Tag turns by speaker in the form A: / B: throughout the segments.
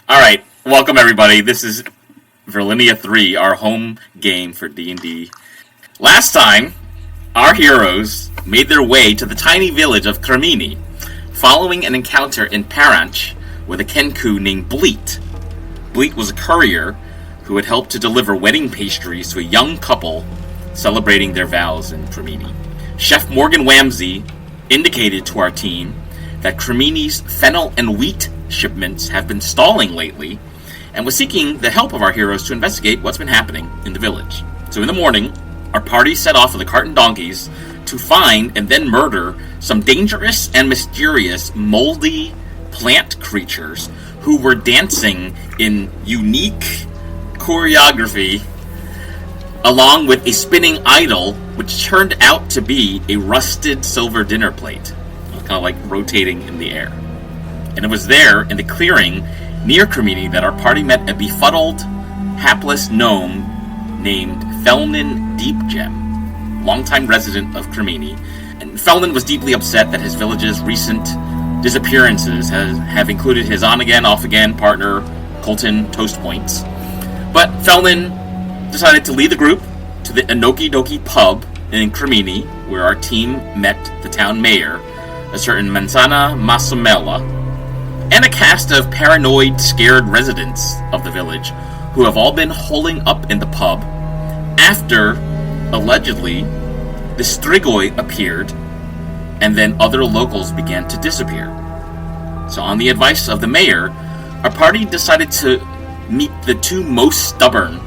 A: Alright, welcome everybody. This is Virlinia 3, our home game for D&D. Last time, our heroes made their way to the tiny village of Cremini, following an encounter in Paranch with a Kenku named Bleat. Bleat was a courier who had helped to deliver wedding pastries to a young couple celebrating their vows in Cremini. Chef Morgan Wamsey indicated to our team that Cremini's fennel and wheat shipments have been stalling lately, and was seeking the help of our heroes to investigate what's been happening in the village. So in the morning, our party set off with a cart and donkeys to find and then murder some dangerous and mysterious moldy plant creatures who were dancing in unique choreography along with a spinning idol which turned out to be a rusted silver dinner plate, kind of like rotating in the air. And it was there, in the clearing near Cremini, that our party met a befuddled, hapless gnome named Felnin Deepgem, longtime resident of Cremini. And Felnin was deeply upset that his village's recent disappearances have included his on-again, off-again partner, Colton Toast Points. But Felnin decided to lead the group to the Enoki Doki pub in Cremini, where our team met the town mayor, a certain Manzana Masumela, and a cast of paranoid, scared residents of the village who have all been holing up in the pub after, allegedly, the Strigoi appeared and then other locals began to disappear. So on the advice of the mayor, our party decided to meet the two most stubborn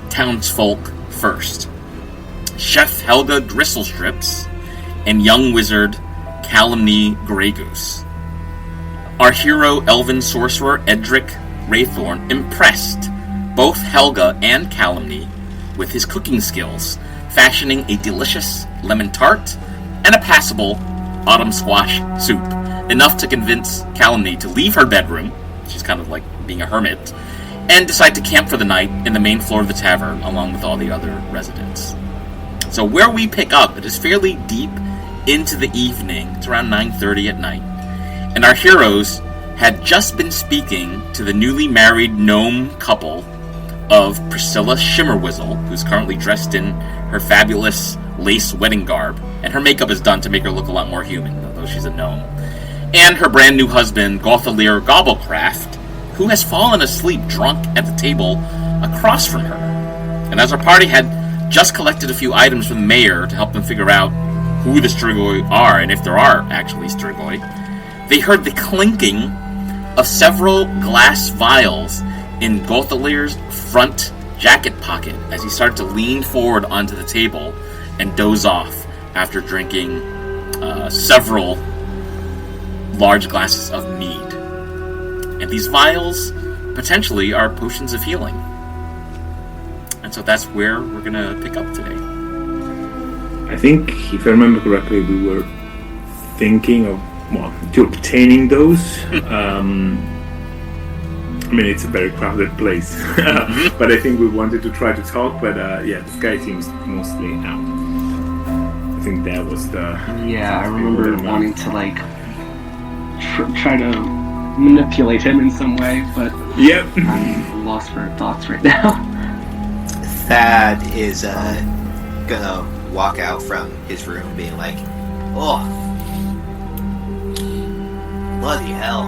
A: townsfolk first. Chef Helga Gristlestrips and young wizard Calumny Greygoose. Our hero, elven sorcerer Edric Raythorn, impressed both Helga and Calumny with his cooking skills, fashioning a delicious lemon tart and a passable autumn squash soup, enough to convince Calumny to leave her bedroom, she's kind of like being a hermit, and decide to camp for the night in the main floor of the tavern along with all the other residents. So where we pick up, it is fairly deep into the evening. It's around 9:30 at night. And our heroes had just been speaking to the newly married gnome couple of Priscilla Shimmerwizzle, who's currently dressed in her fabulous lace wedding garb, and her makeup is done to make her look a lot more human, though she's a gnome, and her brand new husband, Gothalier Gobblecraft, who has fallen asleep drunk at the table across from her. And as our party had just collected a few items from the mayor to help them figure out who the Strigoi are, and if there are actually Strigoi, they heard the clinking of several glass vials in Gothalier's front jacket pocket as he started to lean forward onto the table and doze off after drinking several large glasses of mead. And these vials potentially are potions of healing. And so that's where we're going to pick up today.
B: I think, if I remember correctly, we were thinking of to obtaining those. I mean, it's a very crowded place, but I think we wanted to try to talk. But this guy seems mostly out. I think that was the.
C: Yeah, I remember wanting to try to manipulate him in some way, but
B: yep,
C: I'm lost for thoughts right now.
D: Thad is gonna walk out from his room, being like, "Oh, bloody hell!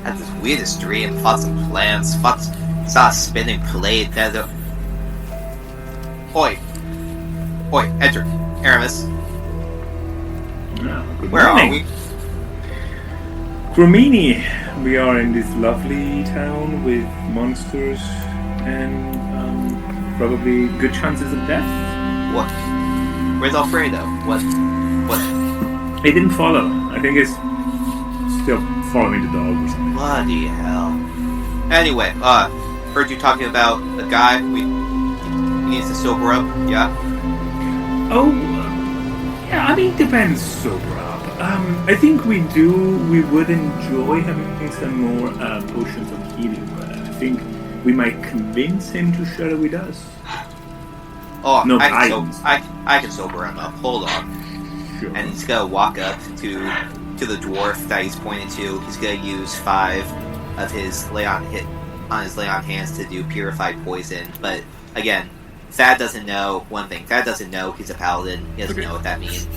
D: Had this weirdest dream. Fought some plants. Saw a spinning plate. Oi, Edric, Aramis. Where are we?
B: Cremini. We are in this lovely town with monsters and probably good chances of death.
D: What? Where's Alfredo? What?
B: He didn't follow. I think it's still following the dog or something.
D: Bloody hell. Anyway, heard you talking about a guy he needs to sober up, yeah?
B: Oh, yeah, I mean, depends sober up. I think we would enjoy having some more potions of healing, but I think we might convince him to share it with us.
D: Oh,
B: no,
D: I can sober him up. Hold on. Sure. And he's gonna walk up to the dwarf that he's pointing to. He's gonna use 5 of his lay on hands to do purified poison. But again, Thad doesn't know one thing. Thad doesn't know he's a paladin. He doesn't know what that means.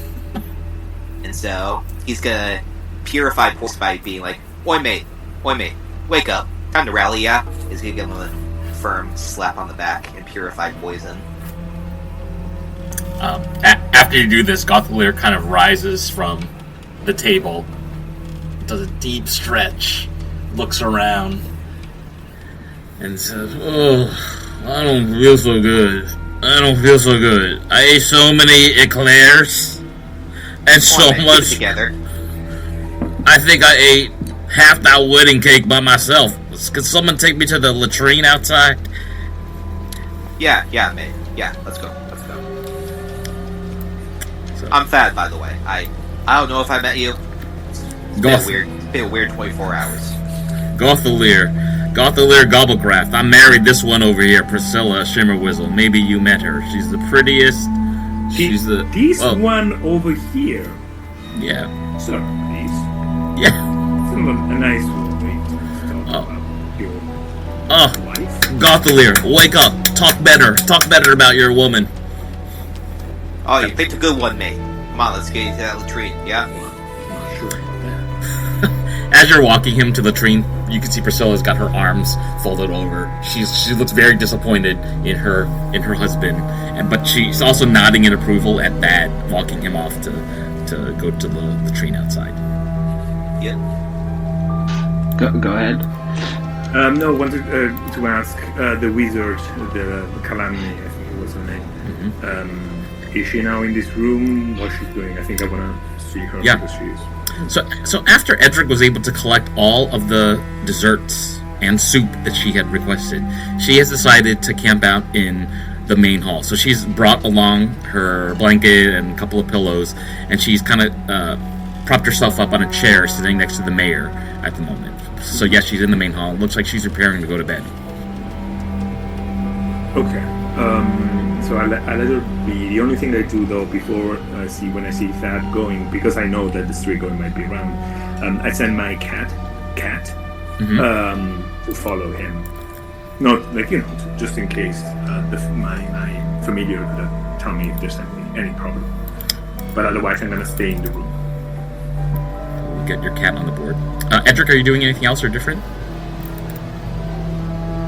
D: And so he's gonna purify poison by being like, oi mate, wake up. Time to rally, yeah? He's gonna give him a firm slap on the back and purify poison.
A: After you do this, Gothelier kind of rises from the table, does a deep stretch, looks around, and says, "Oh, I don't feel so good. I ate so many eclairs and so much.
D: Together.
A: I think I ate half that wedding cake by myself. Could someone take me to the latrine outside?"
D: Yeah, mate. Yeah, let's go. So. I'm Thad, by the way. I don't know if I met you. It's been a weird 24 hours.
A: Gothelier Gobblecraft. I married this one over here, Priscilla Shimmerwhistle. Maybe you met her. She's the prettiest. She's the...
B: one over here.
A: Yeah.
B: Sir, please.
A: Yeah.
B: It's a nice way to talk about your wife.
A: Gothelier, wake up. Talk better about your woman.
D: Oh, you picked a good one, mate. Come on, let's get into that latrine, yeah?
B: I'm not sure about that.
A: As you're walking him to the latrine, you can see Priscilla's got her arms folded over. She looks very disappointed in her husband, but she's also nodding in approval at Thad, walking him off to go to the latrine outside.
D: Yeah.
C: Go ahead.
B: No, I wanted to ask the wizard, the Calamity, I think it was her name.
A: Mm-hmm.
B: Is she now in this room? What's she doing? I think I want to see her because she is.
A: So after Edric was able to collect all of the desserts and soup that she had requested, she has decided to camp out in the main hall. So she's brought along her blanket and a couple of pillows, and she's kind of propped herself up on a chair sitting next to the mayor at the moment. So yes, she's in the main hall. Looks like she's preparing to go to bed.
B: Okay. So I let her be. The only thing I do though before when I see Thad going, because I know that the Strigoi might be around, I send my cat, to follow him. Not just in case my familiar could tell me if there's any problem. But otherwise, I'm gonna stay in the room.
A: We'll get your cat on the board. Edric, are you doing anything else or different?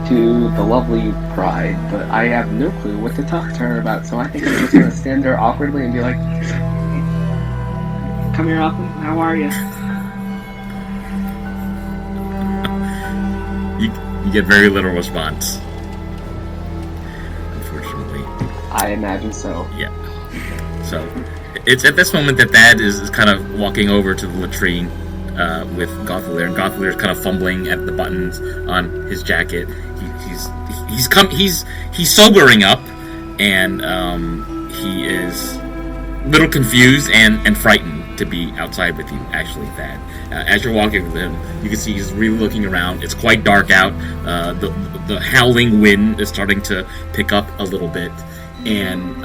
C: To the lovely bride, but I have no clue what to talk to her about, so I think I'm just gonna stand there awkwardly and be like, "Come here, Auckland. How are you?"
A: You get very little response. Unfortunately.
C: I imagine so.
A: Yeah. So it's at this moment that Thad is kind of walking over to the latrine with Gothelier, and Gothelier is kind of fumbling at the buttons on his jacket. He's sobering up, and he is a little confused and frightened to be outside with you, actually, Thad. As you're walking with him, you can see he's really looking around. It's quite dark out. The howling wind is starting to pick up a little bit, and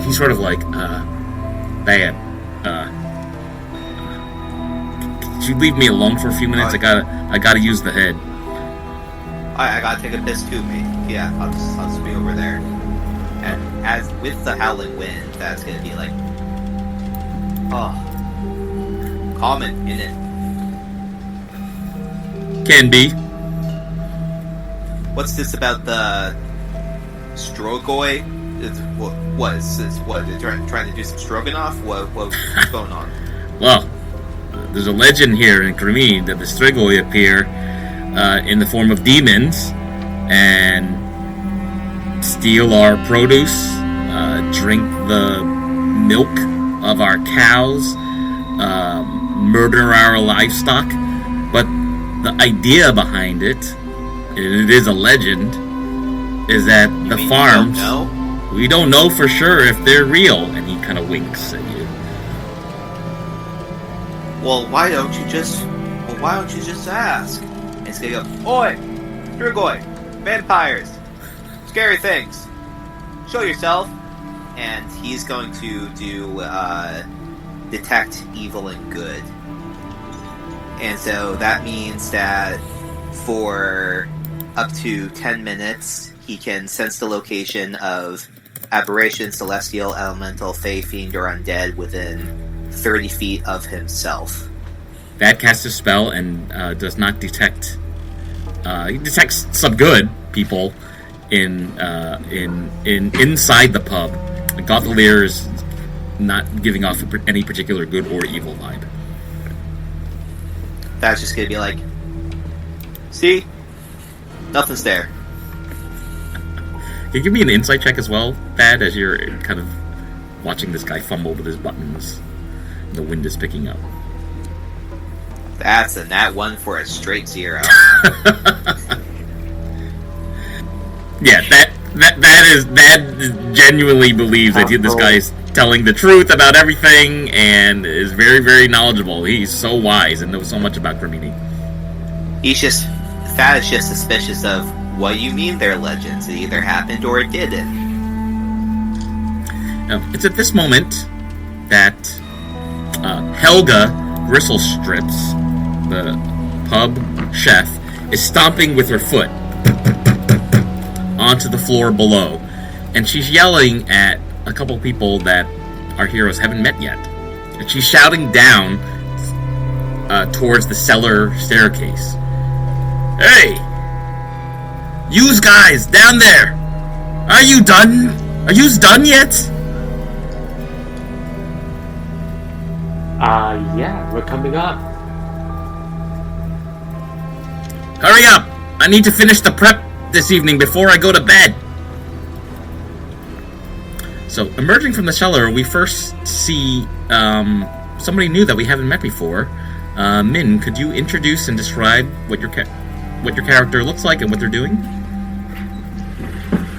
A: he's sort of like, Thad, could you leave me alone for a few minutes? I gotta use the head.
D: I gotta take a piss too, mate. Yeah, I'll just be over there. And as with the howling wind, that's gonna be like, common, innit?
A: Can be.
D: What's this about the Strogoi? What is this? What, they're trying to do some stroganoff? What's going on?
A: Well, there's a legend here in Cremini that the Strigoi appear in the form of demons and steal our produce, drink the milk of our cows, murder our livestock. But the idea behind it, and it is a legend, is that the farms, we don't know for sure if they're real. And he kind of winks at you.
D: Well, why don't you just ask? And he's gonna go, "Oi, Strigoi, vampires, scary things. Show yourself." And he's going to do detect evil and good. And so that means that for up to 10 minutes, he can sense the location of aberration, celestial, elemental, fey, fiend, or undead within 30 feet of himself.
A: That casts a spell and does not detect. He detects some good people in inside the pub. Gothelier is not giving off any particular good or evil vibe.
D: That's just gonna be like, see, nothing's there.
A: Can you give me an insight check as well, Thad, as you're kind of watching this guy fumble with his buttons? The wind is picking up.
D: That's a nat 1 for a straight 0.
A: Yeah, that genuinely believes that this guy is telling the truth about everything and is very, very knowledgeable. He's so wise and knows so much about Cremini.
D: Thad is just suspicious of, what do you mean they're legends? It either happened or it didn't.
A: Now, it's at this moment that Helga Gristlestrips, the pub chef, is stomping with her foot onto the floor below. And she's yelling at a couple people that our heroes haven't met yet. And she's shouting down towards the cellar staircase. Hey! Yous guys, down there! Are you done? Are yous done yet?
E: Yeah, we're coming up.
A: Hurry up! I need to finish the prep this evening before I go to bed. So, emerging from the cellar, we first see somebody new that we haven't met before. Min, could you introduce and describe what your character looks like and what they're doing?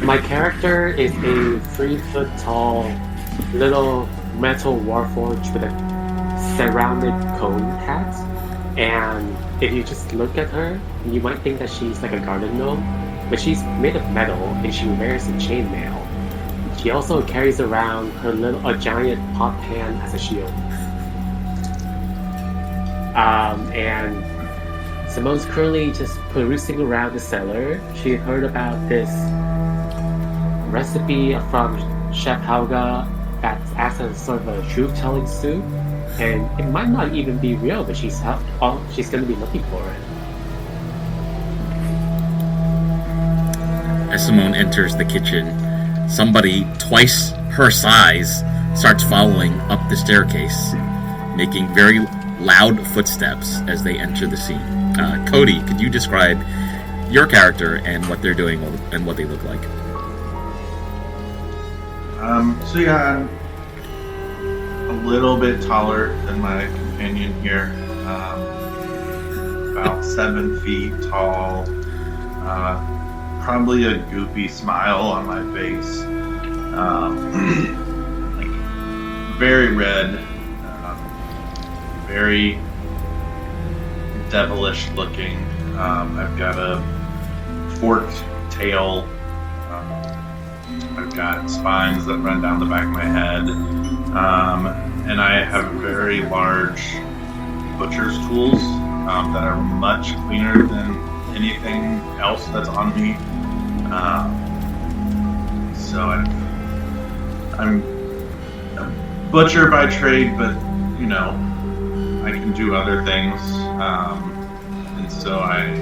E: My character is a 3-foot-tall little metal warforged with a ceramic cone hat. And if you just look at her, you might think that she's like a garden gnome, but she's made of metal and she wears a chainmail. She also carries around a giant pot pan as a shield. And Simone's currently just perusing around the cellar. She heard about this recipe from Chef Helga that acts as sort of a truth-telling soup, and it might not even be real, but she's going to be looking for it.
A: As Simone enters the kitchen, somebody twice her size starts following up the staircase, making very loud footsteps as they enter the scene. Cody, could you describe your character and what they're doing and what they look like?
F: I'm a little bit taller than my companion here, about 7 feet tall, probably a goopy smile on my face, like very red, very devilish looking. I've got a forked tail. I've got spines that run down the back of my head, and I have very large butcher's tools that are much cleaner than anything else that's on me. So I'm a butcher by trade, but I can do other things, and so I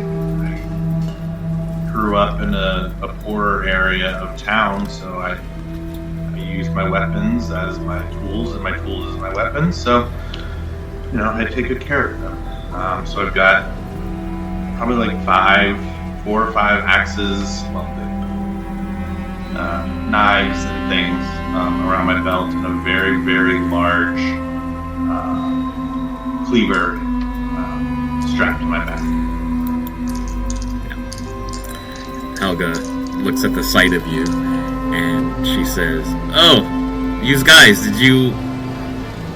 F: grew up in a poorer area of town, so I use my weapons as my tools, and my tools as my weapons. So, I take good care of them. So I've got probably like 4 or 5 axes, knives and things around my belt, and a very, very large cleaver strapped to my back.
A: Helga looks at the sight of you, and she says, "Oh, you guys, did you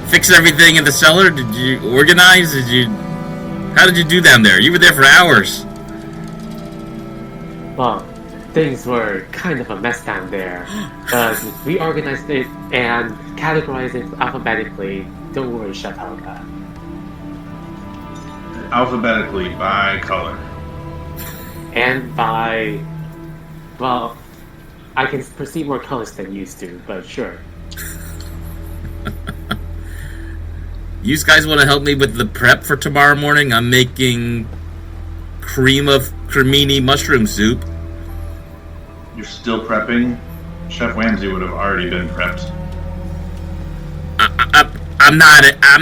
A: fix everything in the cellar? Did you organize? How did you do down there? You were there for hours."
E: Well, things were kind of a mess down there, but we organized it and categorized it alphabetically. Don't worry, Chef Helga.
F: alphabetically by color.
E: And by, well, I can perceive more colors than used to, but sure.
A: You guys want to help me with the prep for tomorrow morning? I'm making cream of Cremini mushroom soup.
F: You're still prepping? Chef Wamsey would have already been prepped.
A: I'm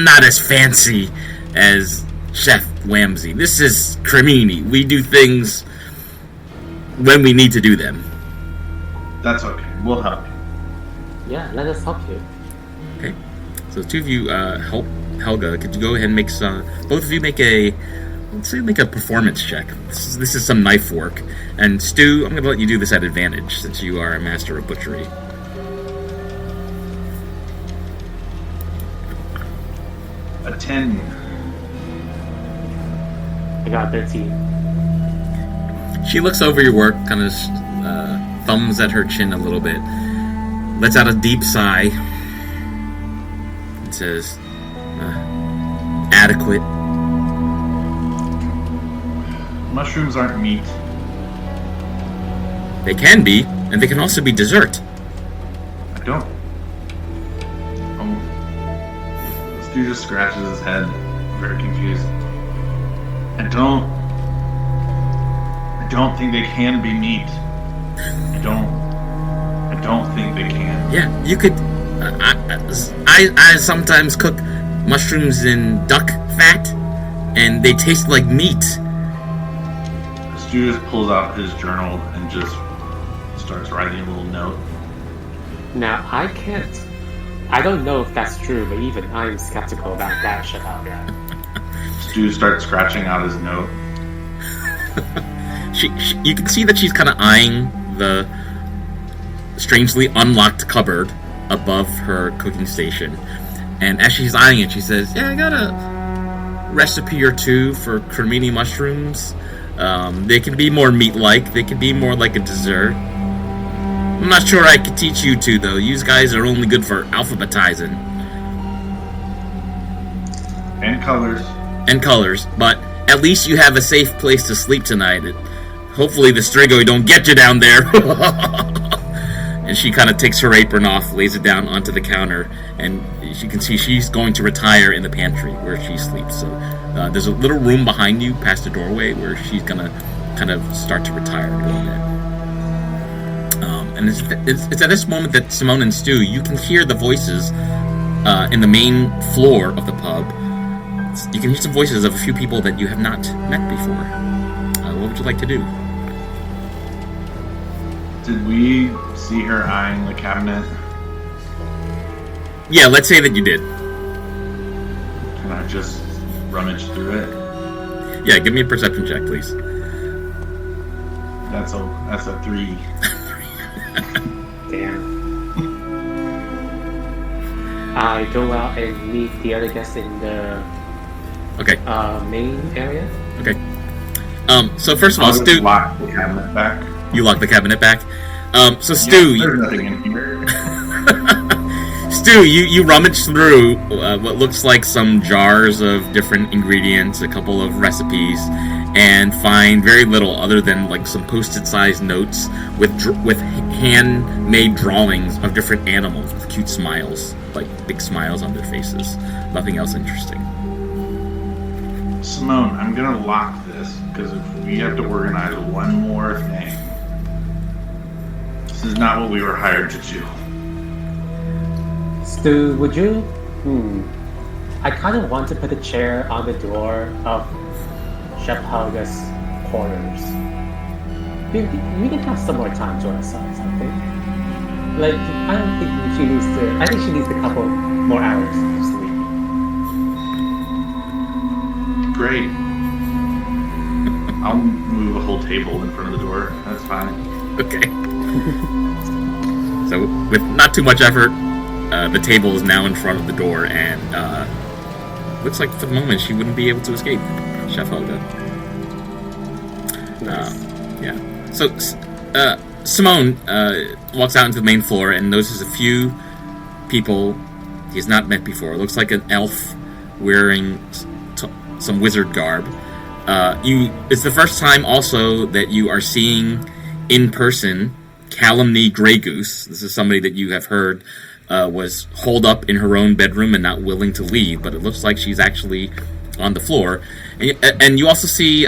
A: not as fancy as Chef Wamsey. This is Cremini. We do things when we need to do them.
F: That's okay. We'll help you.
E: Yeah, let us help you.
A: Okay. So the two of you help Helga. Could you go ahead and make some... Both of you make a... Let's say make a performance check. This is some knife work. And Stu, I'm going to let you do this at advantage since you are a master of butchery.
F: A 10.
E: I got 13.
A: She looks over your work, kind of thumbs at her chin a little bit, lets out a deep sigh, and says, adequate.
F: Mushrooms aren't meat.
A: They can be, and they can also be dessert.
F: I don't. Stu just scratches his head, very confused. I don't think they can be meat. I don't think they can.
A: Yeah, you could. I sometimes cook mushrooms in duck fat, and they taste like meat.
F: Stu just pulls out his journal and just starts writing a little note.
E: Now, I don't know if that's true, but even I'm skeptical about that shit out there.
F: Stu starts scratching out his note.
A: You can see that she's kind of eyeing the strangely unlocked cupboard above her cooking station. And as she's eyeing it, she says, yeah, I got a recipe or two for Cremini mushrooms. They can be more meat-like. They can be more like a dessert. I'm not sure I could teach you two, though. You guys are only good for alphabetizing.
F: And colors.
A: And colors, but at least you have a safe place to sleep tonight. Hopefully the Strigoi don't get you down there. And she kind of takes her apron off, lays it down onto the counter, and you can see she's going to retire in the pantry where she sleeps. So there's a little room behind you past the doorway where she's going to kind of start to retire a little bit. And it's at this moment that Simone and Stu, you can hear the voices in the main floor of the pub. You can hear some voices of a few people that you have not met before. What would you like to do?
F: Did we see her eyeing the cabinet?
A: Yeah, let's say that you did.
F: Can I just rummage through it?
A: Yeah, give me a perception check, please.
F: That's a 3.
E: Damn. I go out and meet the other guests in the main area.
A: Okay. So first of all, Stu,
F: lock the cabinet back.
A: You lock the cabinet back. So Stu,
F: there's nothing in here.
A: Stu, you rummage through what looks like some jars of different ingredients, a couple of recipes, and find very little other than like some post-it-sized notes with handmade drawings of different animals with cute smiles, like big smiles on their faces. Nothing else interesting.
F: Simone, I'm gonna lock this because if we have to organize one more thing, this is not what we were hired to do.
E: Stu, would you? I kind of want to put a chair on the door of Chef Helga's quarters. We can have some more time to ourselves, I think. Like, I don't think she needs to. I think she needs a couple more hours to sleep.
F: Great. I'll move a whole table in front of the door. That's fine.
A: Okay. So, with not too much effort, the table is now in front of the door, and looks like for the moment she wouldn't be able to escape Chef Helga.
E: Nice.
A: Yeah. So, Simone walks out into the main floor and notices a few people he has not met before. It looks like an elf wearing some wizard garb. It's the first time also that you are seeing in person Calumny Grey Goose. This is somebody that you have heard was holed up in her own bedroom and not willing to leave, but it looks like she's actually on the floor. And you also see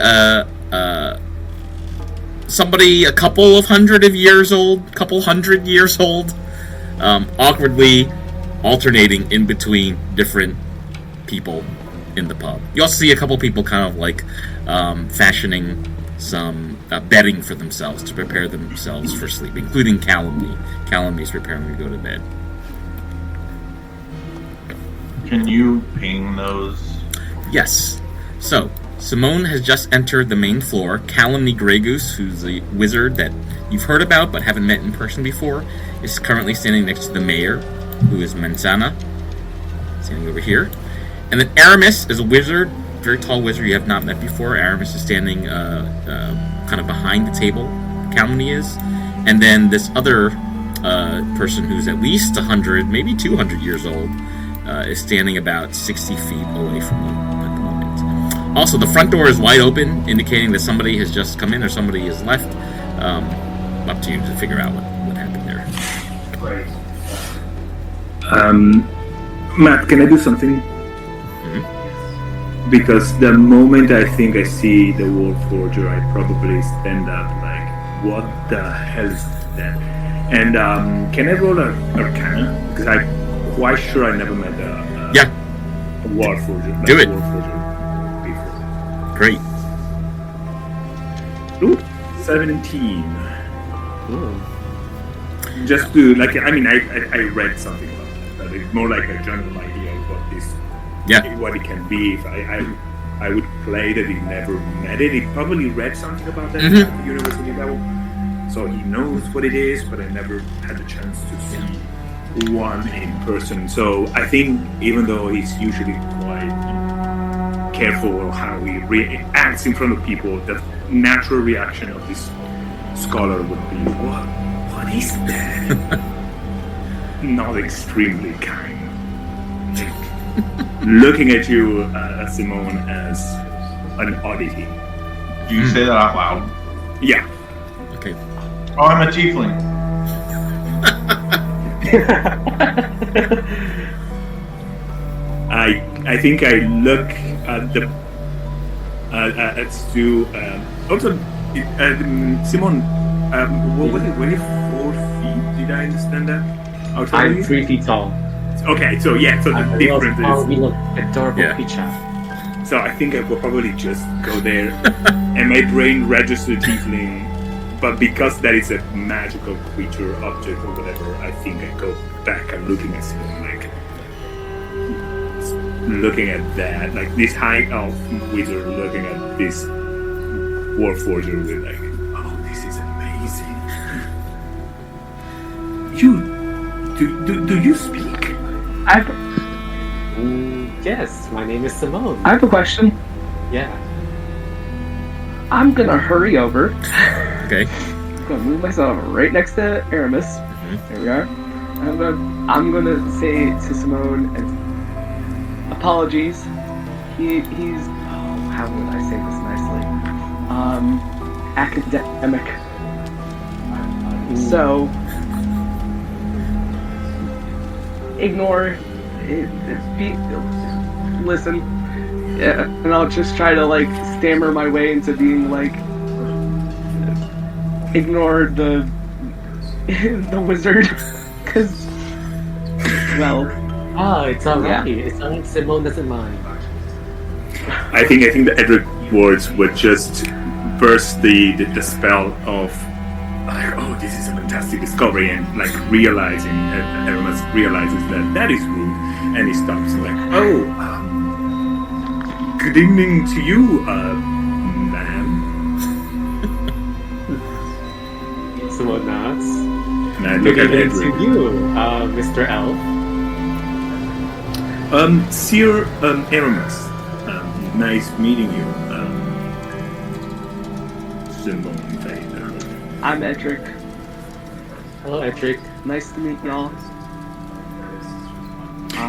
A: somebody a couple hundred years old, awkwardly alternating in between different people in the pub. You also see a couple people kind of like fashioning some bedding for themselves to prepare themselves for sleep, including Calumny. Calumny's preparing to go to bed.
F: Can you ping those?
A: Yes. So, Simone has just entered the main floor. Calumny Grey Goose, who's a wizard that you've heard about but haven't met in person before, is currently standing next to the mayor, who is Mensana, standing over here. And then Aramis is a wizard, very tall wizard you have not met before. Aramis is standing kind of behind the table, Calumny is. And then this other person who's at least 100, maybe 200 years old, is standing about 60 feet away from you at the moment. Also, the front door is wide open, indicating that somebody has just come in or somebody has left. Up to you to figure out what happened there.
B: Right. Matt, can I do something?
A: Mm-hmm.
B: Because the moment I think I see the War Forger, I probably stand up like, what the hell is that? And can I roll an Arcana? Because I'm quite sure I never met a War Forger. Like
A: do it.
B: War Forger before.
A: Great.
B: Ooh, 17.
E: Ooh.
B: Just to, like, I mean, I read something about that, but it's more like a general idea of what it can be. If I would play that he never met it. He probably read something about that at the university level, so he knows what it is, but I never had the chance to see one in person. So I think even though he's usually quite careful of how he reacts in front of people, the natural reaction of this scholar would be, what is that? Not extremely kind. Looking at you, Simone, as an oddity.
F: Do you say that out loud?
B: Yeah.
A: Okay.
F: Oh, I'm a tiefling.
B: I think I look at the at Stu. Also, Simon, what was it? Were you 4 feet? Did I understand that?
E: I'm 3 feet tall.
B: Okay, so yeah, so the difference is.
E: We look adorable creature.
B: So I think I will probably just go there, and my brain registers tiefling. But because that is a magical creature, object, or whatever, I think I go back and looking at Simon, like looking at that, like this high elf wizard looking at this warforger with like, oh, this is amazing. Do you speak?
E: Yes, my name is Simone.
C: I have a question.
E: Yeah.
C: I'm gonna hurry over.
A: Okay.
C: I'm gonna move myself right next to Aramis.
A: Mm-hmm.
C: There we are. I'm gonna say to Simone, apologies. He's how would I say this nicely? Academic. So ignore it. Listen. Yeah, and I'll just try to like stammer my way into being like, ignore the wizard, because
E: it's alright. Yeah. It's alright. Simone doesn't mind.
B: I think the Edric words would just burst the spell of like, oh, this is a fantastic discovery, and like realizing, Aramis realizes that is rude, and he stops and like, oh. Good evening to you, ma'am.
E: Someone nods.
B: And I look at
E: Good
B: Edward.
E: evening to you, Mr. Elf.
B: Sir Aramis. Nice meeting you. Simone Vader.
C: I'm Edric.
E: Hello, Edric.
C: Nice to meet y'all.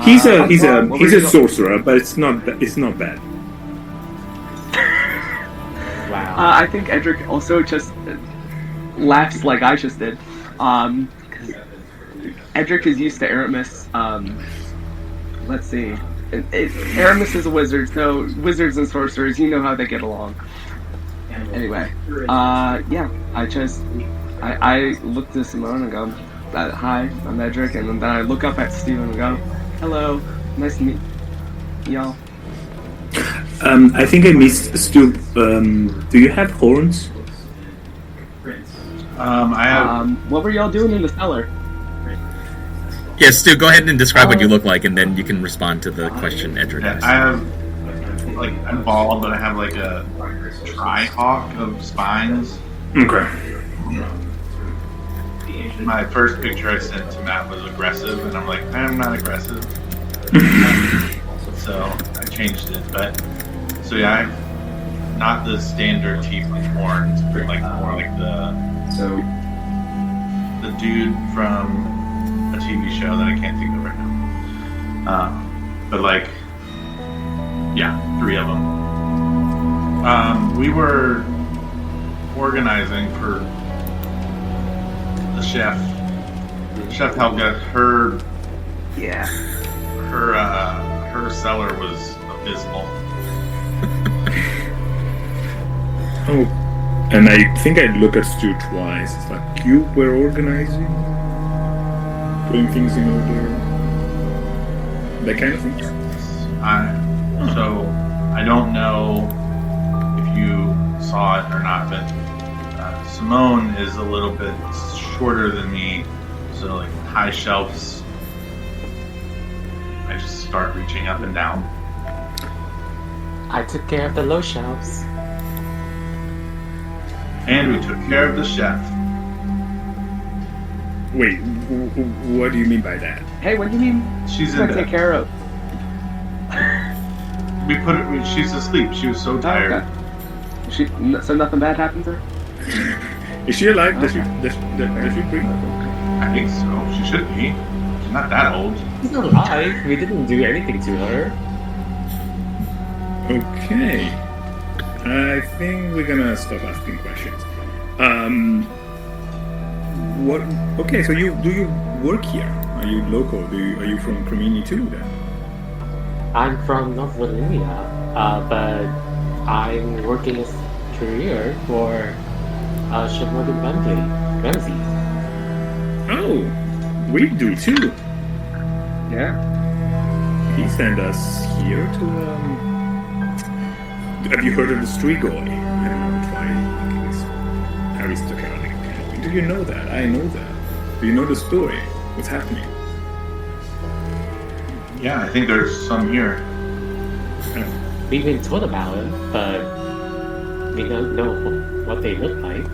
B: He's a sorcerer, but it's not bad.
E: now.
C: I think Edric also just laughs like I just did. 'Cause Edric is used to Aramis. Let's see. Aramis is a wizard, so wizards and sorcerers, you know how they get along. Anyway, yeah, I look to Simone and go, hi, I'm Edric, and then I look up at Steven and go, hello, nice to meet y'all.
B: I think I missed Stu. Do you have horns?
F: I have.
C: What were y'all doing in the cellar?
A: Yeah, Stu, go ahead and describe what you look like, and then you can respond to the question Edric
F: Yeah,
A: asked.
F: I have. Like, I'm bald, but I have like a tri-hawk of spines.
B: Okay.
F: My first picture I sent to Matt was aggressive, and I'm like, I'm not aggressive. So I changed it, but so yeah, I'm not the standard teeth with horns, but like more like the dude from a TV show that I can't think of right now. But like, yeah, 3 of them. We were organizing for the chef Helga. Her cellar was abysmal.
B: Oh, and I think I look at Stu twice. It's like, you were organizing? Putting things in order? That kind of thing?
F: So I don't know if you saw it or not, but Simone is a little bit shorter than me, so like high shelves, I just start reaching up and down.
E: I took care of the low shelves.
F: And we took care of the chef.
B: Wait, what do you mean by that?
C: Hey, what do you mean?
F: She's in
C: Take
F: bed.
C: care of.
F: She's asleep. She was so tired.
C: Okay. So nothing bad happened to her?
B: Is she alive? Does she breathe?
F: I think so. She should be. She's not that old.
E: She's alive. We didn't do anything to her.
B: Okay. I think we're gonna stop asking questions. What? Okay, so do you work here? Are you local? Are you from Cremini too then?
E: I'm from North Virlinia, but I'm working as career for Chef Wamsey.
B: Oh, we do too.
C: Yeah.
B: He sent us here to Have you heard of the Strigoi? I don't know, try aristocratic. Do you know that? I know that. Do you know the story? What's happening?
F: Yeah, I think there's some here.
E: We've been told about it, but we don't know what they look like.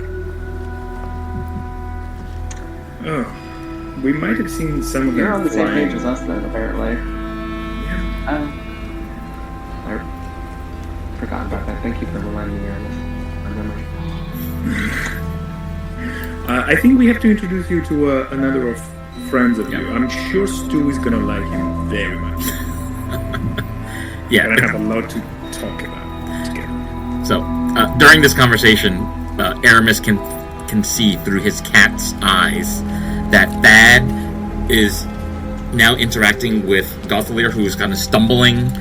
B: Oh, we might have seen some of them.
C: You're on the same
B: flying.
C: page as us then, apparently.
B: Yeah.
C: I forgot about that. Thank you for reminding me of this.
B: I think we have to introduce you to another of friends of you. I'm sure Stu is gonna like him very much.
A: Yeah.
B: And I have a lot to talk about together.
A: So, during this conversation, Aramis can see through his cat's eyes that Thad is now interacting with Gothelier, who is kind of sobering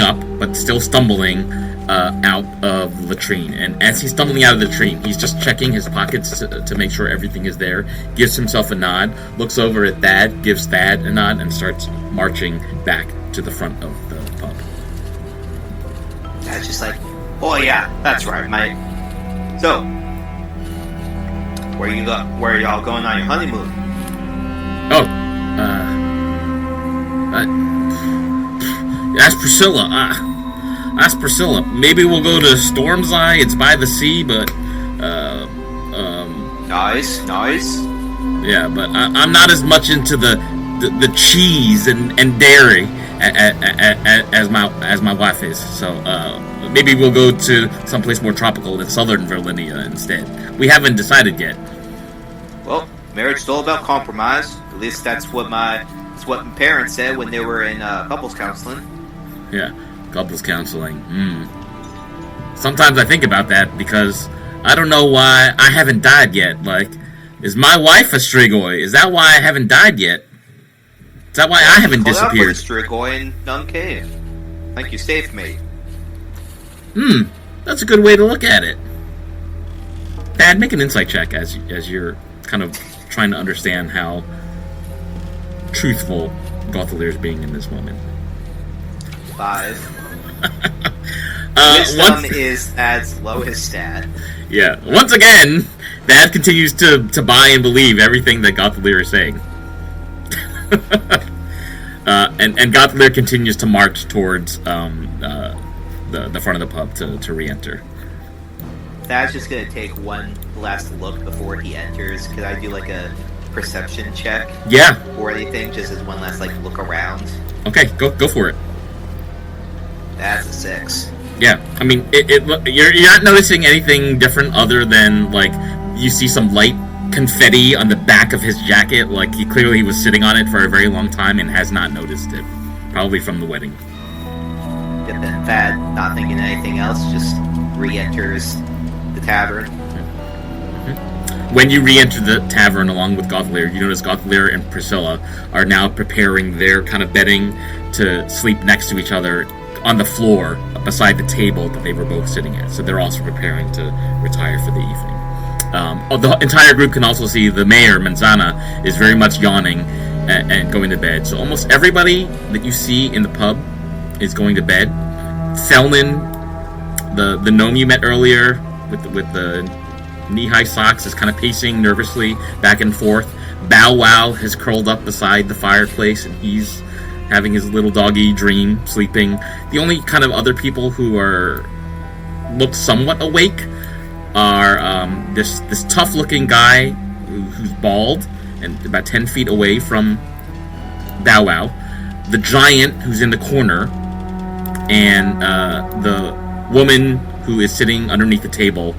A: up, but still stumbling out of the latrine. And as he's stumbling out of the latrine, he's just checking his pockets to make sure everything is there, gives himself a nod, looks over at Thad, gives Thad a nod, and starts marching back to the front of the pub.
D: That's just like, oh yeah, that's right, mate. So, where are y'all going on your honeymoon?
A: Oh, ask Priscilla. Ask Priscilla. Maybe we'll go to Storm's Eye. It's by the sea, but
D: Nice.
A: yeah. But I'm not as much into the cheese and dairy as my wife is. So maybe we'll go to someplace more tropical in southern Virlinia instead. We haven't decided yet.
D: Well, marriage is all about compromise. At least that's what my parents said when they were in couples counseling.
A: Yeah, couples counseling. sometimes I think about that because I don't know why I haven't died yet. Like, is my wife a Strigoi? Is that why I haven't died yet? Is that why I haven't disappeared?
D: Strigoi and none came. Thank you, saved me.
A: That's a good way to look at it. Dad, make an insight check as you're kind of trying to understand how truthful Gothelear's being in this moment.
D: 5. Wisdom is Dad's lowest stat.
A: Yeah. Once again, Dad continues to buy and believe everything that Gothelear is saying. And Gothelear continues to march towards the front of the pub to re-enter.
D: Dad's just gonna take one last look before he enters. Could I do like a perception check?
A: Yeah.
D: Or anything, just as one last like look around?
A: Okay, go for it.
D: That's a 6.
A: Yeah, I mean, you're not noticing anything different other than, like, you see some light confetti on the back of his jacket. Like, he clearly was sitting on it for a very long time and has not noticed it. Probably from the wedding.
D: Yep, and Thad, not thinking anything else, just re-enters the tavern.
A: Mm-hmm. When you re-enter the tavern along with Gothelear, you notice Gothelear and Priscilla are now preparing their kind of bedding to sleep next to each other on the floor beside the table that they were both sitting at. So they're also preparing to retire for the evening. The entire group can also see the mayor, Manzana, is very much yawning and going to bed. So almost everybody that you see in the pub is going to bed. Selman, the gnome you met earlier with the knee-high socks, is kind of pacing nervously back and forth. Bow Wow has curled up beside the fireplace, and he's having his little doggy dream, sleeping. The only kind of other people who look somewhat awake are this tough-looking guy who's bald and about 10 feet away from Bow Wow, the giant who's in the corner, and the woman who is sitting underneath the table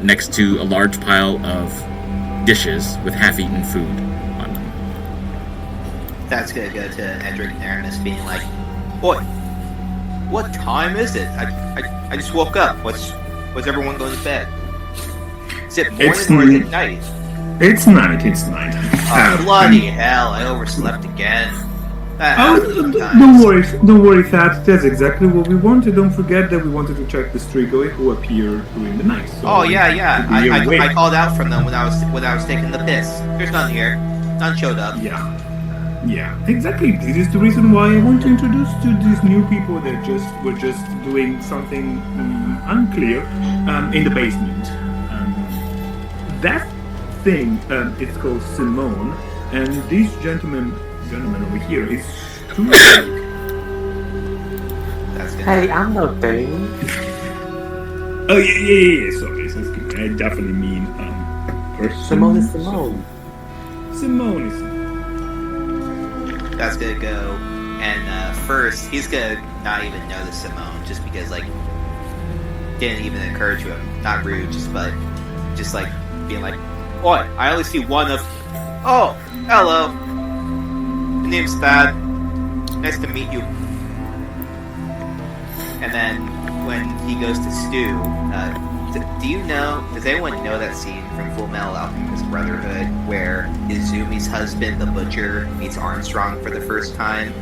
A: next to a large pile of dishes with half-eaten food on them.
D: That's gonna go to Edric and Aramis being like, what time is it? I just woke up. Was everyone going to bed? Is it morning or is it night?
B: It's night.
D: Oh, bloody hell! I overslept again.
B: Don't worry, Thad. That's exactly what we wanted. Don't forget that we wanted to check the Strigoi who appeared during the night. So
D: yeah. I called out from them when I was taking the piss. There's none here. None showed up.
B: Yeah, exactly. This is the reason why I want to introduce to these new people that were just doing something unclear in the basement. That thing it's called Simone, and this gentleman over here is Stuart.
E: Hey, I'm no thing.
B: Oh yeah. Sorry, excuse me. I definitely mean person.
E: Simone is Simone.
B: Simone is.
D: That's gonna go, and first he's gonna not even notice Simone just because didn't even occur to him. Not rude, just like being like, "What? I only see one of." Oh, hello. My name's Thad. Nice to meet you. And then when he goes to Stu, does anyone know that scene from Full Metal Alchemist Brotherhood where Izumi's husband, the butcher, meets Armstrong for the first time?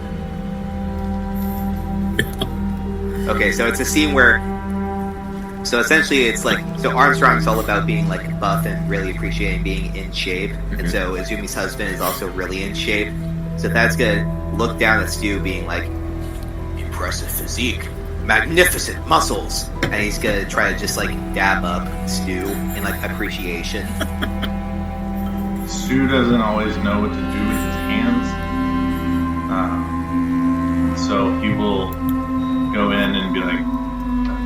D: Okay, so it's a scene where... So essentially it's Armstrong's all about being buff and really appreciating being in shape, and so Izumi's husband is also really in shape. So that's gonna look down at Stu being like, impressive physique, magnificent muscles, and he's gonna try to just dab up Stu in appreciation.
F: Stu doesn't always know what to do with his hands, so he will go in and be like,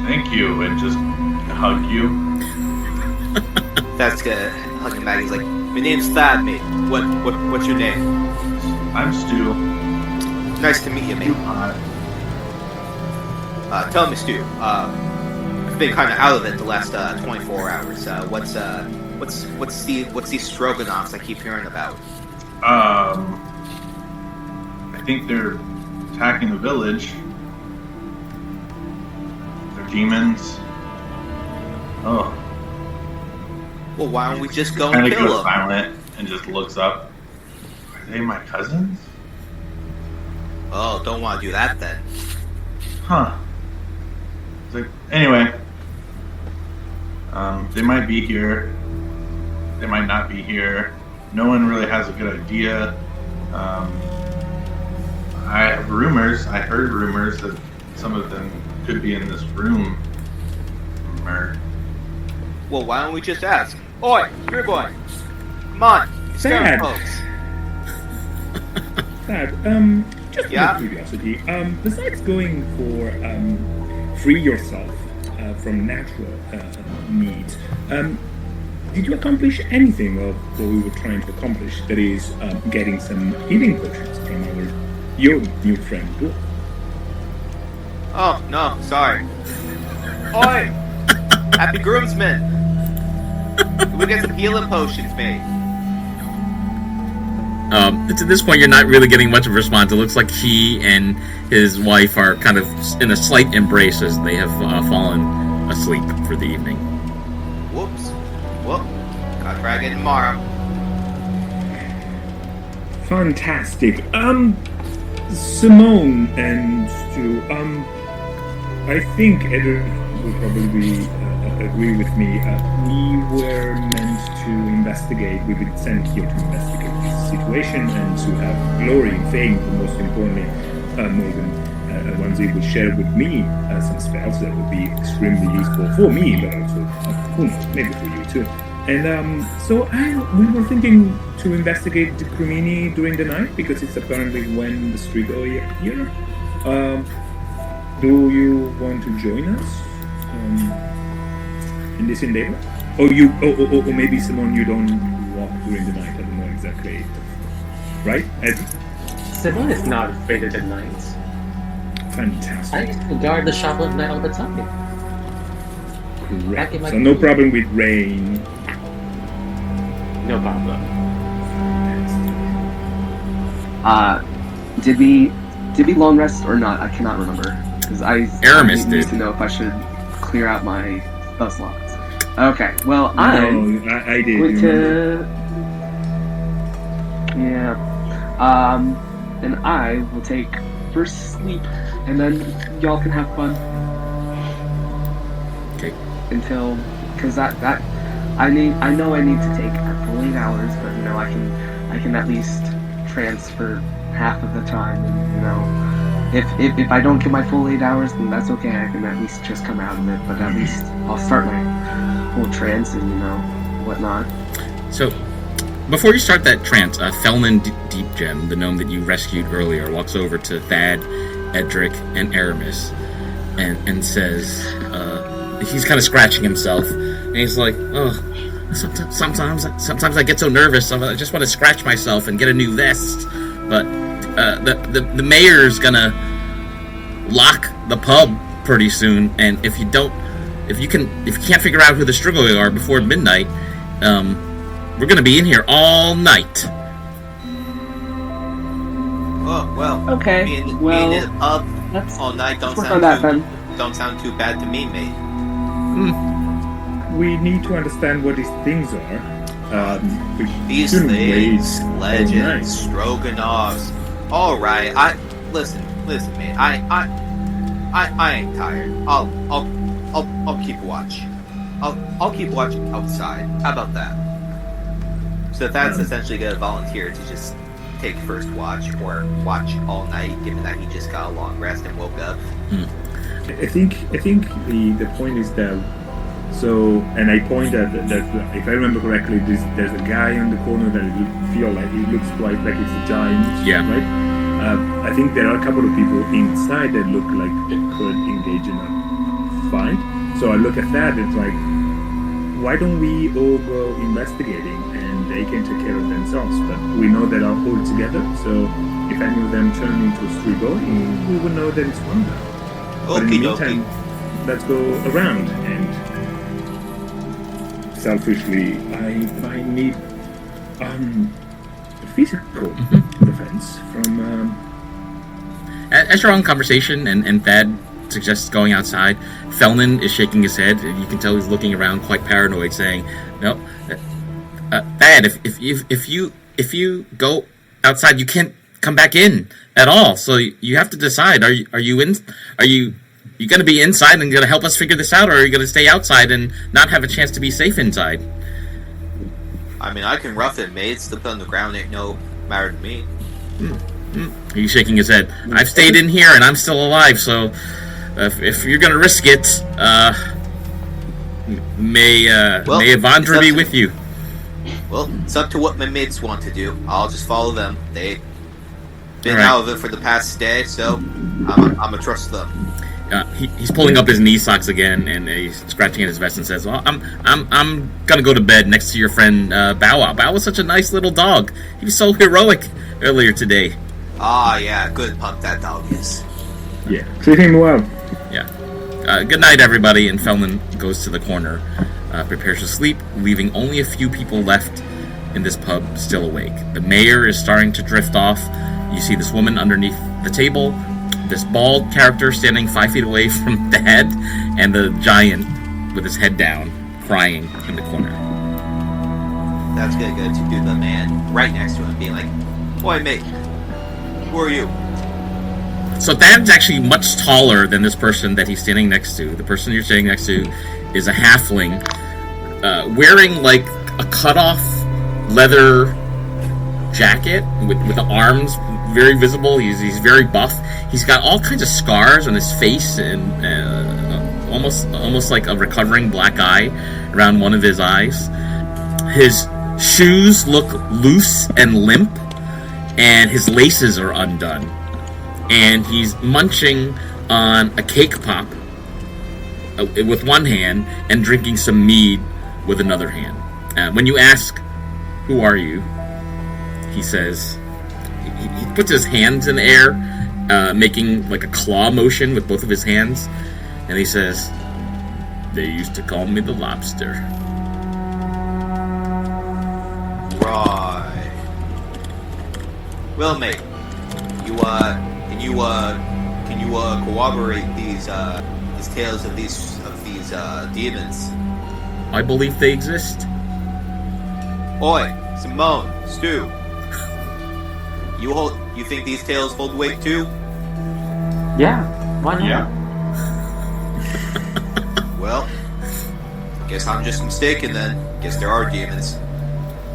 F: thank you, and just hug you.
D: That's gonna hug him back. He's like, my name's Thad, mate. What's your name?
F: I'm Stu.
D: Nice to meet you, mate. Tell me, Stu. I've been kind of out of it the last 24 hours. What's these stroganoffs I keep hearing about?
F: I think they're attacking the village. They're demons. Oh.
D: Well, why don't we just go
F: Kind
D: and
F: of
D: kill
F: goes
D: him?
F: silent and just looks up. Are they my cousins?
D: Oh, don't want to do that then.
F: Huh. It's like, anyway. They might be here. They might not be here. No one really has a good idea. I heard rumors that some of them could be in this room.
D: Well, why don't we just ask? Oi, you're going. Come on,
B: Sad.
D: folks.
B: Thad, just
D: Yeah?
B: out of curiosity, besides going for free yourself from natural needs, did you accomplish anything of what we were trying to accomplish? That is, getting some healing potions from your new friend, Dwarf.
D: Oh, no, sorry. Oi! Happy groomsmen! Can we get some healing potions made?
A: To this point, you're not really getting much of a response. It looks like he and his wife are kind of in a slight embrace as they have fallen asleep for the evening.
D: Whoops. Well, gotta try again tomorrow.
B: Fantastic. Simone and Stu, I think Edward will probably agree with me. We were meant to investigate, we've been sent here to investigate this situation and to have glory and fame, but most importantly, Morgan Wamsey will share with me some spells that would be extremely useful for me, but also, who knows, maybe for you too. And we were thinking to investigate the Cremini during the night, because it's apparently when the Strigoi appear. Do you want to join us in this endeavor? Or maybe someone you don't walk during the night. I don't know exactly. Right, Ed?
E: Simone is not afraid of the night. I
B: Fantastic.
E: used to guard the shop of night all the time.
B: Correct.
E: back in my
B: So no
E: day.
B: problem with rain.
E: No problem.
C: Did we long rest or not? I cannot remember because
A: Aramis
C: need
A: did.
C: to know if I should clear out my spell slots. Okay, well I'm
B: No, I did.
C: going
B: you remember.
C: to and I will take first sleep, and then y'all can have fun.
A: Okay.
C: Until, because that I know I need to take full 8 hours, but you know I can at least transfer half of the time, and you know if I don't get my full 8 hours, then that's okay. I can at least just come out of it, but at least I'll start my whole trance and you know whatnot.
A: So, before you start that trance, Felman Deep Gem, the gnome that you rescued earlier, walks over to Thad, Edric, and Aramis, and says, he's kind of scratching himself, and he's like, "Oh, sometimes I get so nervous, I just want to scratch myself and get a new vest, but the mayor's gonna lock the pub pretty soon, and if you can't figure out who the Strigoi are before midnight, we're gonna be in here all night."
D: Oh, well.
C: Okay,
D: Being
C: well,
D: in a pub
C: let's
D: all night
C: work on that then.
D: don't sound too bad to me, mate.
B: We need to understand what these things are. We
D: These
B: shouldn't
D: things,
B: waste
D: legends,
B: all night.
D: stroganoffs. All right, listen, man. I ain't tired. I'll keep watch. I'll keep watching outside. How about that? So that's essentially gonna volunteer to just take first watch or watch all night, given that he just got a long rest and woke up.
B: I think the point is that. So, and I point at that if I remember correctly, there's a guy on the corner that you feel like he looks quite like it's a giant.
A: Yeah.
B: Right. I think there are a couple of people inside that look like they could engage in a fight. So I look at that. It's like, why don't we all go investigating and they can take care of themselves? But we know that are all together. So if any of them turn into a Strigoi, we will know that it's one of them. But in the
D: Okie
B: meantime,
D: dokie.
B: let's go around and. Selfishly, I need physical defense from.
A: As you're on conversation and Thad suggests going outside. Felnan is shaking his head, and you can tell he's looking around quite paranoid, saying, "No, Dad, if you go outside, you can't come back in at all. So you have to decide: are you going to be inside and going to help us figure this out, or are you going to stay outside and not have a chance to be safe inside?"
D: I mean, I can rough it, mate. Slip on the ground ain't no matter to me.
A: He's shaking his head. I've stayed in here and I'm still alive, so if you're going to risk it, may Evandra be with you.
D: Well, it's up to what my mates want to do. I'll just follow them. They've been out of it for the past day, so I'm gonna trust them.
A: He's pulling up his knee socks again, and he's scratching at his vest and says, "Well, I'm gonna go to bed next to your friend Bow Wow. Bow was such a nice little dog. He was so heroic earlier today."
D: Ah, yeah, good pup that dog is.
B: Yeah, treat him well.
A: Yeah. Good night, everybody. And Felman goes to the corner, prepares to sleep, leaving only a few people left in this pub still awake. The mayor is starting to drift off. You see this woman underneath the table, this bald character standing 5 feet away from the head, and the giant with his head down, crying in the corner.
D: That's gonna go to the man right next to him, being like, "Boy, mate, who are you?"
A: So Thad's actually much taller than this person that he's standing next to. The person you're standing next to is a halfling, wearing like a cut-off leather jacket with the arms very visible. He's very buff. He's got all kinds of scars on his face and almost like a recovering black eye around one of his eyes. His shoes look loose and limp, and his laces are undone. And he's munching on a cake pop with one hand and drinking some mead with another hand. When you ask, "Who are you?" he says, he puts his hands in the air, making like a claw motion with both of his hands, and he says, "They used to call me the lobster."
D: Right. Well, mate, can you corroborate these tales of these demons?
A: I believe they exist.
D: Oi, Simone, Stu. You think these tales hold weight too?
E: Yeah, why not?
F: Yeah.
D: Well, guess I'm just mistaken then. Guess there are demons.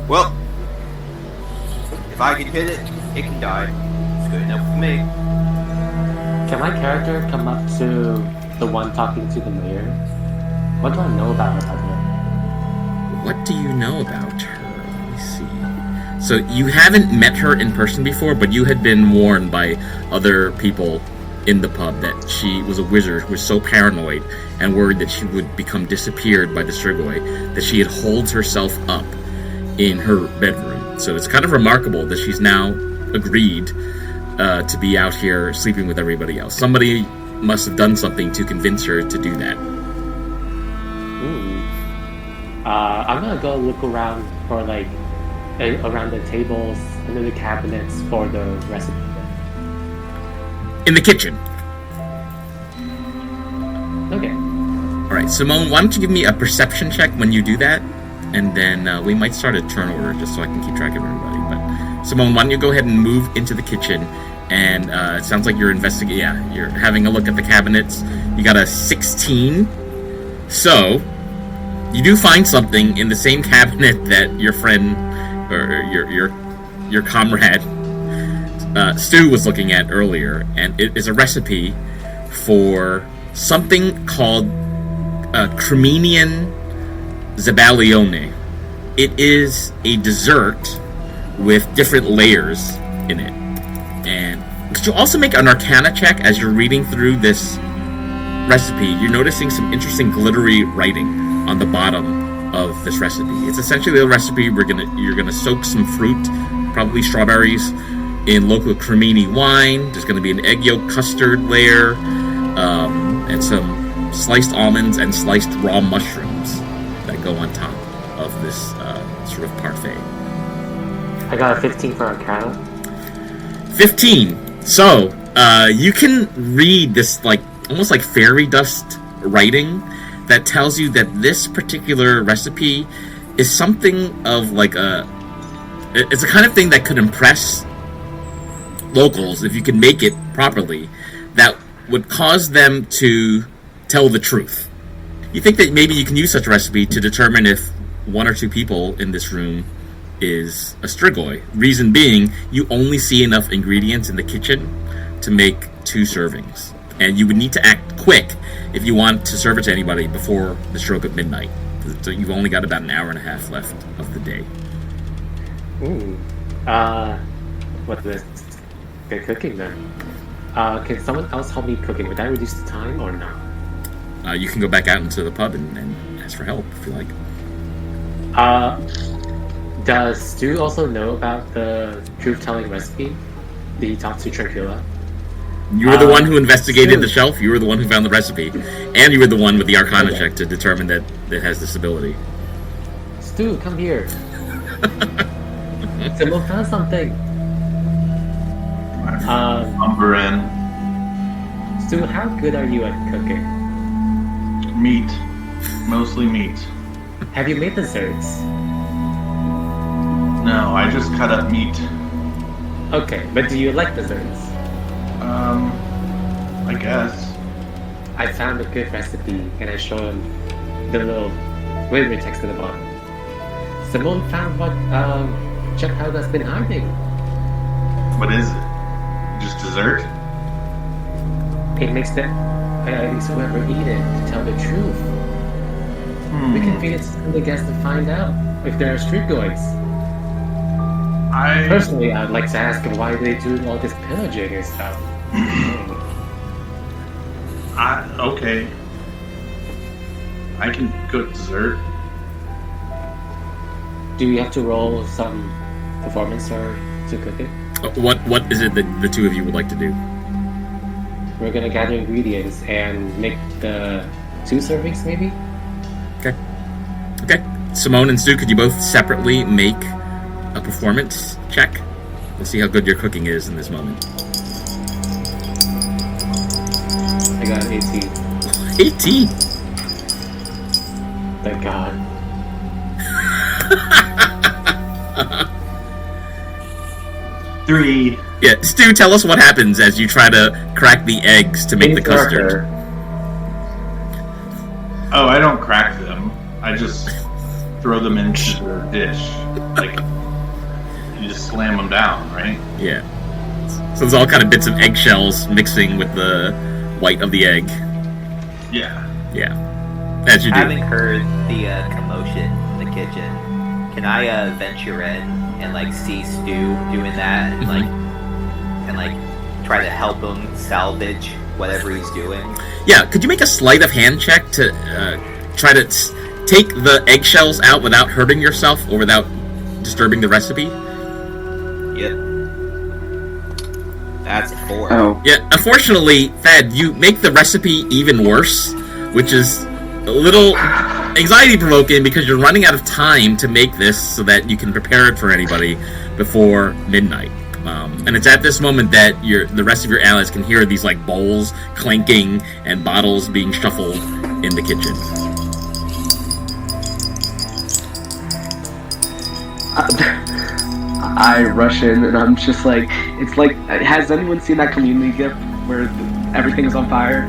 D: Well, if I can hit it, it can die. It's good enough for me.
E: Can my character come up to the one talking to the mayor? What do I know about her?
A: What do you know about her? Let me see. So you haven't met her in person before, but you had been warned by other people in the pub that she was a wizard who was so paranoid and worried that she would become disappeared by the Strigoi that she had holed herself up in her bedroom. So it's kind of remarkable that she's now agreed to be out here sleeping with everybody else. Somebody must have done something to convince her to do that.
E: I'm gonna go look around for around the tables and in the cabinets for the recipe.
A: In the kitchen.
E: Okay.
A: Alright, Simone, why don't you give me a perception check when you do that? And then we might start a turn order just so I can keep track of everybody. But Simone, why don't you go ahead and move into the kitchen? And it sounds like you're investigating. Yeah, you're having a look at the cabinets. You got a 16. So, you do find something in the same cabinet that your friend, or your comrade, Stu was looking at earlier. And it is a recipe for something called Creminian Zabalione. It is a dessert with different layers in it. And could you also make an Arcana check as you're reading through this recipe? You're noticing some interesting glittery writing on the bottom of this recipe. It's essentially a recipe you're gonna soak some fruit, probably strawberries, in local Cremini wine. There's gonna be an egg yolk custard layer, and some sliced almonds and sliced raw mushrooms that go on top of this sort of parfait.
E: I got a 15 for Arcana.
A: 15. So, you can read this, like, almost like fairy dust writing that tells you that this particular recipe is something of like it's a kind of thing that could impress locals if you can make it properly, that would cause them to tell the truth. You think that maybe you can use such a recipe to determine if one or two people in this room is a strigoi. Reason being, you only see enough ingredients in the kitchen to make 2 servings. And you would need to act quick if you want to serve it to anybody before the stroke of midnight. So you've only got about an hour and a half left of the day.
E: Ooh. What is good cooking then? Can someone else help me cooking? Would that reduce the time or not?
A: You can go back out into the pub and ask for help if you like.
E: Does Stu also know about the truth-telling recipe? Did he talk to Tranquilla?
A: You were the one who investigated the shelf, you were the one who found the recipe, and you were the one with the Arcana check to determine that it has this ability.
E: Stu, come here. Someone found something.
F: Umberin.
E: Stu, how good are you at cooking?
F: Meat. Mostly meat.
E: Have you made desserts?
F: No, I just cut up meat.
E: Okay, but do you like desserts?
F: I guess.
E: I found a good recipe and I showed him the little waiver text at the bottom. Simone found what Cheptauga's been hiding.
F: What is it? Just dessert?
E: It makes them whoever eat it to tell the truth. We can feed it to the guests to find out if there are street goys. Personally, I'd like to ask them why they do all this pillaging and stuff.
F: Okay. I can cook dessert.
E: Do you have to roll some performance or to cook it?
A: What is it that the two of you would like to do?
E: We're gonna gather ingredients and make the 2 servings, maybe?
A: Okay. Simone and Stu, could you both separately make a performance check? We'll see how good your cooking is in this moment.
E: I got 18.
A: 18?
E: Thank God.
F: Three.
A: Yeah, Stu, tell us what happens as you try to crack the eggs to make the custard.
F: Oh, I don't crack them. I just throw them into the dish. Like, you just slam them down, right?
A: Yeah. So there's all kind of bits of eggshells mixing with the white of the egg.
F: Yeah.
A: Yeah. As you do.
D: Having heard the commotion in the kitchen, can I venture in and like see Stu doing that and like try to help him salvage whatever he's doing?
A: Yeah, could you make a sleight of hand check to try to take the eggshells out without hurting yourself or without disturbing the recipe?
D: Yep. That's a 4.
C: Oh.
A: Yeah, unfortunately, Thad, you make the recipe even worse, which is a little anxiety-provoking because you're running out of time to make this so that you can prepare it for anybody before midnight. And it's at this moment that the rest of your allies can hear these like bowls clanking and bottles being shuffled in the kitchen.
C: I rush in and I'm just like, it's like, has anyone seen that Community gift where everything is on fire?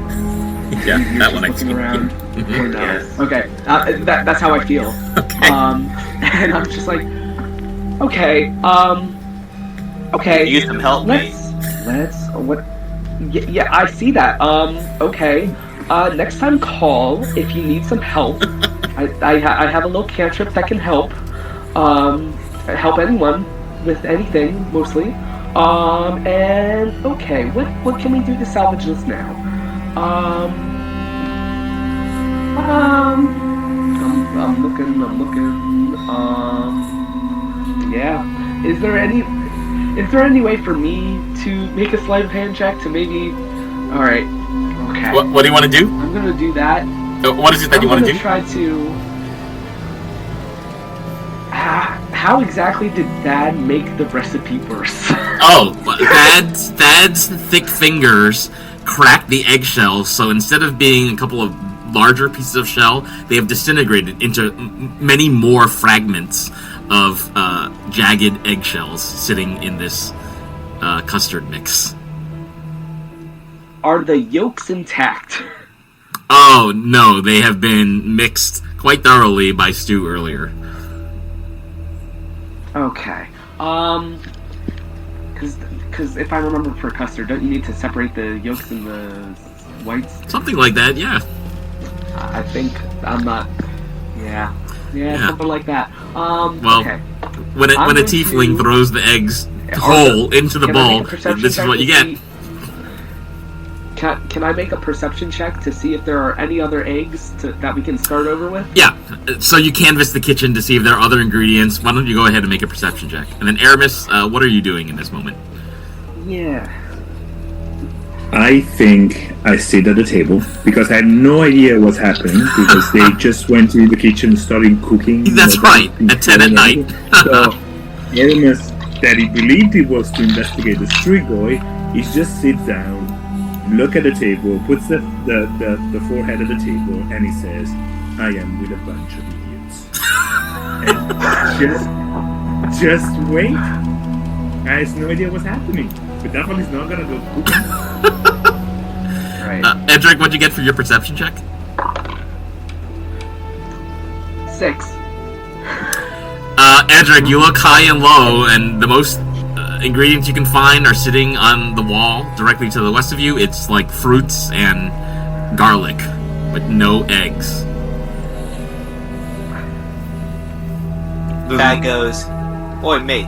A: Yeah,
C: You're
A: that
C: just
A: one I
C: looking
A: see.
C: around. Or no?
D: Yes.
C: Okay, that's how I feel.
A: Okay.
C: And I'm just like, okay, okay.
D: Use some help, mate.
C: What? Yeah, I see that. Okay. Next time call if you need some help. I have a little cantrip that can help. Help anyone with anything, mostly. And okay, what can we do to salvage this now? I'm looking. Yeah. Is there any way for me to make a sleight of hand check to maybe? All right. Okay.
A: What do you want to do?
C: I'm gonna do that.
A: What is it that you want to do?
C: I'm gonna try to. How exactly did Thad make the recipe worse?
A: Oh, Thad's thick fingers cracked the eggshells, so instead of being a couple of larger pieces of shell, they have disintegrated into many more fragments of jagged eggshells sitting in this custard mix.
C: Are the yolks intact?
A: Oh, no, they have been mixed quite thoroughly by Stu earlier.
C: Okay. Because if I remember for custard, don't you need to separate the yolks and the whites?
A: Something like that, yeah.
C: I think I'm not. Yeah, something like that.
A: Well,
C: okay.
A: when a tiefling throws the eggs whole into the bowl, this is what you get.
C: Can I make a perception check to see if there are any other eggs that we can start over with?
A: Yeah, so you canvass the kitchen to see if there are other ingredients. Why don't you go ahead and make a perception check? And then Aramis, what are you doing in this moment?
C: Yeah.
B: I think I sit at the table because I had no idea what's happening because they just went to the kitchen and started cooking.
A: That's right, at 10 at night.
B: So Aramis, that he believed it was to investigate the strigoi, he just sits down, look at the table, puts the forehead at the table, and he says, "I am with a bunch of idiots." And just wait. I have no idea what's happening. But that one is not gonna go cooking.
C: Right.
A: Edric, what'd you get for your perception check?
C: 6.
A: Edric, you look high and low, and the most ingredients you can find are sitting on the wall directly to the west of you. It's like fruits and garlic, but no eggs.
D: Pat goes, "Oi, mate,"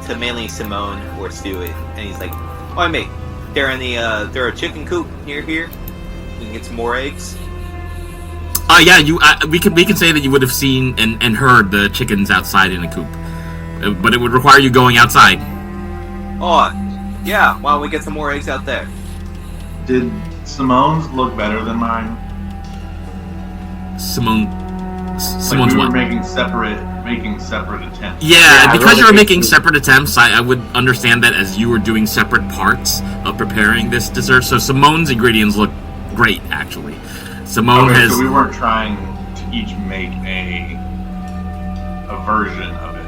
D: to mainly Simone or Stewie, and he's like, "Oi, mate, there a chicken coop near here? We can get some more eggs."
A: Yeah, we can say that you would have seen and heard the chickens outside in a coop, but it would require you going outside.
D: Oh, yeah. Why don't we get some more eggs out there?
F: Did Simone's look better than mine?
A: Simone's
F: Like we were
A: what?
F: making separate attempts.
A: Yeah, because you were making
C: 18.
A: separate attempts, I would understand that as you were doing separate parts of preparing this dessert. So Simone's ingredients look great, actually. Simone
F: Okay,
A: has.
F: so we weren't trying to each make a version of it.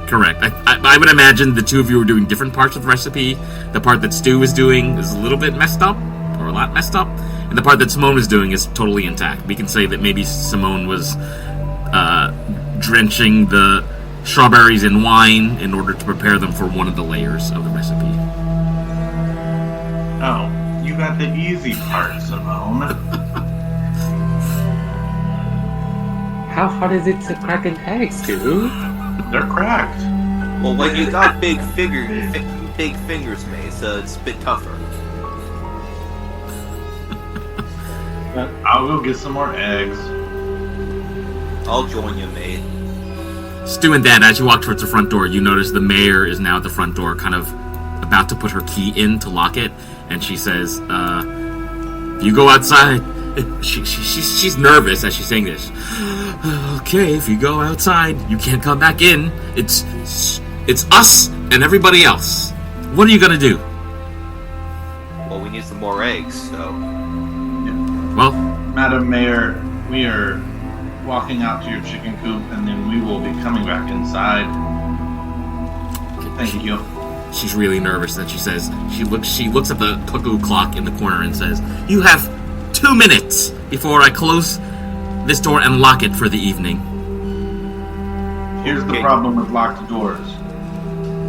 A: Correct. I would imagine the two of you were doing different parts of the recipe. The part that Stu was doing is a little bit messed up, or a lot messed up, and the part that Simone was doing is totally intact. We can say that maybe Simone was drenching the strawberries in wine in order to prepare them for one of the layers of the recipe.
F: Oh, you got the easy part, Simone.
E: How hard is it to crack an egg, Stu?
F: They're cracked.
D: Well, when you got big fingers, mate, so it's a bit tougher.
F: I'll go get some more eggs.
D: I'll join you, mate.
A: Stu and Dad, as you walk towards the front door, you notice the mayor is now at the front door, kind of about to put her key in to lock it, and she says, "If you go outside," she's nervous as she's saying this. "Okay, if you go outside, you can't come back in. It's us and everybody else. What are you gonna do?"
D: Well, we need some more eggs, so.
A: Well,
F: Madam Mayor, we are walking out to your chicken coop, and then we will be coming back inside. Thank you.
A: she's really nervous, and she says, she looks at the cuckoo clock in the corner and says, "You have 2 minutes before I close this door and lock it for the evening."
F: Here's the
D: Okay.
F: problem with locked doors.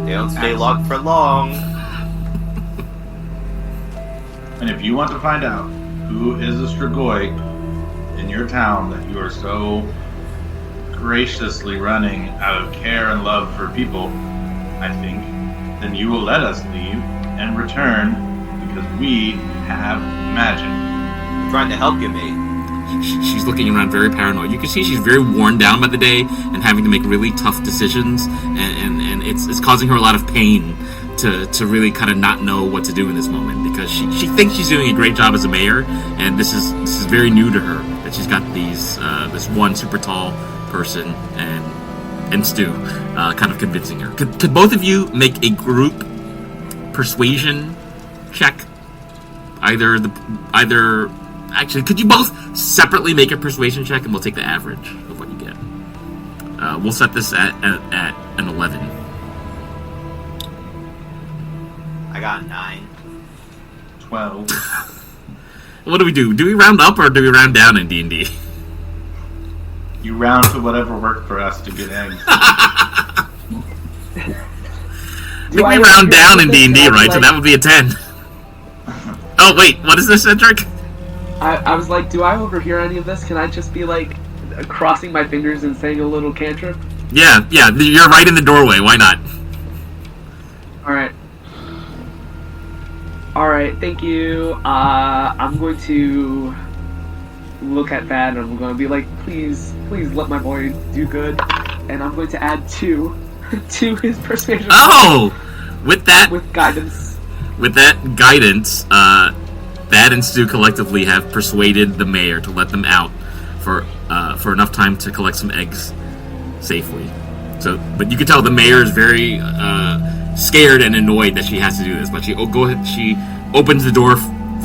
D: They don't stay locked for long.
F: And if you want to find out who is a strigoi in your town that you are so graciously running out of care and love for people, I think, then you will let us leave and return because we have magic.
D: I'm trying to help you, mate.
A: She's looking around very paranoid. You can see she's very worn down by the day and having to make really tough decisions, and it's causing her a lot of pain to really kind of not know what to do in this moment, because she thinks she's doing a great job as a mayor, and this is very new to her, that she's got these this one super tall person and Stu kind of convincing her. Could both of you make a group persuasion check. Either actually, could you both separately make a persuasion check, and we'll take the average of what you get. We'll set this at an 11.
D: I got a 9.
F: 12.
A: What do we do? Do we round up or do we round down in D&D?
F: You round to whatever worked for us to get eggs.
A: I think we round down in D&D, right? So that would be a 10. Oh, wait, what is this, Cedric?
C: I was like, do I overhear any of this? Can I just be like crossing my fingers and saying a little cantrip?
A: Yeah, you're right in the doorway. Why not?
C: Alright, thank you. I'm going to look at that and I'm going to be like, please let my boy do good. And I'm going to add 2 to his persuasion.
A: Oh! With
C: guidance.
A: With that guidance, Thad and Stu collectively have persuaded the mayor to let them out for enough time to collect some eggs safely. So, but you can tell the mayor is very scared and annoyed that she has to do this. But she opens the door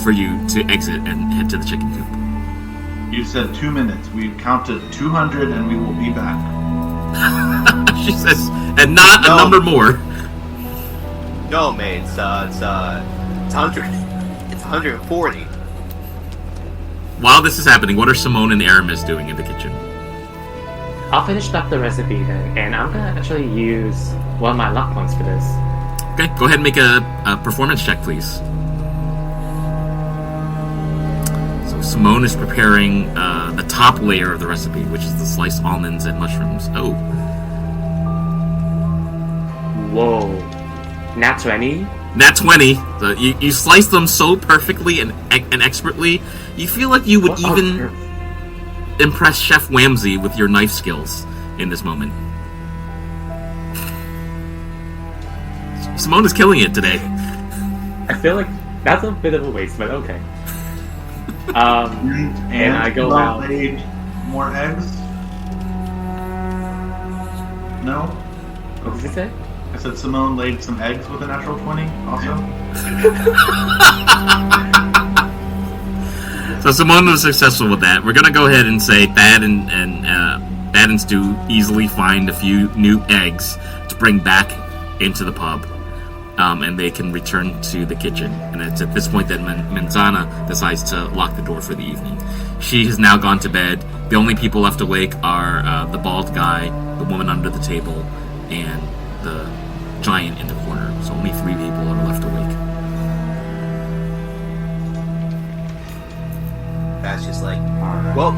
A: for you to exit and head to the chicken coop.
F: You said 2 minutes. We counted 200 and we will be back.
A: She says, and not a number more.
D: No, mate, it's 100. It's 140.
A: While this is happening, what are Simone and Aramis doing in the kitchen?
E: I'll finish up the recipe then, and I'm gonna actually use one of my luck points for this.
A: Okay, go ahead and make a performance check, please. So Simone is preparing the top layer of the recipe, which is the sliced almonds and mushrooms. Oh.
E: Whoa. Nat 20?
A: Nat 20. So you slice them so perfectly and expertly, you feel like you would even impress Chef Wamsey with your knife skills in this moment. Simone is killing it today.
E: I feel like that's a bit of a waste, but okay. And I go out.
F: Laid more eggs? No?
E: What did you say?
F: I said Simone laid some eggs with a natural 20 also.
A: So Simone was successful with that. We're gonna go ahead and say Thad and Stu easily find a few new eggs to bring back into the pub, and they can return to the kitchen. And it's at this point that Manzana decides to lock the door for the evening. She has now gone to bed. The only people left awake are the bald guy, the woman under the table, and the giant in the corner. So only 3 people are left awake.
D: That's just like, well,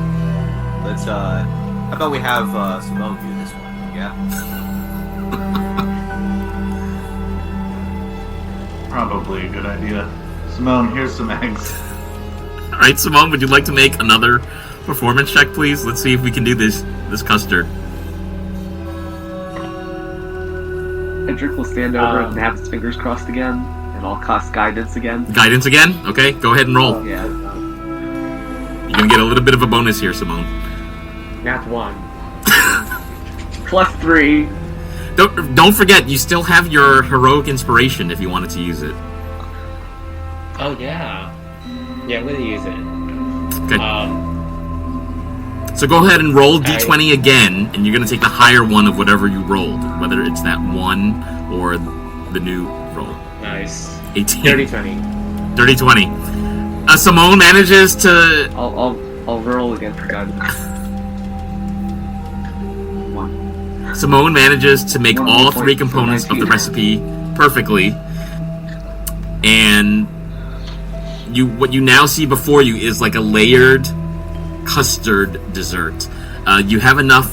D: let's, how about we have Simone do this one, yeah?
F: Probably a good idea. Simone, here's some eggs.
A: Alright, Simone, would you like to make another performance check, please? Let's see if we can do this custard.
C: Edric will stand over and have his fingers crossed again, and I'll cast guidance again.
A: Guidance again? Okay, go ahead and roll.
C: Yeah.
A: You're gonna get a little bit of a bonus here, Simone.
E: Nat 1.
C: +3.
A: Don't forget, you still have your heroic inspiration if you wanted to use it.
E: Oh, yeah. Yeah, I'm gonna use it.
A: Okay. So go ahead and roll d20 again, and you're gonna take the higher one of whatever you rolled, whether it's that 1 or the new roll.
E: Nice.
A: 18.
E: 30-20.
A: 30-20. Simone manages to...
C: I'll roll again for guidance. 1.
A: Simone manages to make all 3 components of the recipe perfectly, and what you now see before you is like a layered custard dessert. You have enough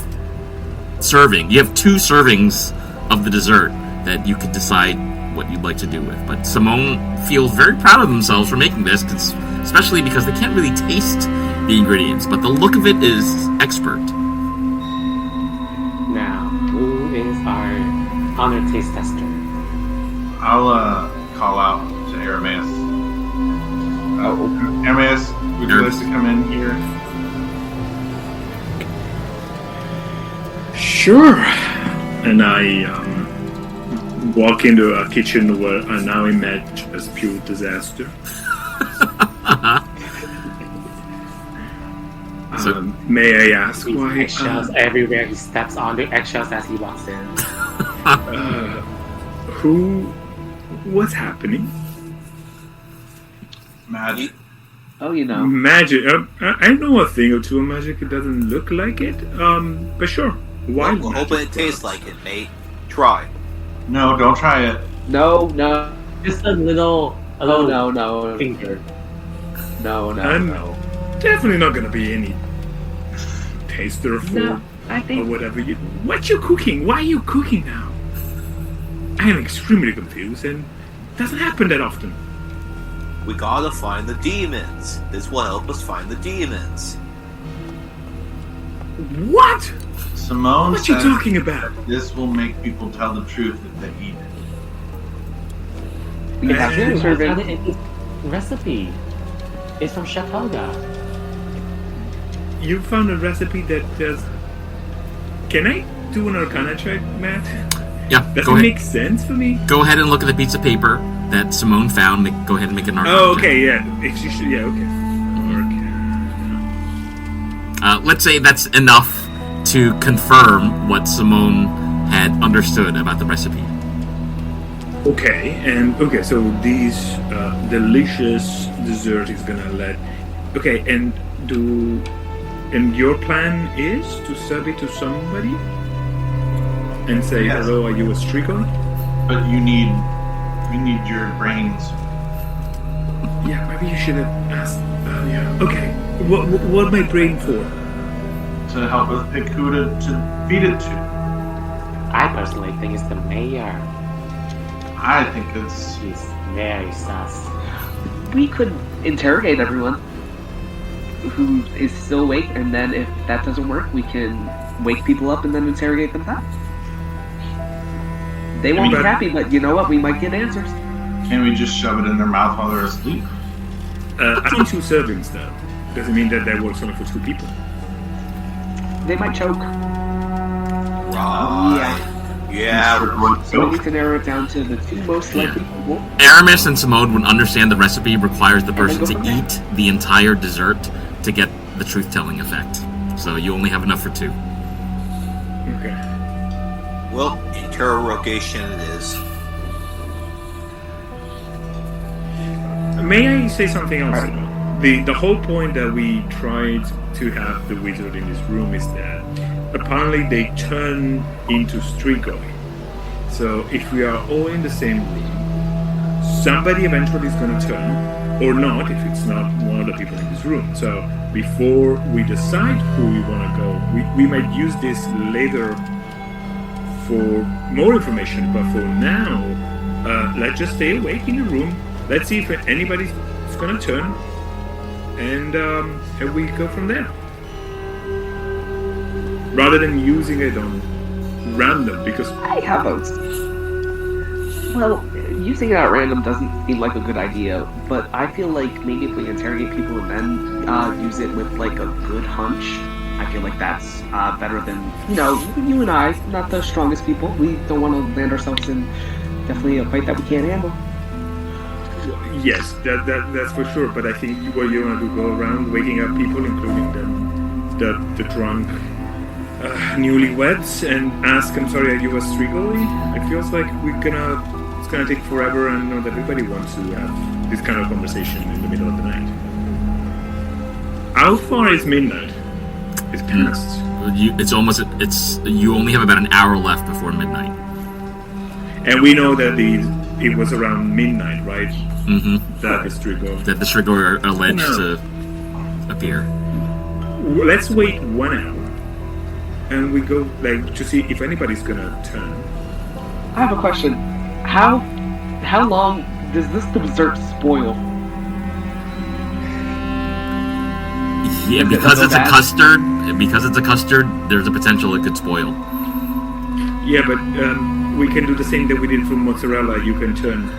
A: serving. You have 2 servings of the dessert that you could decide what you'd like to do with. But Simone feels very proud of themselves for making this, especially because they can't really taste the ingredients, but the look of it is expert.
E: Now, who is our honored taste tester?
F: I'll call out to Aramis. Aramis, would you like to come in here?
B: Sure. And I walk into a kitchen where I now imagine as pure disaster. May I ask why?
E: Eggshells everywhere. He steps on the eggshells as he walks in.
B: What's happening?
F: Magic.
C: Oh, you know.
B: Magic. I know a thing or two of magic. It doesn't look like it. But sure. Why?
D: We're hoping it tastes like it, mate. Try.
F: No, don't try it.
C: No.
E: Just a little
C: No.
E: finger.
C: No.
B: Definitely not gonna be any taster for
C: No, I
B: or
C: think
B: whatever you. What you cooking? Why are you cooking now? I am extremely confused, and it doesn't happen that often.
D: We gotta find the demons. This will help us find the demons.
B: What?
F: Simone
B: What you
F: says
B: talking about?
F: this will make people tell the truth if they eat it.
C: we have
E: It's
C: to serve
E: found
C: it.
E: it in his recipe. It's from Chef Helga.
B: You found a recipe that does. Can I do an Arcana check, Matt?
A: Yeah,
B: Does
A: go
B: it
A: ahead.
B: make sense for me?
A: Go ahead and look at the piece of paper that Simone found. Go ahead and make an Arcana
B: Oh,
A: check.
B: okay, yeah. If you should, yeah, okay. Arcana.
A: Let's say that's enough to confirm what Simone had understood about the recipe.
B: Okay, so this delicious dessert is gonna let. Okay, and your plan is to serve it to somebody and say,
F: Yes.
B: "Hello, are you a streaker?"
F: But we need your brains.
B: Yeah, maybe you should have asked earlier. Okay, what my brain for?
F: To help us pick who to feed it to.
E: I personally think it's the mayor.
F: I think it's
E: She's very sus.
C: We could interrogate everyone who is still awake, and then if that doesn't work, we can wake people up and then interrogate them back. They won't be
B: But-
C: happy, but you know what? We might get answers.
F: can we just shove it in their mouth while they're asleep?
B: I think 2 servings though. Doesn't mean that works only for 2 people.
C: They might choke.
D: Right. Yeah.
C: So we need to narrow it down to the 2 most likely people.
A: Aramis and Simone would understand the recipe requires the person
C: go
A: to
C: from there.
A: eat the entire dessert to get the truth-telling effect. So you only have enough for 2.
B: Okay.
D: Well, interrogation it is.
B: May I say something else? The whole point that we tried to have the wizard in this room is that apparently they turn into strigoi. So if we are all in the same room, somebody eventually is going to turn, or not if it's not one of the people in this room. So before we decide who we want to go, we might use this later for more information, but for now, let's just stay awake in the room. Let's see if anybody's going to turn, and we go from there. Rather than using it on random, because
C: I have votes. Well, using it at random doesn't seem like a good idea, but I feel like maybe if we interrogate people and then use it with like a good hunch, I feel like that's better than, you and I, not the strongest people. We don't want to land ourselves in definitely a fight that we can't handle.
B: yes, that's for sure. But I think what you want to do, go around waking up people, including the drunk newlyweds, and ask, "I'm sorry, are you a strigoi?" It feels like it's gonna take forever, and not everybody wants to have this kind of conversation in the middle of the night. How far is midnight? It's past.
A: You only have about an hour left before midnight.
B: And we know that it was around midnight, right?
A: Mm-hmm.
B: That the strigoi.
A: That the strigoi are alleged
B: No.
A: to appear.
B: Let's wait 1 hour, and we go to see if anybody's gonna turn.
C: I have a question. How long does this dessert spoil?
A: Yeah,
C: Is it
A: because
C: so
A: it's a
C: bad?
A: custard. Because it's a custard, there's a potential it could spoil.
B: Yeah, but we can do the same that we did for mozzarella. You can turn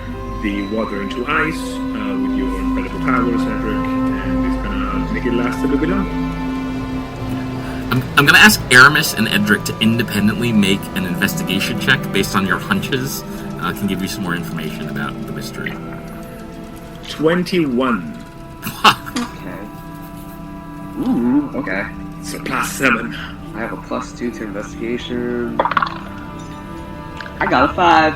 B: the water into ice with your incredible powers, Edric, and it's gonna make it last a little bit longer.
A: I'm gonna ask Aramis and Edric to independently make an investigation check based on your hunches can give you some more information about the mystery.
B: 21.
C: Okay. Ooh, okay.
B: So +7.
C: I have a +2 to investigation. I got a 5.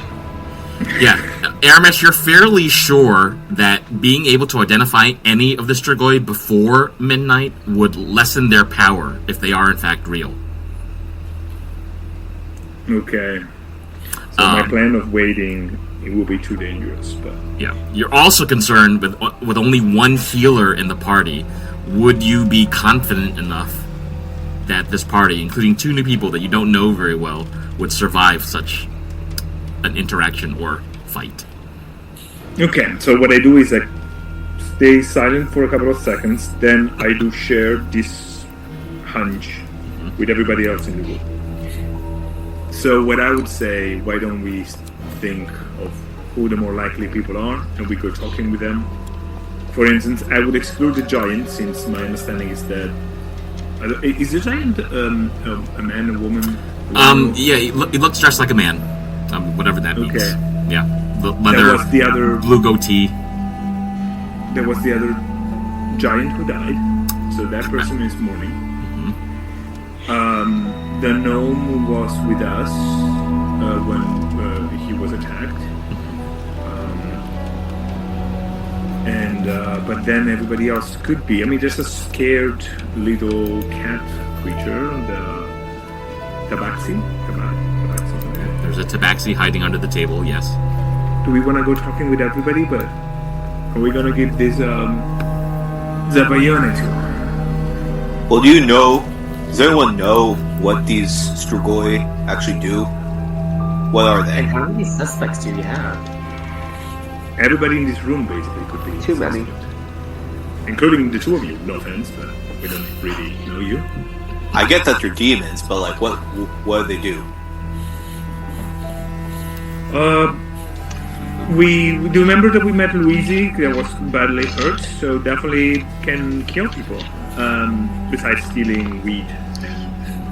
A: Yeah, Aramis, you're fairly sure that being able to identify any of the Strigoi before midnight would lessen their power if they are in fact real.
B: Okay. So my plan of waiting, it will be too dangerous, but...
A: Yeah. You're also concerned with only one healer in the party. Would you be confident enough that this party, including 2 new people that you don't know very well, would survive such an interaction or fight?
B: Okay, so what I do is I stay silent for a couple of seconds, then I do share this hunch with everybody else in the group. So what I would say, why don't we think of who the more likely people are, and we go talking with them. For instance, I would exclude the giant, since my understanding is that... Is the giant a man, a woman?
A: Yeah, he looks dressed like a man. Whatever that means.
B: Okay.
A: Yeah. Leather,
B: There was the other...
A: blue goatee.
B: There was the other giant who died, so that person is mourning. The gnome who was with us when he was attacked. But then everybody else could be. I mean, there's a scared little cat creature, the tabaxi.
A: There's a tabaxi hiding under the table, yes.
B: Do we want to go talking with everybody? But are we going to give this Zabayone to?
G: Well, does anyone know what these Strigoi actually do? What are
E: And
G: they?
E: how many suspects do you have?
B: Everybody in this room basically could be.
C: Too many.
B: Including the 2 of you, no offense, but we don't really know you.
G: I get that they're demons, but like, what do they do?
B: We do you remember that we met Luigi that was badly hurt, so definitely can kill people. Besides stealing weed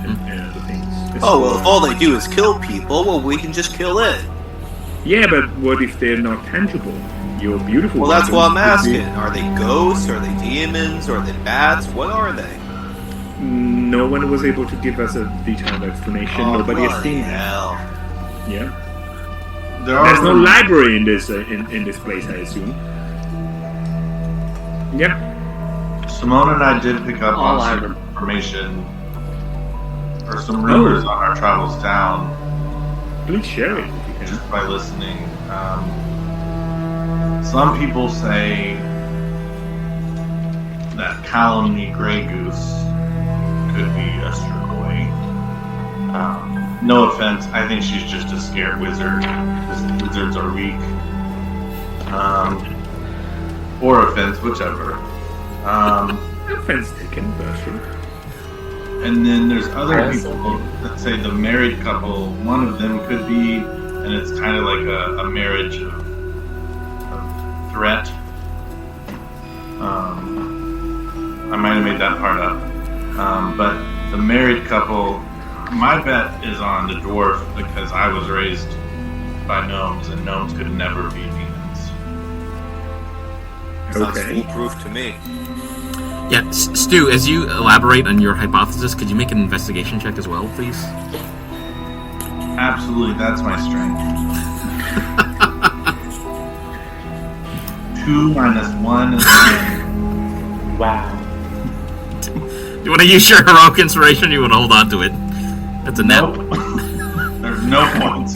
B: and other things.
G: Oh, well, if all they do is kill people, well, we can just kill it.
B: Yeah, but what if they're not tangible? You're beautiful.
G: Well, that's what I'm
B: weapons could be-
G: asking. Are they ghosts? Are they demons? Are they bats? What are they?
B: No one was able to give us a detailed explanation. Nobody has seen them.
G: hell.
B: Yeah.
F: There's
B: no library in this in this place, I assume. Yeah.
F: Simone and I did pick up
C: All
F: on some
C: library.
F: information or some rumors on our travels down
B: Please share it if you can.
F: just by listening. Some people say that Calumny Grey Goose could be a Strigoi. No offense, I think she's just a scared wizard. Just wizards are weak. Or offense, whichever.
B: Offense taken, but sure.
F: And then there's other people that say the married couple, one of them could be, and it's kind of like a marriage of threat. I might have made that part up. But the married couple, my bet is on the dwarf because I was raised by gnomes and gnomes could never be demons.
G: Sounds
B: Okay.
G: foolproof to me.
A: Yeah, Stu, as you elaborate on your hypothesis, could you make an investigation check as well, please?
F: Absolutely, that's my strength. 2 minus 1 is 9.
E: Wow.
A: Do you want to use your heroic inspiration, or you want to hold on to it? That's a net.
F: Nope. There's no points.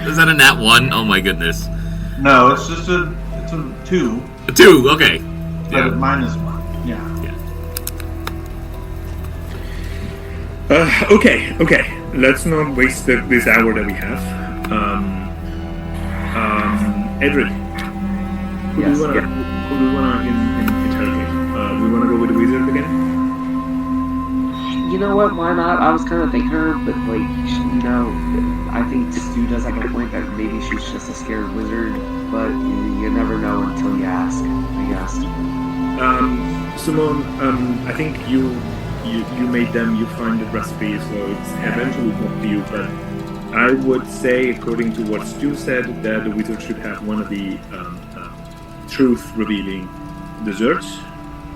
A: Is that a nat 1? Oh my goodness.
F: No, it's just a 2.
A: A 2, okay.
F: But
A: Yeah.
F: minus 1. Yeah.
B: Okay. Let's not waste this hour that we have. Edric, who do we want to interrogate? We want to go with the wizard again?
C: You know what? Why not? I was kind of thinking her, but like, I think Stu does have a point that maybe she's just a scared wizard, but you never know until you ask, I guess.
B: Simone, I think you made them. You find the recipe, so it's eventually up to you. But I would say, according to what Stu said, that the wizard should have one of the truth-revealing desserts,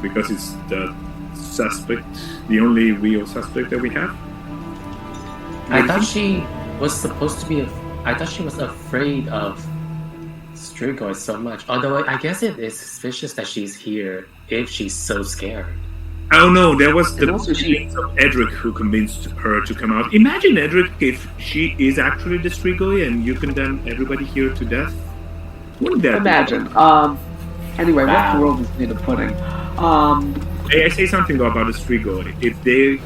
B: because it's the suspect, the only real suspect that we have.
E: I thought she was supposed to be. I thought she was afraid of Strigoi so much. Although I guess it is suspicious that she's here if she's so scared.
B: Oh no, that was the
C: And also she-
B: of Edric who convinced her to come out. Imagine Edric if she is actually the Strigoi and you condemn everybody here to death. Wouldn't that be-
C: Imagine. Anyway,
E: Wow.
C: what the world is made of pudding.
B: I say something though about the Strigoi. If they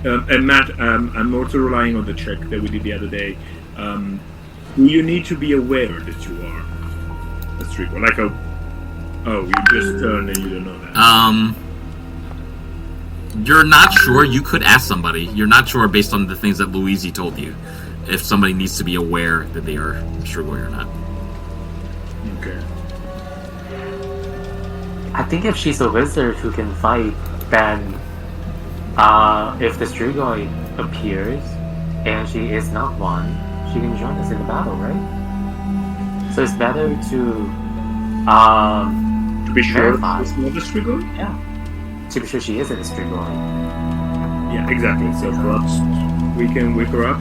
B: and Matt, I'm also relying on the check that we did the other day. Do you need to be aware that you are a Strigoi? Like you just turned and you don't know that.
A: You're not sure. You could ask somebody. You're not sure based on the things that Luigi told you, if somebody needs to be aware that they are Strigoi or not.
B: Okay.
E: I think if she's a wizard who can fight, then if the Strigoi appears and she is not one, she can join us in the battle, right? So it's better to
B: be sure
E: verify.
B: it's not a Strigoi?
E: Yeah. To be sure she isn't a Strigoi.
B: Yeah, exactly. So perhaps we can wake her up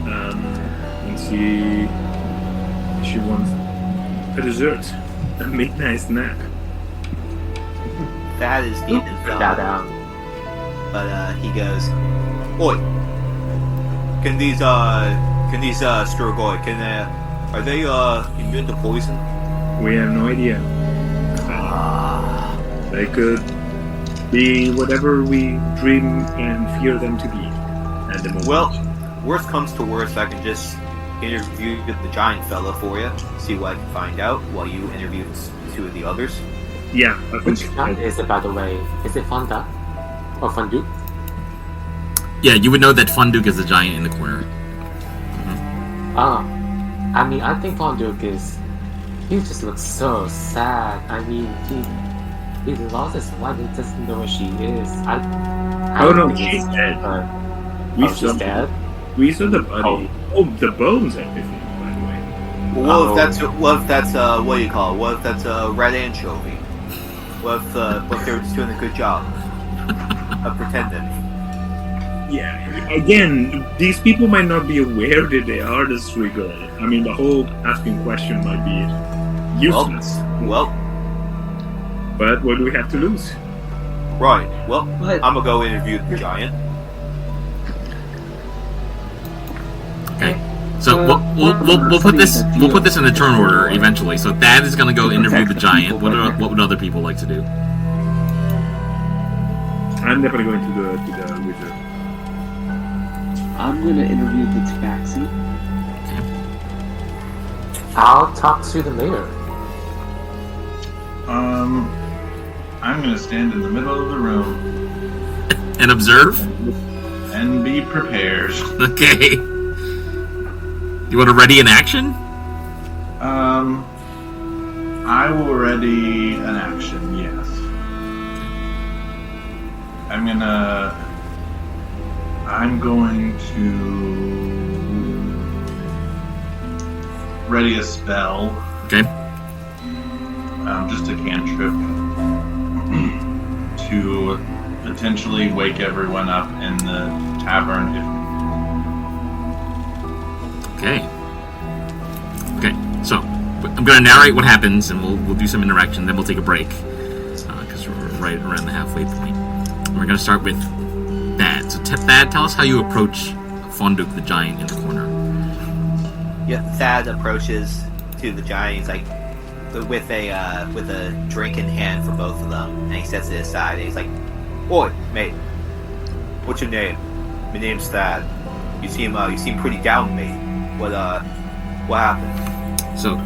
B: and see if she wants a dessert, a midnight snack.
D: That is deep in
E: That
D: thought. But he goes, "Oi, can these Strigoi are they immune to poison?"
B: We have no idea. They could be whatever we dream and fear them to be at the moment.
D: Well, worst comes to worst, I can just interview the giant fella for you, see what I can find out while you interview two of the others.
B: yeah, I
E: Which
B: think
E: one is it, by the way? Is it Fonda? Or Fondu?
A: Yeah, you would know that Funduke is the giant in the corner.
E: I mean, I think Fonduke he just looks so sad. I mean, he lost his wife, he doesn't know where she is. I
B: Oh, no,
E: don't think
B: she's
E: it's
B: dead.
E: her.
B: we
E: Oh, she's dead?
B: We saw the body. Oh, the bones, everything, by the way.
D: Well, what if that's what do you call it? What if that's a red anchovy? What if they're just doing a good job of pretending?
B: Yeah, again, these people might not be aware that they are the Strigoi. I mean, the whole asking question might be useless.
D: Well,
B: But what do we have to lose?
D: right. Well,
C: But-
D: I'm gonna go interview the giant.
A: Okay. So we'll put this in the turn order eventually. So Thad is gonna go interview the giant. What would other people like to do?
B: I'm definitely going to the wizard.
C: I'm gonna interview the tabaxi.
E: I'll talk to the mayor.
F: I'm gonna stand in the middle of the room
A: And observe.
F: and be prepared.
A: Okay. You want to ready in action?
F: I will ready an action, yes. I'm going to ready a spell,
A: Okay.
F: just a cantrip, to potentially wake everyone up in the tavern if
A: Okay. Okay. So I'm going to narrate what happens, and we'll do some interaction. Then we'll take a break because we're right around the halfway point. And we're going to start with Thad. So Thad, tell us how you approach Fonduke the giant in the corner.
D: Yeah, Thad approaches to the giant. He's like with a drink in hand for both of them, and he sets it aside. And he's like, "Oi, mate, what's your name?" "My name's Thad. You seem pretty down, mate. What happened?"
A: So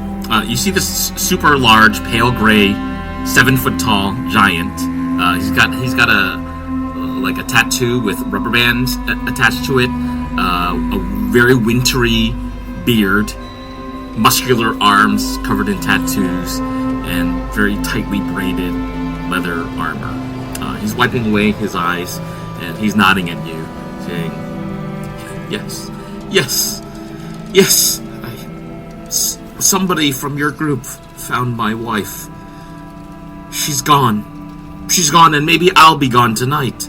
A: you see this super large, pale gray, 7 foot tall giant. He's got a tattoo with rubber bands attached to it. A very wintry beard, muscular arms covered in tattoos, and very tightly braided leather armor. He's wiping away his eyes, and he's nodding at you, saying, Yes. Somebody from your group found my wife. She's gone, and maybe I'll be gone tonight.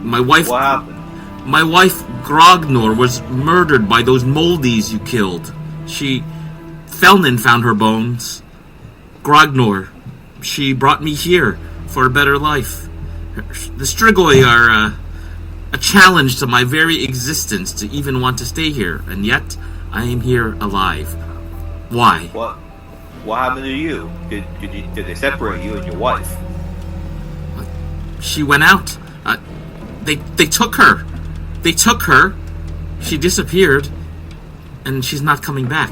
A: My wife...
G: What happened?
A: My wife, Grognor, was murdered by those moldies you killed. Felnin found her bones. Grognor, she brought me here for a better life. The Strigoi are a challenge to my very existence to even want to stay here, and yet I am here alive. Why?
G: What happened to you? Did they separate you and your wife?
A: She went out. They took her. They took her. She disappeared, and she's not coming back.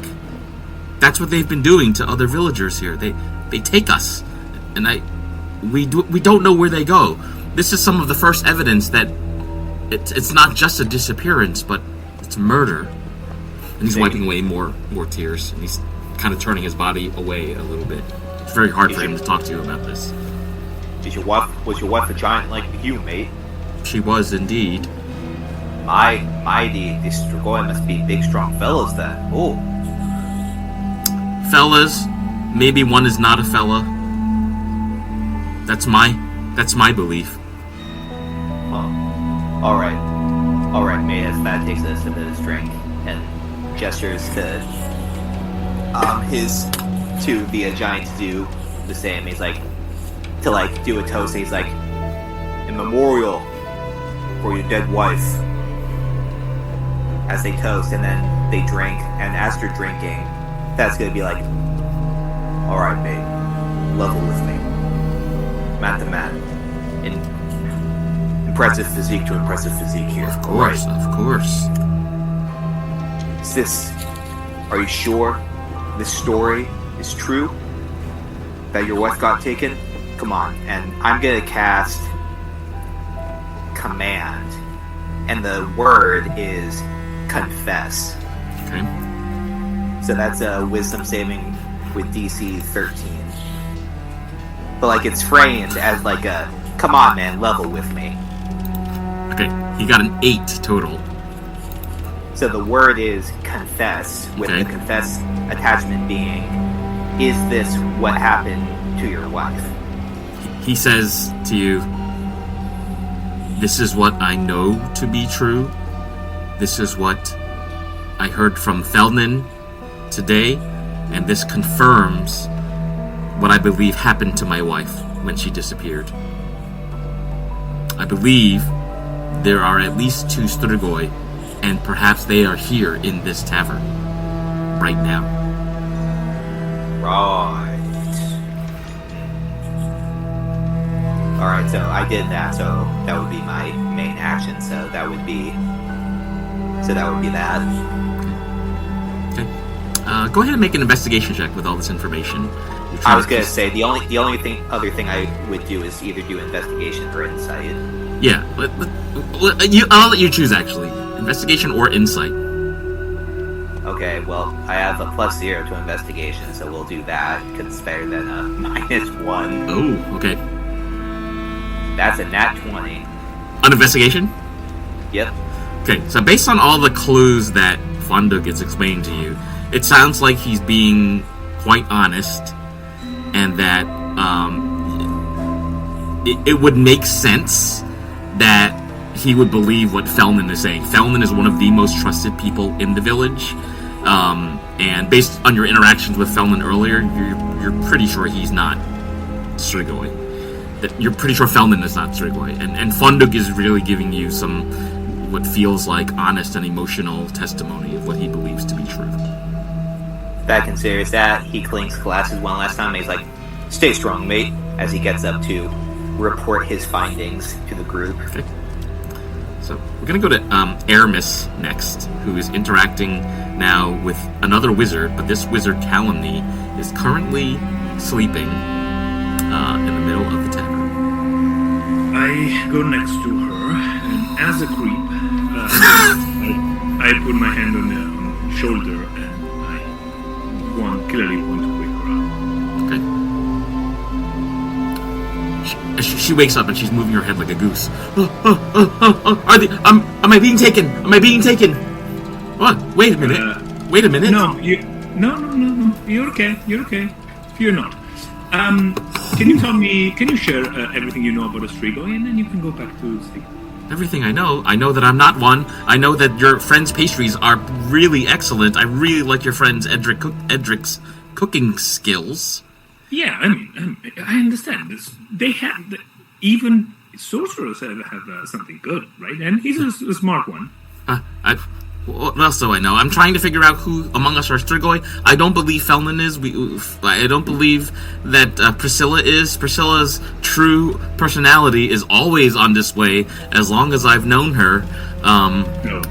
A: That's what they've been doing to other villagers here. They take us, and we don't know where they go. This is some of the first evidence that it's not just a disappearance, but it's murder. And he's wiping away more tears, and he's kind of turning his body away a little bit. It's very hard for him to talk to you about this.
G: Was your wife a giant like you, mate?
A: She was indeed.
G: The Strigoi must be big, strong fellas then. Oh.
A: Fellas, maybe one is not a fella. That's my belief.
G: Oh. Alright, mate, as Thad takes a sip of his drink and gestures to the giant to do the same. He's like, to do a toast. He's like, in memorial for your dead wife. As they toast, and then they drink, and as they're drinking, that's gonna be like, alright, mate, level with me. Man to man. Impressive physique to impressive physique here.
A: Of course.
G: Sis, are you sure this story is true? That your wife got taken? Come on, and I'm gonna cast command, and the word is confess.
A: Okay.
G: So that's a wisdom saving with DC 13. But it's framed as a, come on man, level with me.
A: Okay, he got an 8 total.
G: So the word is confess, with the confess attachment being, is this what happened to your wife?
A: He says to you, this is what I know to be true. This is what I heard from Felnin today, and this confirms what I believe happened to my wife when she disappeared. I believe there are at least 2 Strigoi, and perhaps they are here in this tavern right now.
G: Right. Alright, so I did that, so that would be my main action, so that would be that.
A: Okay. Go ahead and make an investigation check with all this information.
G: I was gonna say the only other thing I would do is either do investigation or insight.
A: Yeah, I'll let you choose actually, investigation or insight.
G: Okay, well I have a +0 to investigation, so we'll do that because it's better than a -1.
A: Oh, okay.
G: That's a nat 20.
A: On investigation?
G: Yep.
A: Okay, so based on all the clues that Fonduk is explaining to you, it sounds like he's being quite honest, and that it would make sense that he would believe what Felnin is saying. Felnin is one of the most trusted people in the village, and based on your interactions with Felnin earlier, you're pretty sure he's not Strigoi. That you're pretty sure Felnin is not Strigoi, and Fonduk is really giving you some what feels like honest and emotional testimony of what he believes to be true.
G: That considers that, he clinks glasses one last time and he's like, stay strong, mate, as he gets up to report his findings to the group.
A: Okay. So we're going to go to Aramis next, who is interacting now with another wizard, but this wizard, Calumny, is currently sleeping in the middle of the tavern.
B: I go next to her, and as a creep, I put my hand on the shoulder and I clearly want to wake her up.
A: Okay. She wakes up and she's moving her head like a goose. Am I being taken? Am I being taken? What? Wait a minute. Wait a minute.
B: No, no. You're okay. You're not. Can you tell me? Can you share everything you know about Ostrigo, and then you can go back to sleep.
A: Everything I know. I know that I'm not one. I know that your friend's pastries are really excellent. I really like your friend's Edric's cooking skills.
B: Yeah, I mean, I understand this. They have even sorcerers have something good, right? And he's a smart one.
A: What else do I know? I'm trying to figure out who among us are Strigoi. I don't believe Felnin is. I don't believe that Priscilla is. Priscilla's true personality is always on display as long as I've known her.
B: No,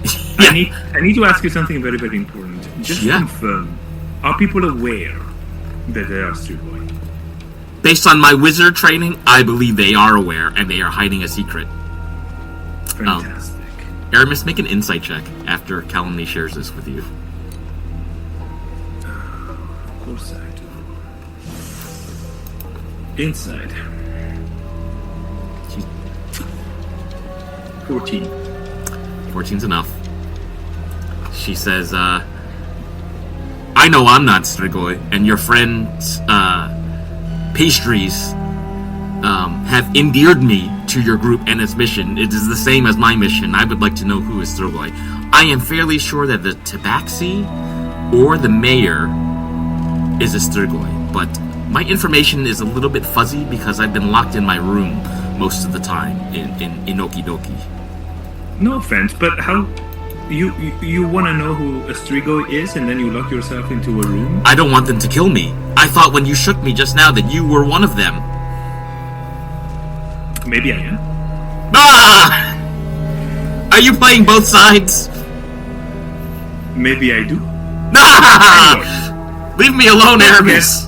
B: it's true.
A: Yeah.
B: I need to ask you something very, very important. Just confirm. Are people aware that they are Strigoi?
A: Based on my wizard training, I believe they are aware, and they are hiding a secret.
B: Fantastic.
A: Aramis, make an insight check after Calumny shares this with you.
B: Of course I do. Inside. 14.
A: 14's enough. She says, I know I'm not Strigoi, and your friend's pastries have endeared me to your group and its mission. It is the same as my mission. I would like to know who is Strigoi. I am fairly sure that the Tabaxi or the mayor is a Strigoi, but my information is a little bit fuzzy because I've been locked in my room most of the time in Enoki Doki.
B: No offense, but how... You want to know who a Strigoi is and then you lock yourself into a room?
A: I don't want them to kill me. I thought when you shook me just now that you were one of them.
B: Maybe I am.
A: Ah! Are you playing both sides?
B: Maybe I do.
A: Ah! Leave me alone, Aramis.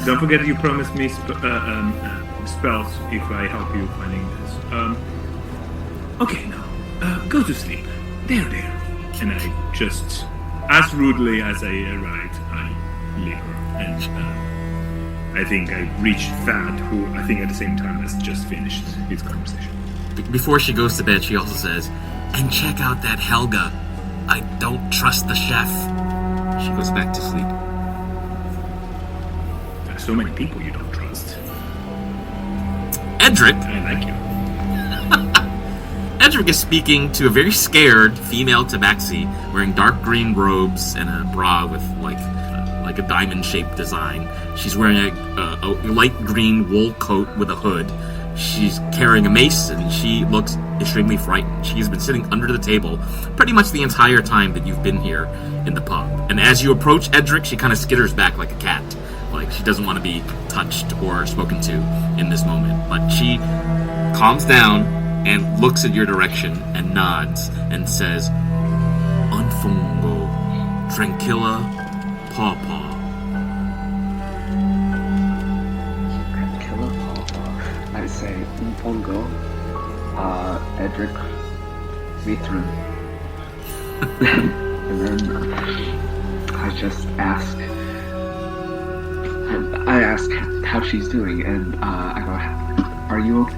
B: Don't forget you promised me spells if I help you finding this. Okay, now, go to sleep. There. And I just, as rudely as I arrived, I leave her. And I think I reached Thad, who I think at the same time has just finished his conversation.
A: Before she goes to bed, she also says, and check out that Helga. I don't trust the chef. She goes back to sleep.
B: There's so many people you don't trust.
A: Edric.
B: I like you.
A: Edric is speaking to a very scared female tabaxi wearing dark green robes and a bra with like a diamond-shaped design. She's wearing a light green wool coat with a hood. She's carrying a mace and she looks extremely frightened. She has been sitting under the table pretty much the entire time that you've been here in the pub. And as you approach Edric, she kind of skitters back like a cat. Like she doesn't want to be touched or spoken to in this moment. But she calms down and looks in your direction and nods and says, Unfungo, tranquilla, pawpaw.
C: Tranquilla, pawpaw. I say, Unfungo, Edric, Mithrin. And then I just ask, how she's doing, and I go, are you okay?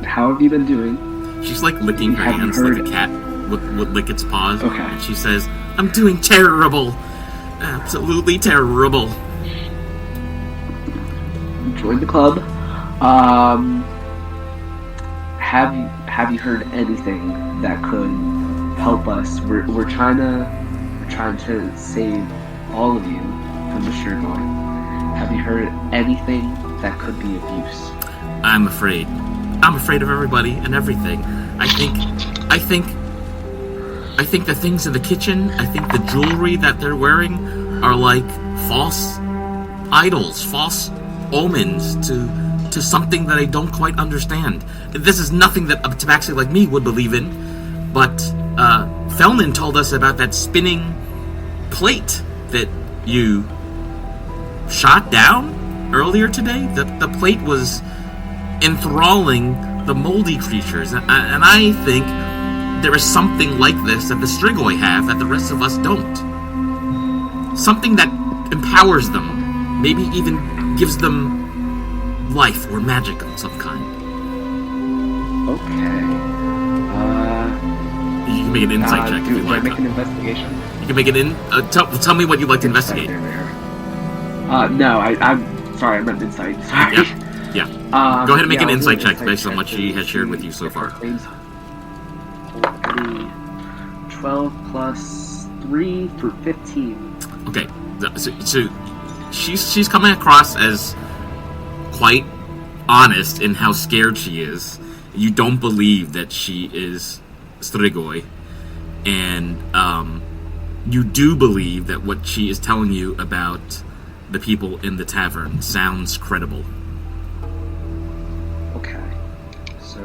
C: How have you been doing?
A: She's like licking her hands like a cat would lick its paws.
C: Okay.
A: And she says, I'm doing terrible. Absolutely terrible.
C: Join the club. Have you heard anything that could help us? We're trying to save all of you from the Strigoi. Have you heard anything that could be of use?
A: I'm afraid of everybody and everything. I think the things in the kitchen, I think the jewelry that they're wearing are like false idols, false omens to something that I don't quite understand. This is nothing that a tabaxi like me would believe in, but Felnin told us about that spinning plate that you shot down earlier today. The plate was enthralling the moldy creatures, and I think there is something like this that the Strigoi have that the rest of us don't. Something that empowers them, maybe even gives them life or magic of some kind.
C: Okay.
A: can make an insight check if you
C: Do I
A: like.
C: make an investigation?
A: You can make it in. Tell me what you'd like to investigate.
C: No, I'm sorry, I meant insight. Sorry.
A: Yeah. Go ahead and make an
C: I'll do
A: insight check based on what she has shared with you so far.
C: 12 plus 3 for 15.
A: Okay, so she's coming across as quite honest in how scared she is. You don't believe that she is Strigoi, and you do believe that what she is telling you about the people in the tavern sounds credible.
C: Okay, so,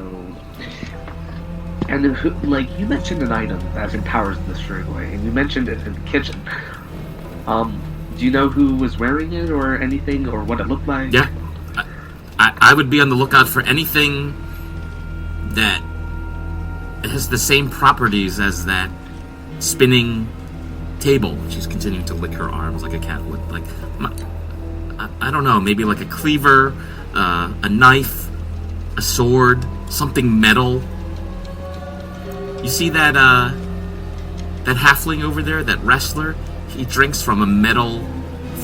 C: and like you mentioned an item that empowers the Strigoi, and you mentioned it in the kitchen. Do you know who was wearing it or anything, or what it looked like?
A: Yeah, I would be on the lookout for anything that has the same properties as that spinning table. She's continuing to lick her arms like a cat would. Like, I don't know, maybe like a cleaver, a knife, a sword, something metal. You see that that halfling over there, that wrestler? He drinks from a metal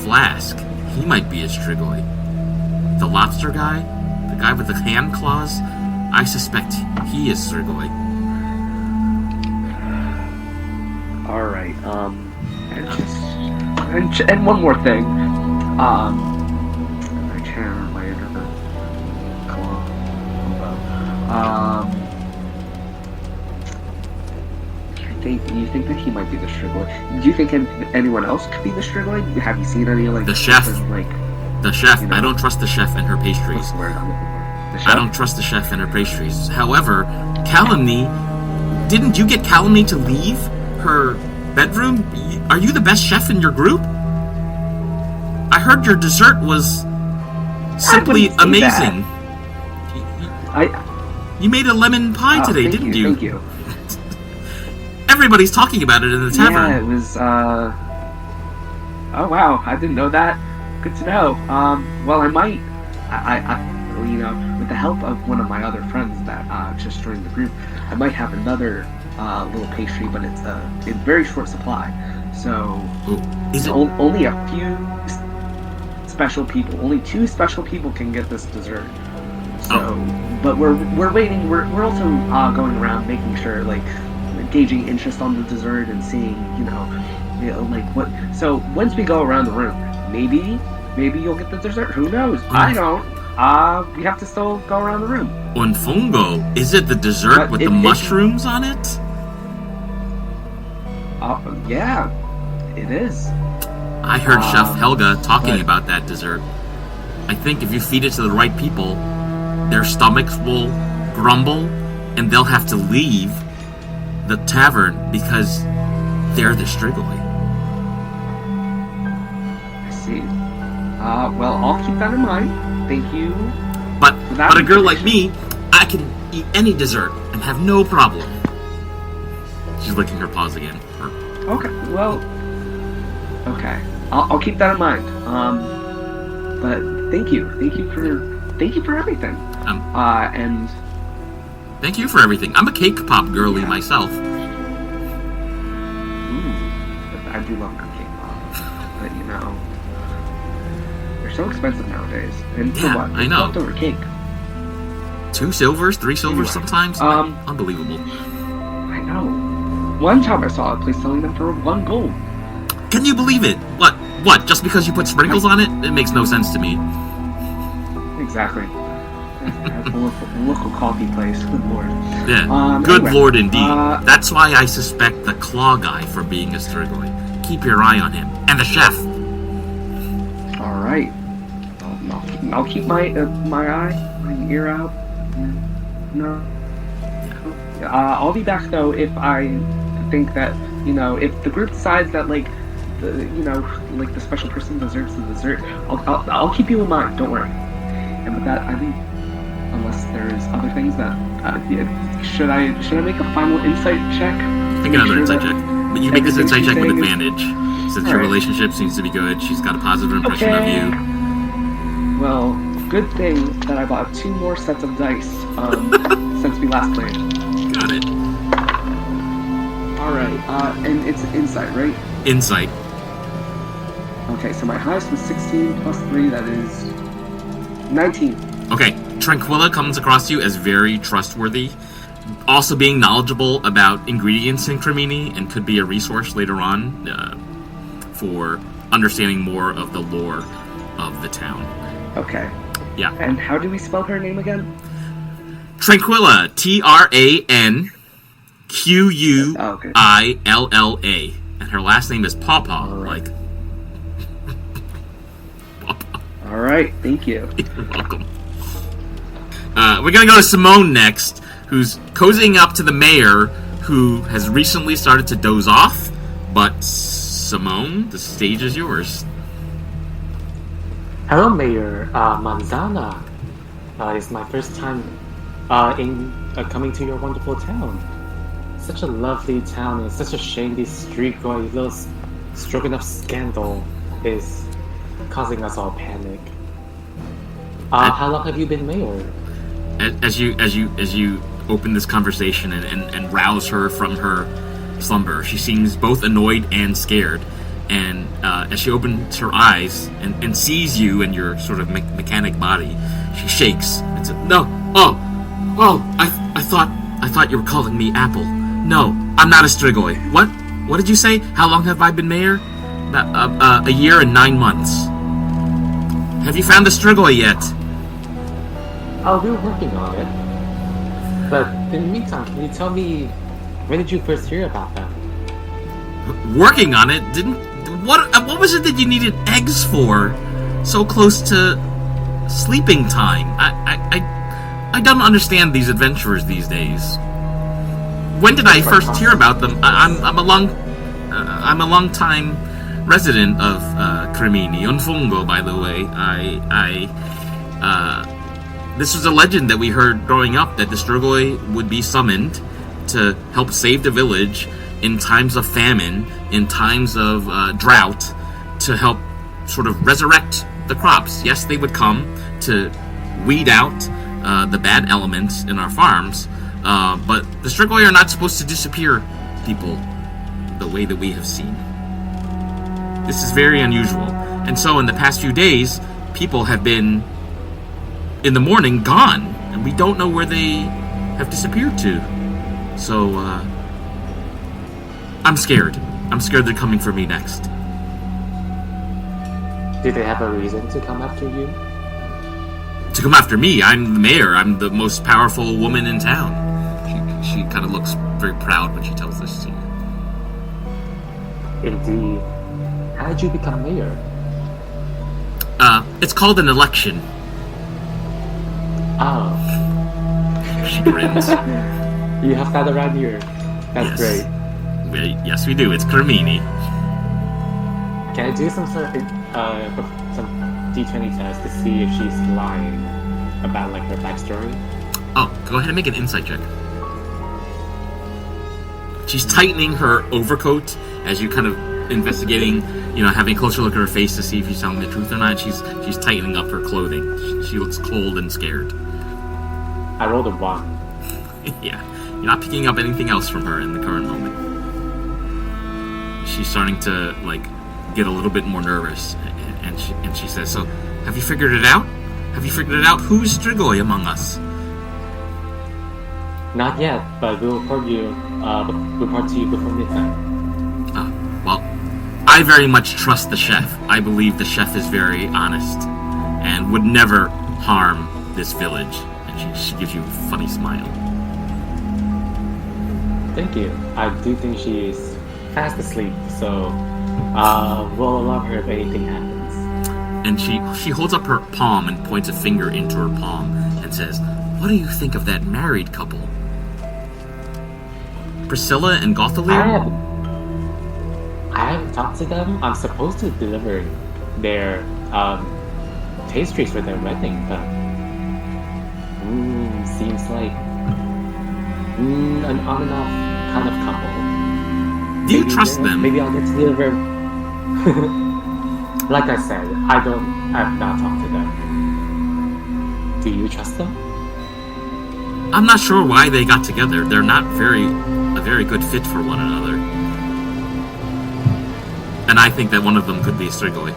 A: flask. He might be a Strigoi. The lobster guy, the guy with the hand claws, I suspect he is Strigoi.
C: All right. And one more thing. I can't remember you think that he might be the Strigoi? Do you think anyone else could be the Strigoi? Have you seen any like
A: the chef? The chef.
C: You know,
A: I don't trust the chef and her pastries.
C: What's the word I'm looking for? The chef?
A: I don't trust the chef and her pastries. However, Calumny, didn't you get Calumny to leave her bedroom? Are you the best chef in your group? I heard your dessert was simply amazing. You made a lemon pie today, didn't you?
C: Thank you.
A: Everybody's talking about it in the tavern.
C: Yeah, it was, oh wow, I didn't know that. Good to know. Well, I might, you know, with the help of one of my other friends that, just joined the group, I might have another, little pastry, but it's, in very short supply. So, only a few special people, only 2 special people can get this dessert. So, but we're waiting, we're also, going around making sure, like, gauging interest on the dessert and seeing, you know, like what. So once we go around the room, maybe you'll get the dessert. Who knows? I don't. We have to still go around the room.
A: On Fungo, is it the dessert with the mushrooms on it?
C: Yeah, it is.
A: I heard Chef Helga talking about that dessert. I think if you feed it to the right people, their stomachs will grumble and they'll have to leave the tavern because they're the Strigoi.
C: I see. Well, I'll keep that in mind. Thank you.
A: But a girl like me, I can eat any dessert and have no problem. She's licking her paws again.
C: Okay. Well. Okay. I'll keep that in mind. But thank you for everything. And.
A: Thank you for everything. I'm a cake pop girly myself.
C: I do love cake pop. But you know, they're so expensive nowadays. And for what?
A: I know.
C: Leftover cake.
A: 2 silvers, 3 silvers sometimes. Unbelievable.
C: I know. One time I saw a place selling them for 1 gold.
A: Can you believe it? What? Just because you put sprinkles on it? It makes no sense to me.
C: Exactly. That's a local coffee place. Good lord.
A: Yeah. Good
C: anyway,
A: lord indeed. That's why I suspect the claw guy for being a Strigoi. Keep your eye on him. And the chef.
C: All right. I'll keep my my ear out. No. I'll be back though if I think that, you know, if the group decides that like like the special person deserves the dessert. I'll keep you in mind. Don't worry. And with that, I leave. Unless there's other things that should I make a final insight check?
A: Make another insight check. But you make this insight check with advantage. Since your relationship seems to be good, she's got a positive impression of you.
C: Well, good thing that I bought 2 more sets of dice since we last played.
A: Got it.
C: And it's insight, right?
A: Insight.
C: Okay, so my highest was 16 plus 3, that is 19.
A: Okay, Tranquilla comes across you as very trustworthy, also being knowledgeable about ingredients in Cremini, and could be a resource later on for understanding more of the lore of the town.
C: Okay.
A: Yeah.
C: And how do we spell her name again?
A: Tranquilla, Tranquilla, and her last name is Pawpaw,
C: Right.
A: like... Pawpaw.
C: Alright, thank you.
A: You're welcome. We're gonna go to Simone next, who's cozying up to the mayor, who has recently started to doze off. But Simone, the stage is yours.
E: Hello, Mayor Manzana. It's my first time coming to your wonderful town. Such a lovely town. It's such a shame this street-going little stroganoff scandal is causing us all panic. How long have you been mayor?
A: As you open this conversation and rouse her from her slumber, she seems both annoyed and scared. And as she opens her eyes and sees you and your sort of mechanic body, she shakes and says, "No, I thought you were calling me Apple. No, I'm not a Strigoi. What did you say? How long have I been mayor? A year and 9 months. Have you found the Strigoi yet?"
E: Oh, we're working on it. But in the meantime, can you tell me, when did you first hear about them?
A: Working on it? What was it that you needed eggs for? So close to sleeping time. I don't understand these adventurers these days. When did I first hear about them? I'm a long time resident of Cremini, Unfungo, by the way. This was a legend that we heard growing up, that the Strigoi would be summoned to help save the village in times of famine, in times of drought, to help sort of resurrect the crops. Yes, they would come to weed out the bad elements in our farms, but the Strigoi are not supposed to disappear people the way that we have seen. This is very unusual. And so in the past few days, people have been, in the morning, gone, and we don't know where they have disappeared to. So, I'm scared. I'm scared they're coming for me next.
E: Do they have a reason to come after you?
A: To come after me? I'm the mayor. I'm the most powerful woman in town. She kind of looks very proud when she tells this to you.
E: Indeed. How did you become mayor?
A: It's called an election.
E: Oh.
A: She grins.
E: You have that around here. That's great.
A: Yes, we do. It's Cremini.
E: Can I do some sort of some D20 test to see if she's lying about like her backstory?
A: Oh, go ahead and make an insight check. She's tightening her overcoat as you kind of investigating, having a closer look at her face to see if she's telling the truth or not. She's tightening up her clothing. She looks cold and scared.
E: I rolled a 1.
A: Yeah, you're not picking up anything else from her in the current moment. She's starting to get a little bit more nervous, and she says, "So, have you figured it out? Have you figured it out? Who's Strigoi among us?"
E: Not yet, but we'll report to you before midnight.
A: Well, I very much trust the chef. I believe the chef is very honest and would never harm this village. And she gives you a funny smile.
E: Thank you. I do think she is fast asleep, so we'll alarm her if anything happens.
A: And she holds up her palm and points a finger into her palm and says, "What do you think of that married couple? Priscilla and Gothalier?"
E: I haven't talked to them. I'm supposed to deliver their pastries for their wedding, but seems like an on and off kind of couple.
A: Do you trust them?
E: Maybe I'll get to deliver. Like I said, I've not talked to them. Do you trust them?
A: I'm not sure why they got together. They're not a very good fit for one another. And I think that one of them could be Strigoi.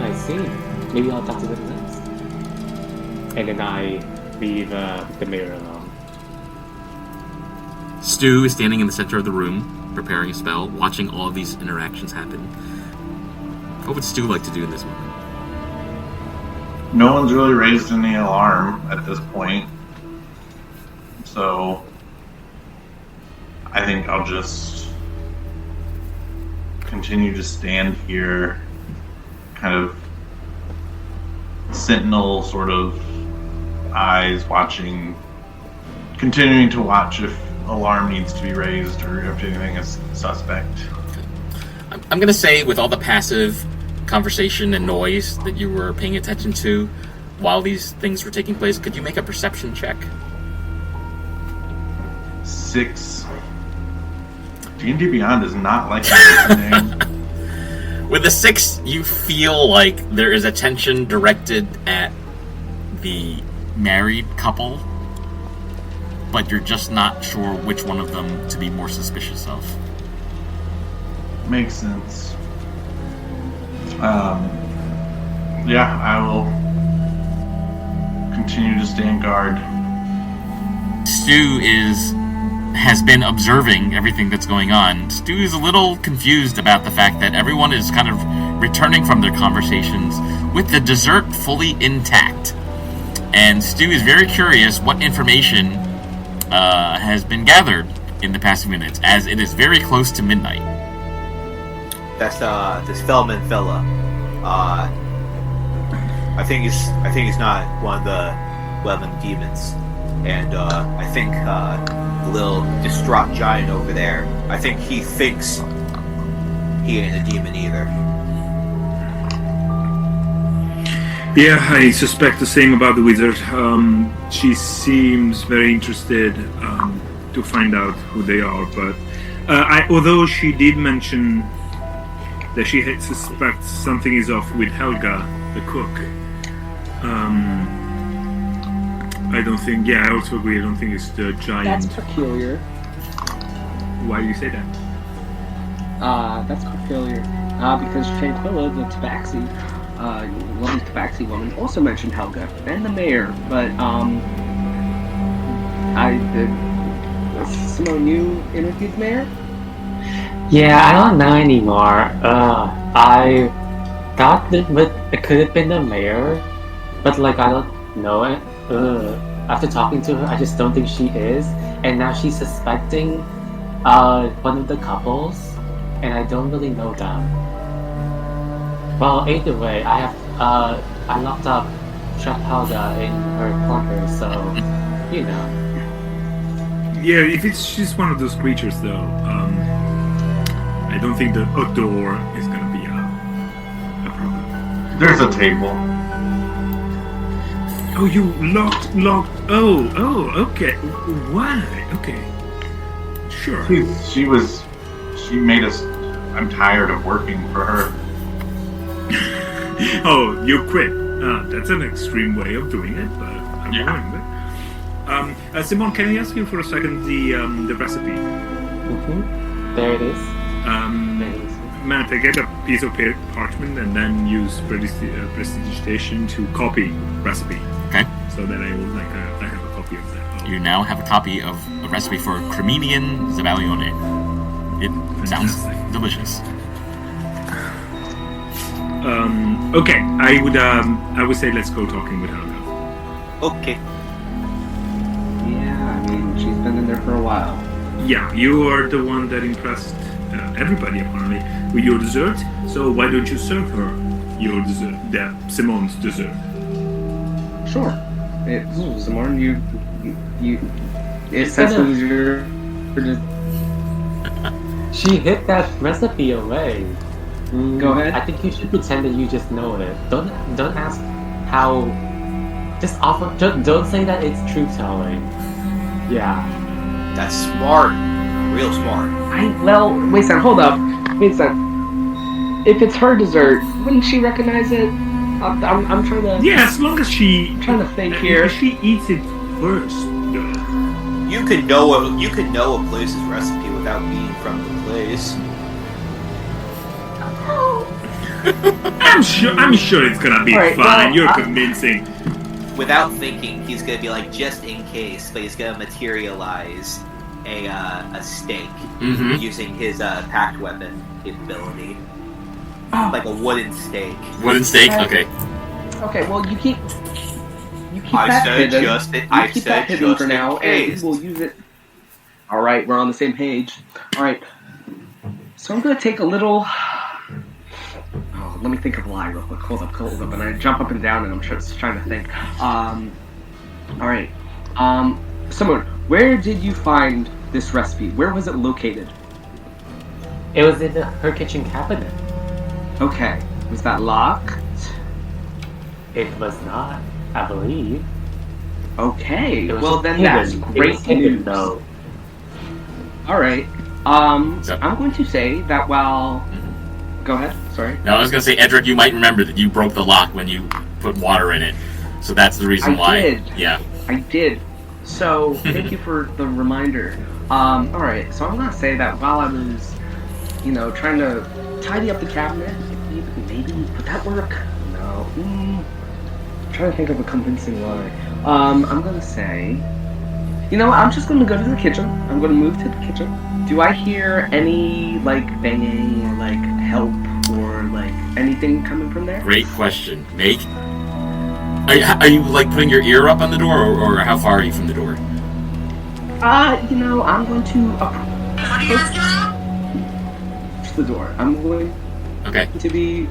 E: I see. Maybe I'll talk to them next. And then I leave the mayor alone.
A: Stu is standing in the center of the room, preparing a spell, watching all of these interactions happen. What would Stu like to do in this moment?
F: No one's really raised any alarm at this point. So I think I'll just continue to stand here, kind of sentinel sort of eyes watching, continuing to watch if alarm needs to be raised or if anything is suspect.
A: I'm going to say, with all the passive conversation and noise that you were paying attention to while these things were taking place, could you make a perception check?
F: 6. D&D Beyond is not like that name.
A: With the 6, you feel like there is attention directed at the married couple, but you're just not sure which one of them to be more suspicious of.
F: Makes sense. Yeah, I will continue to stand guard.
A: Stu has been observing everything that's going on. Stu is a little confused about the fact that everyone is kind of returning from their conversations with the dessert fully intact. And Stu is very curious what information has been gathered in the past few minutes, as it is very close to midnight.
G: That's this Fellman fella. I think he's not one of the Lemon demons, and I think the little distraught giant over there. I think he thinks he ain't a demon either.
B: Yeah, I suspect the same about the wizard. She seems very interested to find out who they are, but although she did mention that she suspects something is off with Helga, the cook, I don't think, I also agree, I don't think it's the giant.
C: That's peculiar.
B: Why do you say that?
C: That's peculiar. Because Tranquilla, the Tabaxi, woman Tabaxi woman, also mentioned Helga and the mayor, but Simone, you interviewed the mayor?
E: Yeah, I don't know anymore. I thought that it could have been the mayor, but like I don't know it. After talking to her, I just don't think she is, and now she's suspecting one of the couples, and I don't really know them. Well, either way, I locked up Chef Helga in her clunker, so you know.
B: Yeah, if she's one of those creatures, though, I don't think the door is going to be a problem.
F: There's a table.
B: Oh, you locked. Oh, okay. Why? Okay. Sure.
F: She made us. I'm tired of working for her.
B: Oh, you quit. That's an extreme way of doing it, but I'm willing. Simone, can I ask you for a second the recipe?
E: Mm-hmm. There it is.
B: Matt, I get a piece of parchment and then use prestidigitation to copy recipe.
A: Okay.
B: So that I have a copy of that.
A: You now have a copy of a recipe for Creminian Zabalione. It sounds delicious.
B: Okay, I would say let's go talking with her now.
G: Okay.
C: Yeah, I mean, she's been in there for a while.
B: Yeah, you are the one that impressed everybody apparently with your dessert. So why don't you serve her your dessert, Simone's dessert?
C: Sure. Simone, you it says it was your.
E: She hid that recipe away.
C: Go ahead.
E: I think you should pretend that you just know it. Don't ask how. Just offer. Don't say that it's truth telling. Yeah.
G: That's smart. Real smart.
C: Wait a second, hold up. Wait a second. If it's her dessert, wouldn't she recognize it? I'm trying to.
B: Yeah, as long as she.
C: I'm trying to think here.
B: If she eats it first.
G: You could know a place's recipe without being from the place.
B: I'm sure it's gonna be
C: Alright,
B: fine.
C: well,
B: You're convincing.
D: Without thinking, he's gonna be like, just in case, but he's gonna materialize a stake using his packed weapon capability. Like a wooden stake.
A: Wooden stake? Okay.
C: Okay, well, you keep
G: I
C: that
G: said
C: hidden.
G: just in-
C: You
G: I
C: keep
G: said
C: that hidden
G: just
C: for
G: in
C: now,
G: case.
C: and we'll use it. All right, we're on the same page. All right, so I'm gonna take a little. Oh, let me think of a lie real quick. Hold up, and I jump up and down, and I'm just trying to think. All right, someone, where did you find this recipe? Where was it located?
E: It was in her kitchen cabinet.
C: Okay, was that locked?
E: It was not, I believe.
C: Okay,
E: It was
C: well
E: just
C: then
E: hidden.
C: that's
E: It was
C: great
E: hidden,
C: news.
E: though.
C: All right.
A: So-
C: I'm going to say that while. Go ahead. Sorry.
A: Now, I was going to say, Edric, you might remember that you broke the lock when you put water in it. So that's the reason why.
C: I did.
A: Yeah.
C: I did. So thank you for the reminder. All right. So I'm gonna say that while I was, trying to tidy up the cabinet, maybe would that work? No. I'm trying to think of a convincing lie. I'm gonna say. I'm just gonna go to the kitchen. I'm gonna move to the kitchen. Do I hear any banging or help or anything coming from there?
A: Great question. Make. Are you putting your ear up on the door, or how far are you from the door?
C: I'm going to approach the door. I'm going
A: Okay.
C: to be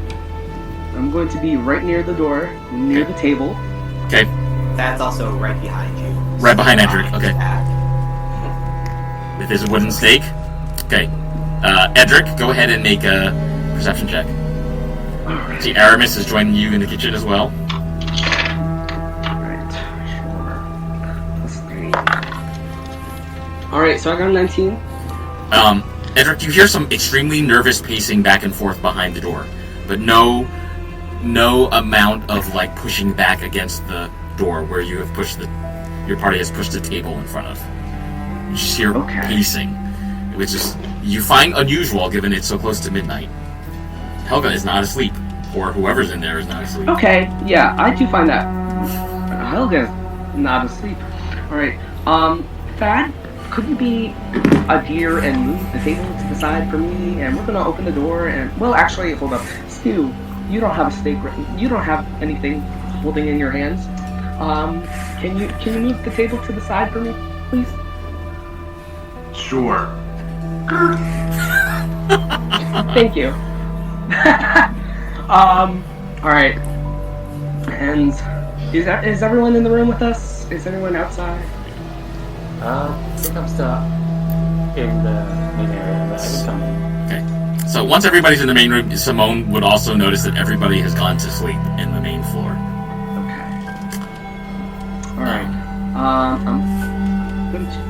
C: right near the door, near the table.
A: Okay.
D: That's also right behind you.
A: Right behind Edric. Okay.
D: Back.
A: With his wooden stake. Okay. Edric, go ahead and make a perception check.
C: Alright.
A: See, Aramis is joining you in the kitchen as well.
C: Alright, sure. Plus 3. Alright, so I got a 19.
A: Edric, you hear some extremely nervous pacing back and forth behind the door, but no amount of pushing back against the door where your party has pushed the table in front of. You just hear pacing, which is you find unusual given it's so close to midnight. Helga is not asleep, or whoever's in there is not asleep.
C: Okay, yeah, I do find that. Helga's not asleep. Alright, Thad, could you be a dear and move the table to the side for me? And we're gonna open the door and, well, actually, hold up. Stu, you don't have a stake, you don't have anything holding in your hands. Can you move the table to the side for me, please?
F: Sure.
C: Thank you. Alright. And is everyone in the room with us? Is anyone outside?
E: I think I'm still in the main area, but I can come in.
A: Okay. So once everybody's in the main room, Simone would also notice that everybody has gone to sleep in the main floor.
C: Okay. Alright. I'm going to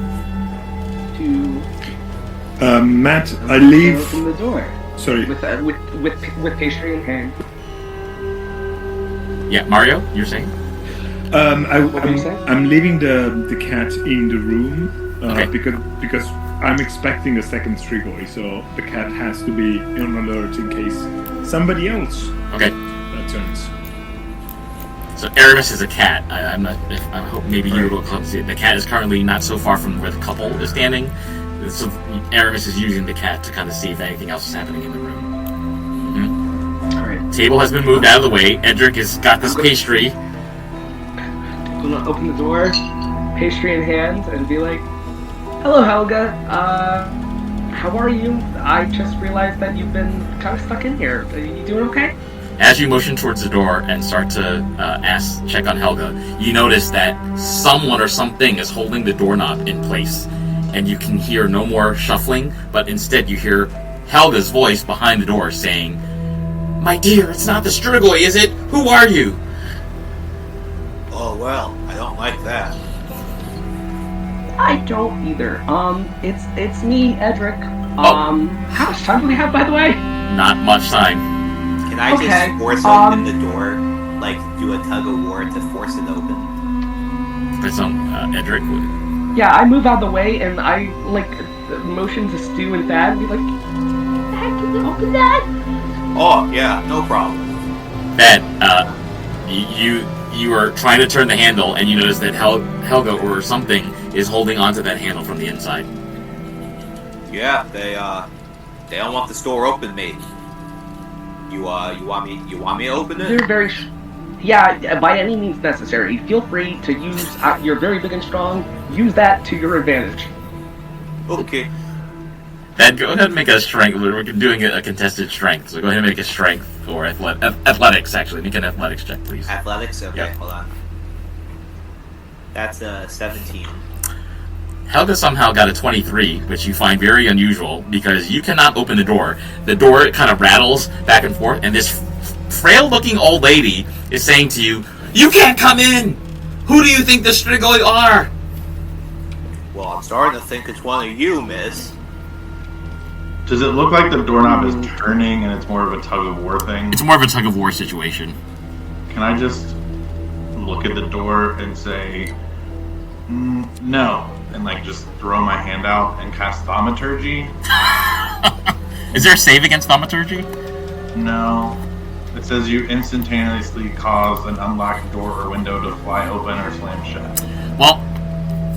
B: Matt, I
C: open
B: leave.
C: the door.
B: Sorry.
C: With pastry in hand.
A: Yeah, Mario, you're saying?
B: I'm leaving the cat in the room
A: Okay.
B: because I'm expecting a second Strigoi, so the cat has to be on alert in case somebody else
A: Okay.
B: turns.
A: So Aramis is a cat. I hope maybe you will come see it. The cat is currently not so far from where the couple is standing. So Aramis is using the cat to kind of see if anything else is happening in the room.
C: Alright.
A: Table has been moved out of the way. Edric has got this pastry.
C: I'm gonna open the door, pastry in hand, and be like, "Hello, Helga. How are you? I just realized that you've been kind of stuck in here. Are you doing okay?"
A: As you motion towards the door and start to check on Helga, you notice that someone or something is holding the doorknob in place, and you can hear no more shuffling, but instead you hear Helga's voice behind the door saying, "My dear, it's not the Strigoi, is it? Who are you?"
G: Oh well, I don't like that.
C: I don't either. It's me, Edric. How much time do we have, by the way?
A: Not much time.
D: Can I
C: Okay,
D: just force open the door? Do a tug of war to force it open?
A: That's Edric.
C: Yeah, I move out of the way and I motion to Stu and Thad and be like, "Thad, can you open that?"
G: Oh, yeah, no problem.
A: That you are trying to turn the handle, and you notice that Helga or something is holding onto that handle from the inside.
G: Yeah, they don't want this door open, mate. You want me to open it?
C: They're very... Yeah, by any means necessary. Feel free to use... you're very big and strong. Use that to your advantage.
G: Okay.
A: Then go ahead and make a strength. We're doing a contested strength, so go ahead and make a strength or athletics, actually. Make an athletics check, please.
G: Athletics? Okay,
A: Yep.
G: hold on. That's 17.
A: Helga somehow got a 23, which you find very unusual, because you cannot open the door. The door kind of rattles back and forth, and this frail-looking old lady is saying to you, "You can't come in! Who do you think the Strigoi are?"
G: Well, I'm starting to think it's one of you, miss.
F: Does it look like the doorknob is turning and it's more of a tug-of-war thing?
A: It's more of a tug-of-war situation.
F: Can I just look at the door and say, no, and like just throw my hand out and cast thaumaturgy?
A: Is there a save against thaumaturgy?
F: No. It says you instantaneously cause an unlocked door or window to fly open or slam shut.
A: Well,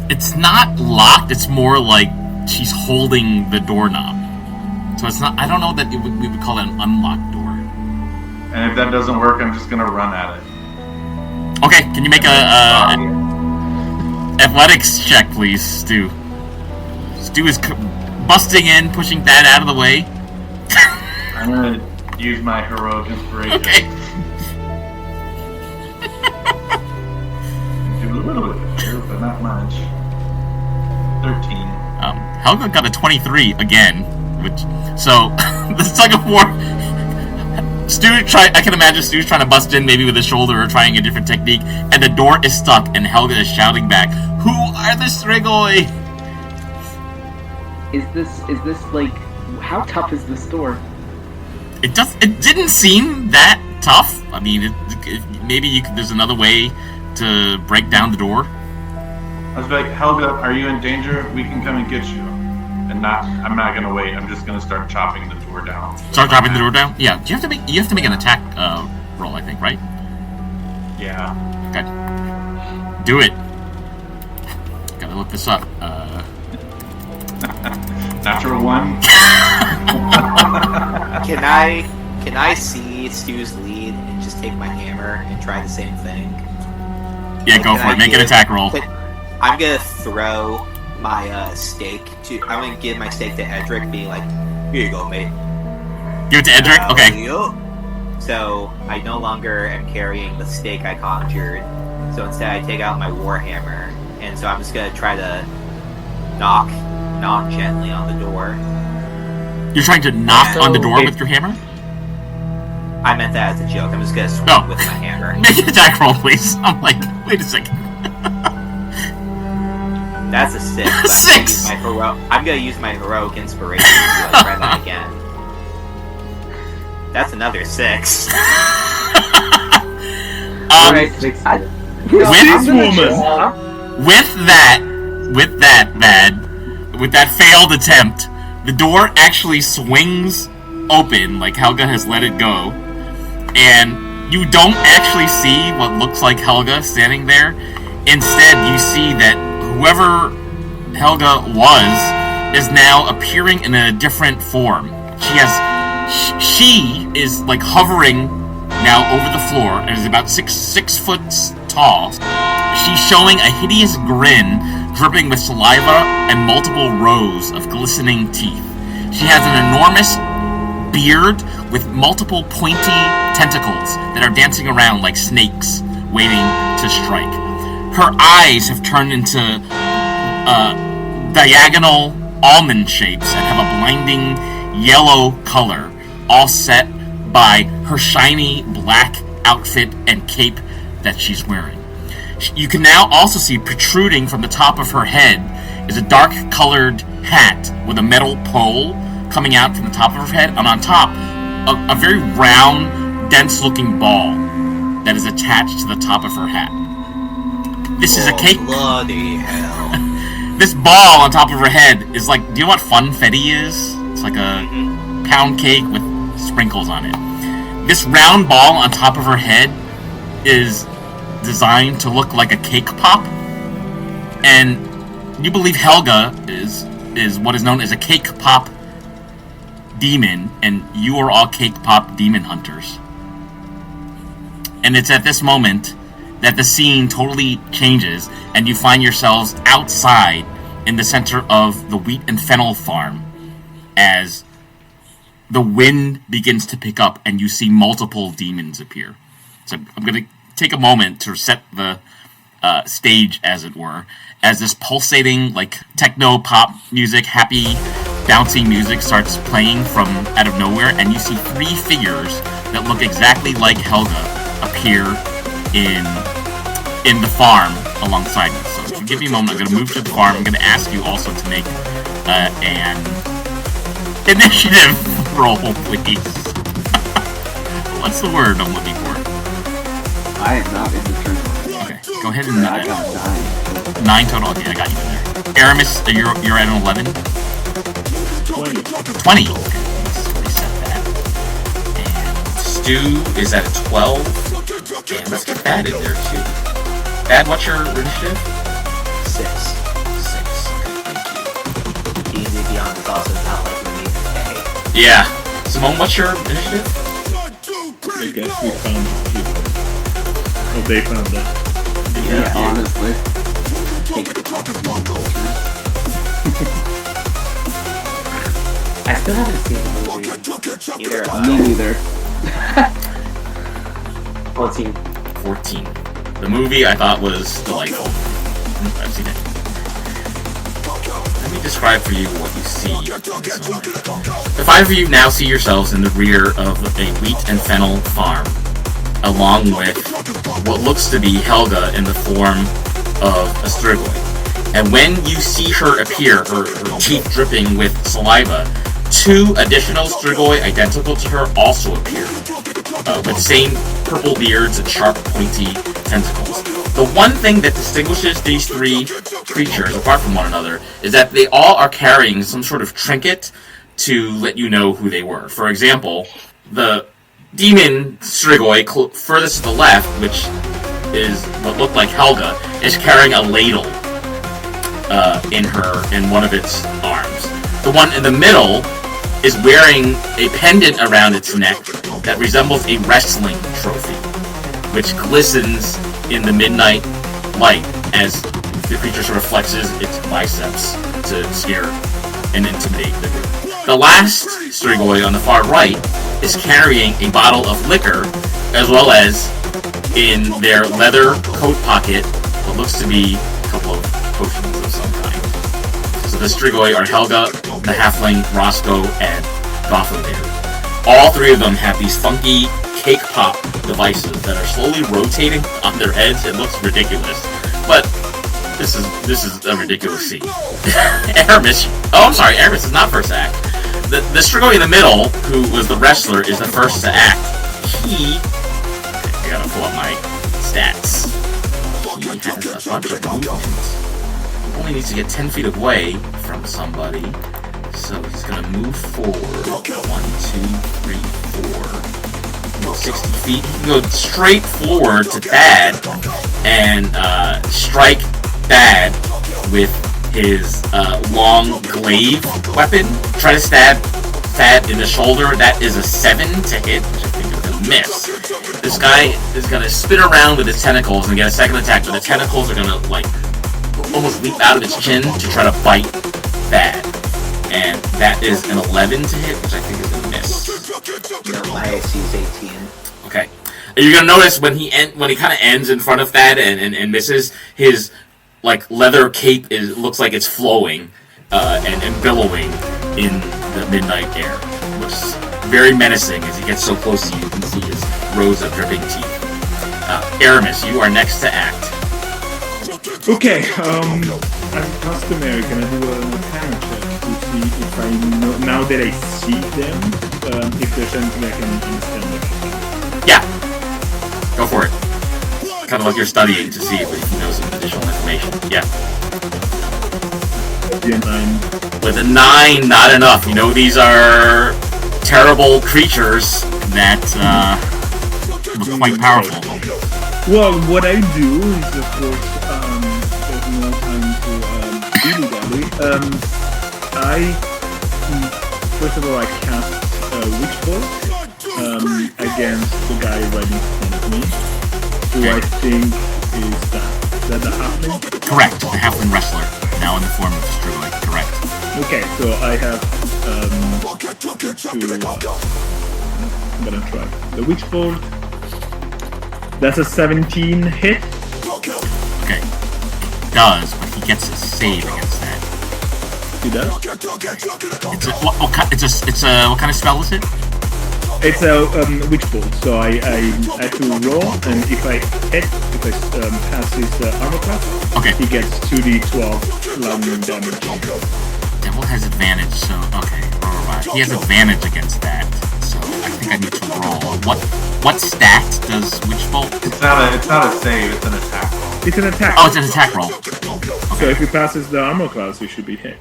A: it's not locked, it's more like she's holding the doorknob. So it's not, I don't know that we would call it an unlocked door.
F: And if that doesn't work, I'm just gonna run at it.
A: Okay, can you make an athletics check, please, Stu? Stu is busting in, pushing that out of the way.
F: I'm gonna use my heroic inspiration.
A: Okay.
F: Do a little bit better, but not much. 13.
A: Helga got a 23 again, which, so, the tug of war, I can imagine Stu's trying to bust in maybe with his shoulder or trying a different technique, and the door is stuck, and Helga is shouting back, "Who are the Strigoi?"
C: Is this like... How tough is this door?
A: It didn't seem that tough. I mean, maybe there's another way to break down the door.
F: I was like, Helga, are you in danger? We can come and get you. And I'm not gonna wait. I'm just gonna start chopping the door down.
A: Start chopping the door down? Yeah. You have to make an attack roll, I think, right?
F: Yeah.
A: Okay. Do it. Gotta look this up.
F: Natural 1.
D: Can I see Stu's lead and just take my hammer and try the same thing?
A: Yeah, go for it. Make an attack roll.
D: I'm gonna throw my stake to. I'm gonna give my stake to Edric, being like, "Here you go, mate."
A: Give it to Edric. Okay.
D: So I no longer am carrying the stake I conjured. So instead, I take out my warhammer, and so I'm just gonna try to knock gently on the door.
A: You're trying to knock on the door with your hammer?
D: I meant that as a joke. I'm just gonna swing with my hammer.
A: Make an attack roll, please. I'm like, wait a second.
D: That's a 6. But
A: 6!
D: I'm gonna use my heroic inspiration to try that again. That's another 6.
C: Alright,
A: with that failed attempt, the door actually swings open, like Helga has let it go, and you don't actually see what looks like Helga standing there. Instead, you see that whoever Helga was is now appearing in a different form. She is like hovering now over the floor and is about six foot tall. She's showing a hideous grin, dripping with saliva and multiple rows of glistening teeth. She has an enormous beard with multiple pointy tentacles that are dancing around like snakes, waiting to strike. Her eyes have turned into diagonal almond shapes and have a blinding yellow color, all set by her shiny black outfit and cape that she's wearing. You can now also see protruding from the top of her head is a dark-colored hat with a metal pole coming out from the top of her head, and on top, a very round, dense-looking ball that is attached to the top of her hat. This is a cake.
D: Bloody hell.
A: This ball on top of her head is like, do you know what funfetti is? It's like a pound cake with sprinkles on it. This round ball on top of her head is designed to look like a cake pop, and you believe Helga is what is known as a cake pop demon, and you are all cake pop demon hunters. And it's at this moment that the scene totally changes, and you find yourselves outside in the center of the wheat and fennel farm as the wind begins to pick up and you see multiple demons appear. So I'm going to take a moment to set the stage, as it were, as this pulsating, like, techno-pop music, happy, bouncy music starts playing from out of nowhere, and you see 3 figures that look exactly like Helga appear in the farm alongside me. So if you give me a moment, I'm going to move to the farm. I'm going to ask you also to make an initiative roll, please. What's the word I'm looking for?
C: I am not in the turn.
A: Okay, go ahead and...
C: I got 9.
A: 9 total? Okay, I got you in there. Aramis, you're at an 11?
B: 20.
A: 20! Okay, let's reset that. And Stu is at a 12. And let's get Bad in there, too. Bad, what's your initiative?
G: 6.
A: 6. Okay, thank you.
G: D&D Beyond is also not like me.
A: Yeah. Simone, what's your initiative?
B: I guess we found people. Oh, they found that.
C: Yeah, honestly.
E: I still haven't seen the movie.
G: Neither have
C: Me
G: I.
C: neither.
E: 14.
A: 14. The movie I thought was delightful. I've seen it. Let me describe for you what you see. The 5 of you now see yourselves in the rear of a wheat and fennel farm, along with what looks to be Helga in the form of a strigoi. And when you see her appear, her teeth dripping with saliva, 2 additional strigoi identical to her also appear, with same purple beards and sharp, pointy tentacles. The one thing that distinguishes these 3 creatures, apart from one another, is that they all are carrying some sort of trinket to let you know who they were. For example, the demon strigoi furthest to the left, which is what looked like Helga, is carrying a ladle in one of its arms. The one in the middle is wearing a pendant around its neck that resembles a wrestling trophy, which glistens in the midnight light as the creature sort of flexes its biceps to scare and intimidate the group. The last strigoi on the far right is carrying a bottle of liquor, as well as in their leather coat pocket what looks to be a couple of potions of some kind. So the strigoi are Helga, the halfling, Roscoe, and Gothamir. All 3 of them have these funky cake pop devices that are slowly rotating on their heads. It looks ridiculous, but this is a ridiculous scene. Aramis, Aramis is not first to act. The strigoi in the middle, who was the wrestler, is the first to act. I gotta pull up my stats. He has a bunch of movement. He only needs to get 10 feet away from somebody. So he's gonna move forward. 1, 2, 3, 4. 60 feet. He can go straight forward to Bad and strike Bad with his long glaive weapon. Try to stab Thad in the shoulder. That is a 7 to hit, which I think is gonna miss. This guy is gonna spin around with his tentacles and get a second attack, but the tentacles are gonna like almost leap out of its chin to try to bite Thad. And that is an 11 to hit, which I think is gonna miss.
G: No, my AC is 18.
A: Okay. You're gonna notice when he kind of ends in front of Thad and misses, his like leather cape looks like it's flowing and billowing in the midnight air. It looks very menacing as he gets so close to you. You can see his rows of dripping teeth. Aramis, you are next to act.
B: Okay, as customary, can I do a mechanic check to see if I know, now that I see them, if there's anything I can understand?
A: Yeah. Go for it. Kind of like you're studying to see if you know some additional information. Yeah.
B: Yeah, 9.
A: With a 9, not enough. You know these are terrible creatures that look quite powerful.
B: Well, what I do is, of course, there's no time to dilly-dally. First of all, I cast Witch Bolt against the guy right in front of me, who I think is that the halfling?
A: Correct, the halfling wrestler, now in the form of Strugoid. Correct.
B: Okay, so I have I'm gonna try the Witch Bolt. That's a 17 hit.
A: Okay. It does, but he gets a save against that.
B: He does?
A: What kind of spell is it?
B: It's a Witch Bolt, so I have to roll, and if I pass his armor class,
A: okay,
B: he gets 2d12 lightning damage.
A: Devil has advantage, so okay. He has advantage against that, so I think I need to roll. What stat does Witch Bolt?
F: It's not a save. It's an attack roll.
B: It's an attack.
A: Oh, it's an attack roll. Okay.
B: So if he passes the armor class, he should be hit.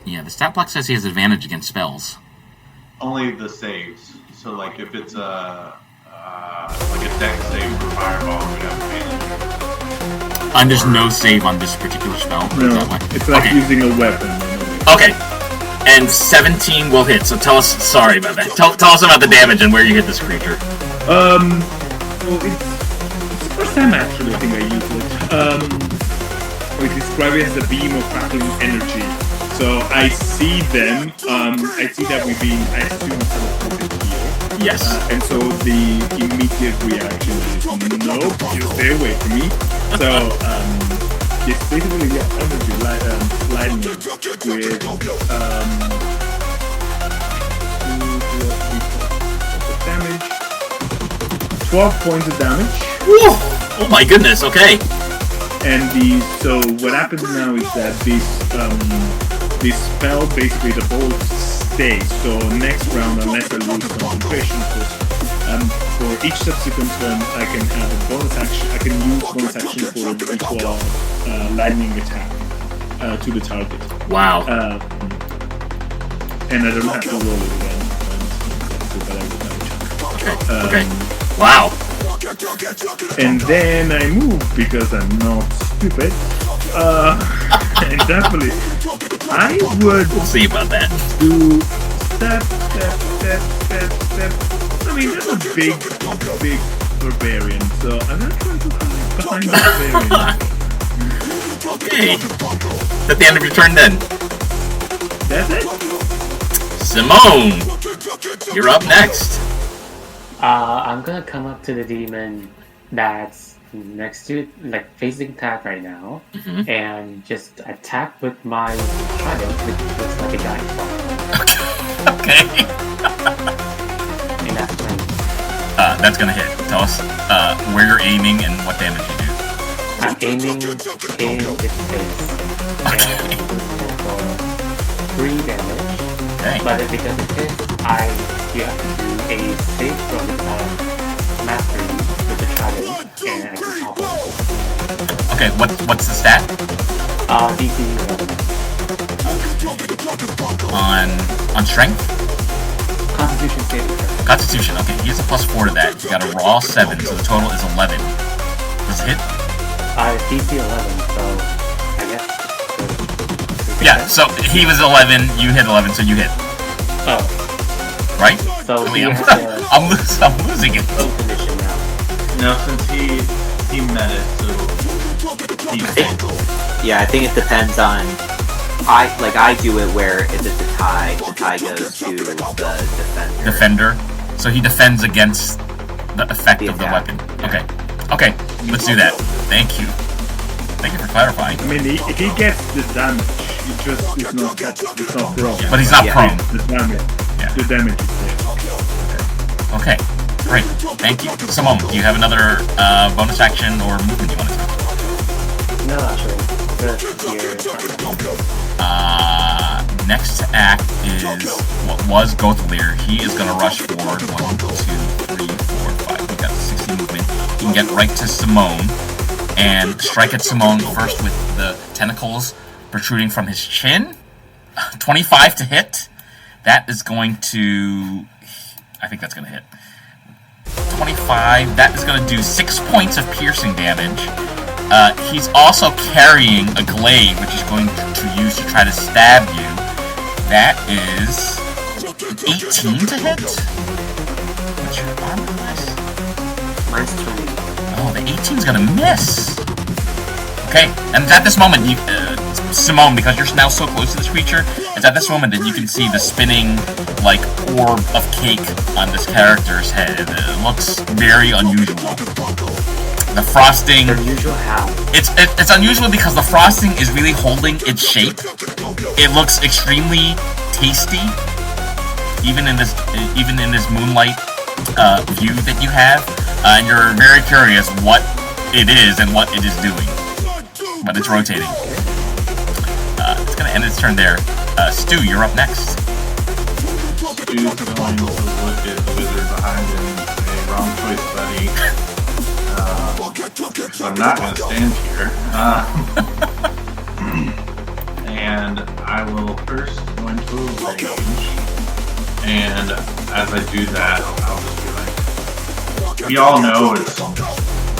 A: Yeah, the stat block says he has advantage against spells.
F: Only the saves. So, like, if it's a dex save for fireball, we'd have advantage.
A: And there's no save on this particular spell.
B: No, it's like using a weapon.
A: Okay. And 17 will hit. So tell us. Sorry about that. Tell us about the damage and where you hit this creature.
B: Well, it's the first time actually I think I used it. We describe it as a beam of crackling energy. So I see them. I see that we've been, I assume, teleported here.
A: Yes.
B: And so the immediate reaction is, nope, you stay away from me. So it's basically energy lightning with damage. 12 points of damage.
A: Woo! Oh my goodness. Okay.
B: And so what happens now is that this spell, basically the bolt stays. So next round, unless I lose concentration, for each subsequent turn, I can have a bonus action. I can use bonus action for an equal lightning attack to the target.
A: Wow.
B: And I don't have to roll it again.
A: Okay. Wow.
B: And then I move because I'm not stupid. And definitely, I would.
A: We'll see about that.
B: Do step. I mean, that's a big barbarian. So I'm gonna try to hide behind the barbarian.
A: Okay. Is that the end of your turn then?
B: That's it.
A: Simone, you're up next.
E: I'm gonna come up to the demon that's next to it, like facing Tat right now, and just attack with my trident, which looks like a giant ball.
A: Okay.
E: And that's turn.
A: That's gonna hit. Tell us where you're aiming and what damage you do.
E: I'm aiming in its face.
A: Okay.
E: For 3 damage.
A: Okay.
E: But if it doesn't hit, you have to do a save from mastery with the trident, and I can topple it.
A: Okay, what's the stat?
E: DC
A: 11. On strength?
E: Constitution saving throw.
A: Constitution, okay, he has a +4 to that. You got a raw 7, so the total is 11. Does it hit?
E: DC 11, so I guess.
A: Yeah, so he was 11, you hit 11, so you hit.
E: Oh.
A: Right?
E: So
A: I mean,
E: you have to
A: I'm losing it.
E: own condition now.
F: No, since he met it, so
D: I think it depends on. I do it where if it's a tie goes to the defender.
A: Defender. So he defends against the effect of the
D: attack.
A: weapon. Okay, let's do that. Thank you for clarifying.
B: I mean, if he gets the damage, it's not prone.
A: But he's not prone.
B: The damage is there.
A: Okay, great. Thank you. Simone, do you have another bonus action or movement you want to do?
E: No, actually. Just here.
A: Next to act is what was Gothalier. He is going to rush forward. 1, 2, 3, 4, 5. We got 60 movement. He can get right to Simone and strike at Simone first with the tentacles protruding from his chin. 25 to hit. That is going to I think that's going to hit. 25. That is going to do 6 points of piercing damage. He's also carrying a glaive, which he's going to use to try to stab you. That is 18 to hit. What's your armor class?
E: Mine's 20.
A: Oh, the 18's going to miss. Okay, and at this moment, Simone, because you're now so close to this creature, it's at this moment that you can see the spinning, like, orb of cake on this character's head. It looks very unusual. The frosting...
E: Unusual how?
A: It's unusual because the frosting is really holding its shape. It looks extremely tasty, even in this moonlight view that you have, and you're very curious what it is and what it is doing. But it's rotating. It's gonna end its turn there. Stu, you're up next.
F: Stu's going to look at the wizard behind him and say, wrong choice, buddy. So I'm not going to stand here. And I will first go into a rage. And as I do that, I'll just be like, we all know it's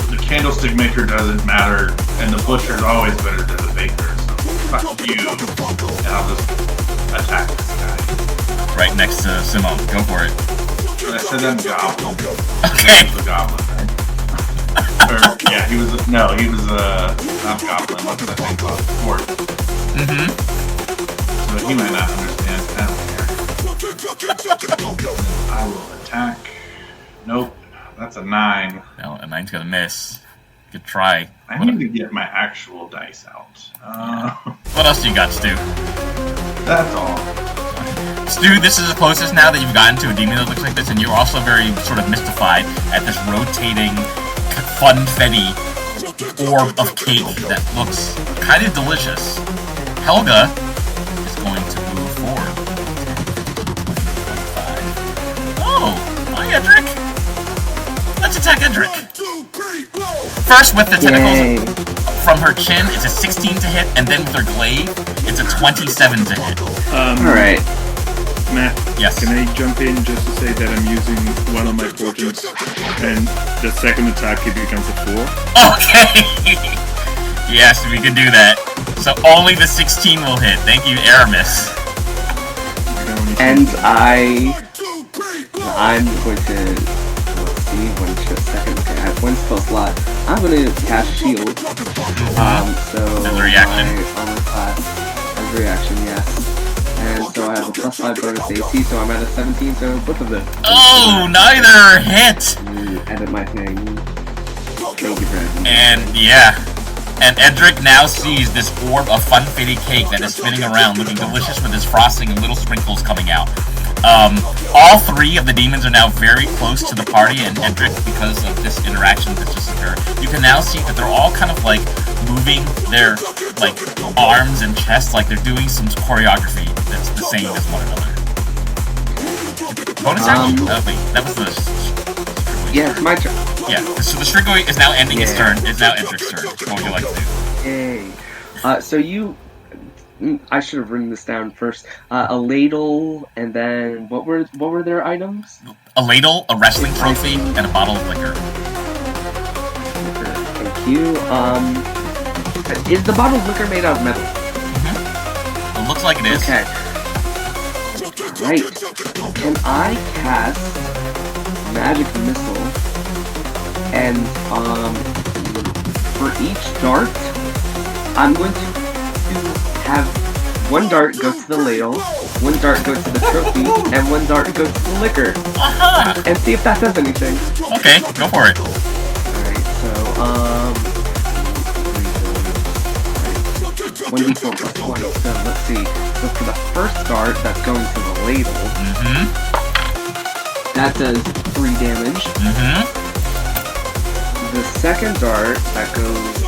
F: the candlestick maker doesn't matter, and the butcher's always better than the baker. So fuck you. And I'll just attack this guy.
A: Right next to Simone. Go for it.
F: I said that goblin.
A: Okay.
F: He was a goblin, right? Yeah, he was a not goblin, what's that thing called? Orc.
A: Mm-hmm.
F: So he might not understand that here. I will attack. Nope, that's a 9.
A: No, a 9's gonna miss. Good try.
F: I need to get my actual dice out.
A: What else do you got, Stu?
F: That's all.
A: Stu, this is the closest now that you've gotten to a demon that looks like this, and you're also very sort of mystified at this rotating, funfetti orb of cake that looks kind of delicious. Helga is going to move forward. 25. Oh, hi, Edric. Let's attack Edric. First with the tentacles from her chin, it's a 16 to hit, and then with her glaive, it's a 27 to hit.
C: Alright.
B: Matt,
A: Yes.
B: can I jump in just to say that I'm using one of my portions, and the second attack it becomes a 4?
A: Okay! Yes, we can do that. So only the 16 will hit. Thank you, Aramis.
C: And I'm going to, let's see, one second, okay, I have one spell slot. I'm going to cast Shield. So
A: As a reaction?
C: my armor class, as a reaction, yes. And so I have a +5 bonus AC, so I'm at a 17, so both of them.
A: Oh, neither hit!
C: Edit my thing. Thank you, Brad.
A: And yeah. And Edric now sees this orb of funfetti cake that is spinning around, looking delicious with its frosting and little sprinkles coming out. All 3 of the demons are now very close to the party, and Edric, because of this interaction that's just occurred, you can now see that they're all kind of like moving their like arms and chests like they're doing some choreography that's the same as one another. Bonus action? That was the
C: Yeah, it's my turn.
A: Yeah, so the Strigoi is now ending its turn. It's now Edric's turn. What would you like to do?
C: Yay. So you... I should have written this down first. A ladle, and then what were their items?
A: A ladle, a wrestling trophy, and a bottle of liquor.
C: Thank you. Is the bottle of liquor made out of metal?
A: Mm-hmm. It looks like it is.
C: Okay. Right. Can I cast Magic Missile? And for each dart, I'm going to have one dart go to the ladle, one dart go to the trophy, and one dart go to the liquor.
A: Aha!
C: And see if that does anything.
A: Okay, go for it.
C: Alright, so, 1d4 plus 20, so let's see. So for the first dart, that's going to the ladle.
A: Mm-hmm.
C: That does 3 damage.
A: Mm-hmm.
C: The second dart, that goes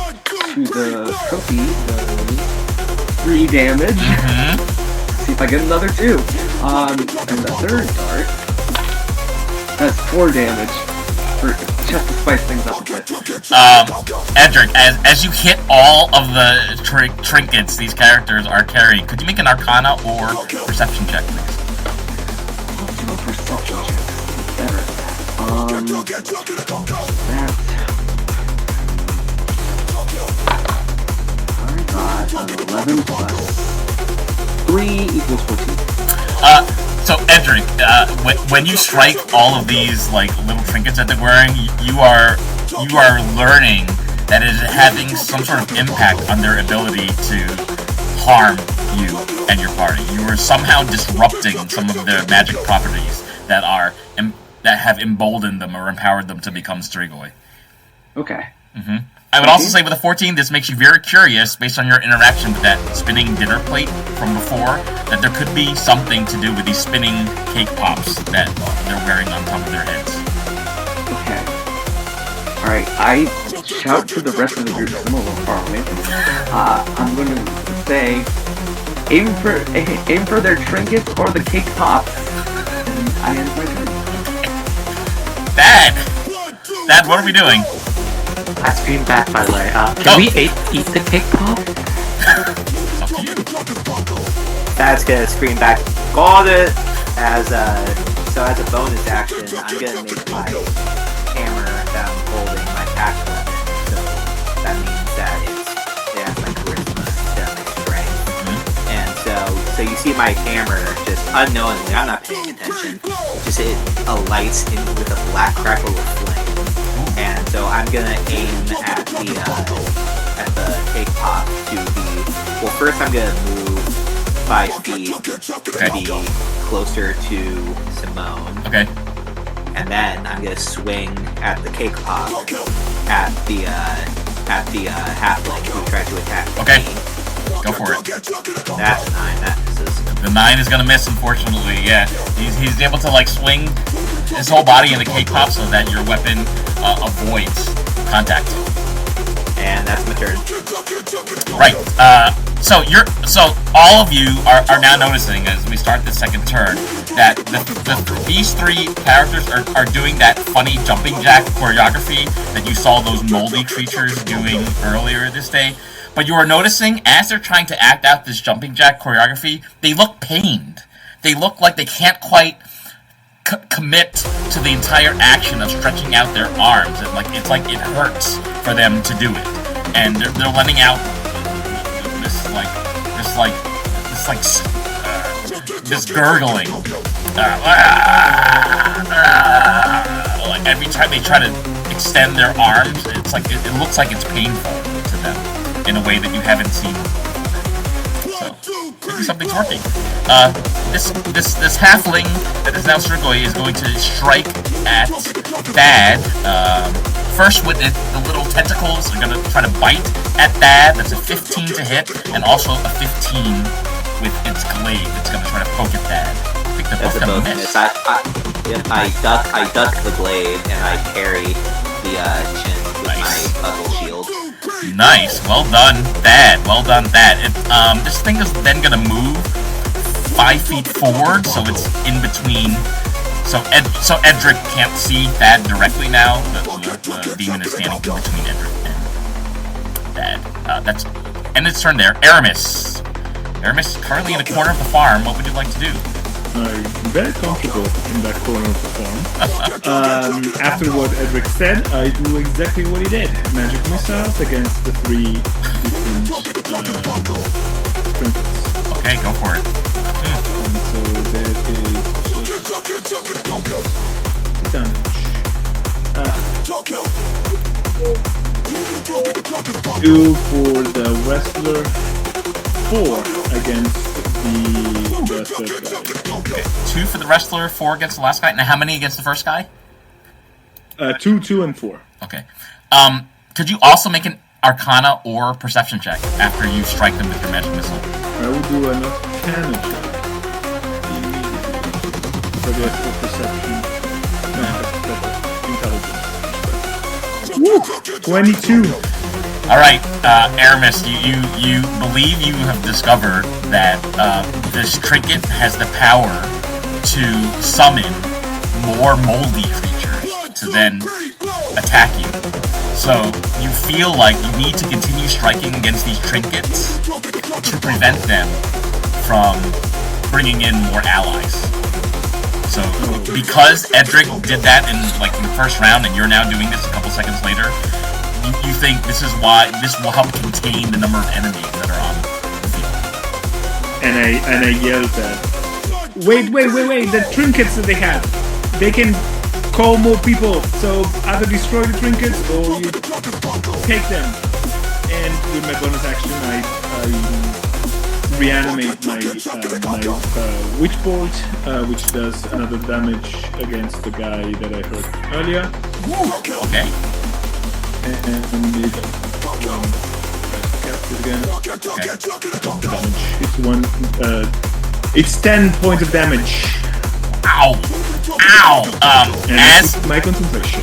C: to the trophy, does 3 damage.
A: Mm-hmm.
C: See if I get another 2. And the third dart, that's 4 damage. Just to spice things up a bit.
A: Edric, as you hit all of the trinkets these characters are carrying, could you make an Arcana or Perception check, please?
C: Let's do a perception check. got 11 plus 3 equals 14.
A: So Edric, when you strike all of these like little trinkets that they're wearing, you are learning that it is having some sort of impact on their ability to harm you and your party. You are somehow disrupting some of their magic properties that have emboldened them or empowered them to become Strigoi.
C: Okay.
A: Mm-hmm. I would also say with a 14, this makes you very curious, based on your interaction with that spinning dinner plate from before, that there could be something to do with these spinning cake pops that they're wearing on top of their heads.
C: Okay. Alright, I shout to the rest of the group, some of them far away. I'm going to say, aim for their trinkets or the cake pops. And I end my turn.
A: Dad, what are we doing?
E: I scream back, by the way. Can we eat the cake pop?
D: Dad's gonna scream back, got it! As a bonus action, I'm gonna make my hammer that I'm holding my pack weapon. So that means that it has my charisma instead of my strength. And so you see my hammer just unknowingly, I'm not paying attention, just it alights in with a black crackle of flame. And so I'm gonna aim at the cake pop to be. Well, first I'm gonna move 5 feet to be closer to Simone.
A: Okay.
D: And then I'm gonna swing at the cake pop at the halfling who tried to attack me.
A: Okay. Go for it.
D: That's a 9. That misses.
A: The 9 is gonna miss, unfortunately. Yeah, he's able to like swing his whole body in the cake pop so that your weapon avoids contact.
D: And that's my turn.
A: Right. So all of you are now noticing as we start the second turn that these 3 characters are doing that funny jumping jack choreography that you saw those moldy creatures doing earlier this day. But you are noticing, as they're trying to act out this jumping jack choreography, they look pained. They look like they can't quite commit to the entire action of stretching out their arms. And it's like it hurts for them to do it. And they're letting out this gurgling. Like every time they try to extend their arms, it's like it looks like it's painful to them in a way that you haven't seen before. So maybe something's working. This halfling that is now Strigoi is going to strike at Thad. First with the little tentacles are going to try to bite at Thad. That's a 15 to hit, and also a 15 with its glade. It's going to try to poke at Thad. I think they're both going to miss.
D: I duck the blade and I carry the chin with my puzzle shield.
A: Nice, well done, Thad. Well done, Thad. This thing is then gonna move 5 feet forward, so it's in between. So Edric can't see Thad directly now. The demon is standing in between Edric and Thad. That's end its turn there. Aramis. Aramis is currently in the corner of the farm. What would you like to do?
B: I'm very comfortable in that corner of the farm. After what Edric said, I do exactly what he did. Magic missiles against the 3 different trinkets.
A: Okay, go for it.
B: And so that is damage. 2 for the wrestler, 4 against the third guy.
A: Okay. 2 for the wrestler, 4 against the last guy. Now, how many against the first guy?
B: 2, and 4.
A: Okay. Could you also make an Arcana or Perception check after you strike them with your magic missile?
B: I will do an Arcana check. So that's for perception. No, that's intelligence. Woo! 22.
A: Alright, Aramis, you believe you have discovered that this trinket has the power to summon more moldy creatures to then attack you. So you feel like you need to continue striking against these trinkets to prevent them from bringing in more allies. So because Edric did that in the first round, and you're now doing this a couple seconds later, you think this is why this will help contain the number of enemies that are on the field.
B: And I yelled at, wait, the trinkets that they have, they can call more people, so either destroy the trinkets or you take them. And with my bonus action, I reanimate my witch bolt, which does another damage against the guy that I hurt earlier.
A: Okay.
B: And it again. Okay. The damage. It's 10 points of damage.
A: Ow!
B: And
A: As
B: my concentration.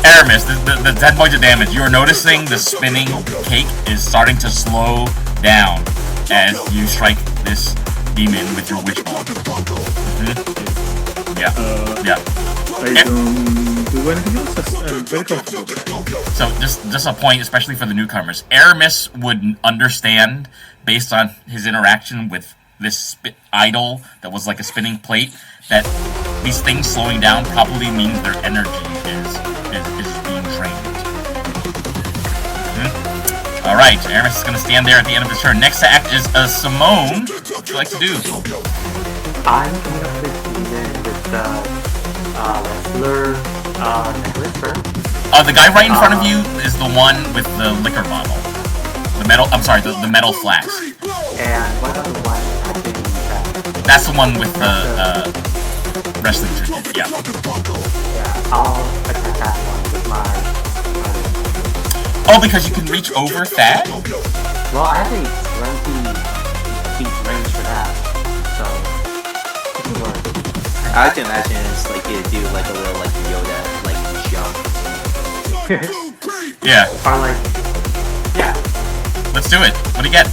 A: Aramis, the 10 points of damage, you are noticing the spinning cake is starting to slow down as you strike this demon with your witch ball. Yeah.
B: I don't do anything else. I'm very comfortable.
A: So just a point, especially for the newcomers. Aramis would understand, based on his interaction with this idol that was like a spinning plate, that these things slowing down probably means their energy is being drained. Alright, Aramis is going to stand there at the end of his turn. Next to act is Simone. What would you like to do?
E: I'm coming up with demon with the wrestler necklace first.
A: The guy right in front of you is the one with the liquor bottle. The metal flask.
E: And what about the one attacking that?
A: That's the one with the wrestling trinket, yeah.
E: Yeah, I'll attack that one with my...
A: Oh, because you can reach over Thad?
E: Well, I have a 20 feet range for that, so... it can work.
D: I like to imagine it's like you do like a little like Yoda jump.
A: Yeah.
E: Or like... yeah.
A: Let's do it. What do you get?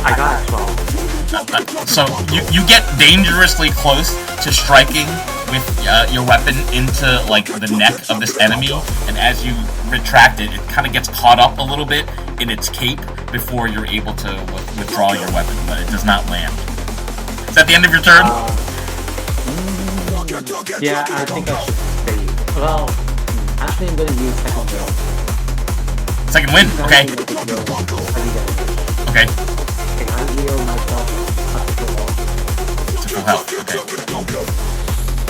E: I got a 12.
A: So you get dangerously close to striking with your weapon into the neck of this enemy, and as you retract it, it kind of gets caught up a little bit in its cape before you're able to withdraw your weapon, but it does not land. Is that the end of your turn?
E: Yeah, I think I should stay. Well, actually I'm gonna use second will.
A: Second win. Okay. Okay.
E: Can I heal myself up to full health?
A: To full health. Okay.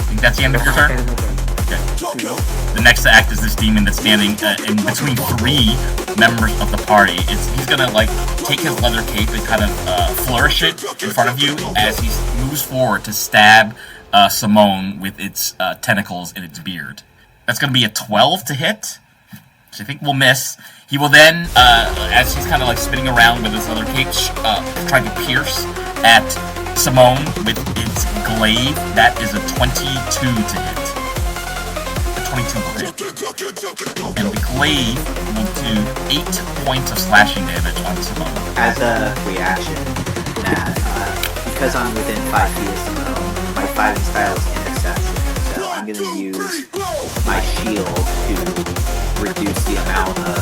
A: Think that's the end of your turn? Okay. The next to act is this demon that's standing in between three members of the party. He's gonna take his leather cape and kind of flourish it in front of you as he moves forward to stab Simone with its tentacles in its beard. That's gonna be a 12 to hit, which I think will miss. He will then, as he's kind of spinning around with his leather cape, try to pierce at Simone with its glaive. That is a 22 to hit. A 22 will hit. And the glaive will do 8 points of slashing damage on Simone.
D: As a reaction, because I'm within 5 feet of Simone, my fighting style is interception, so I'm going to use my shield to reduce the amount of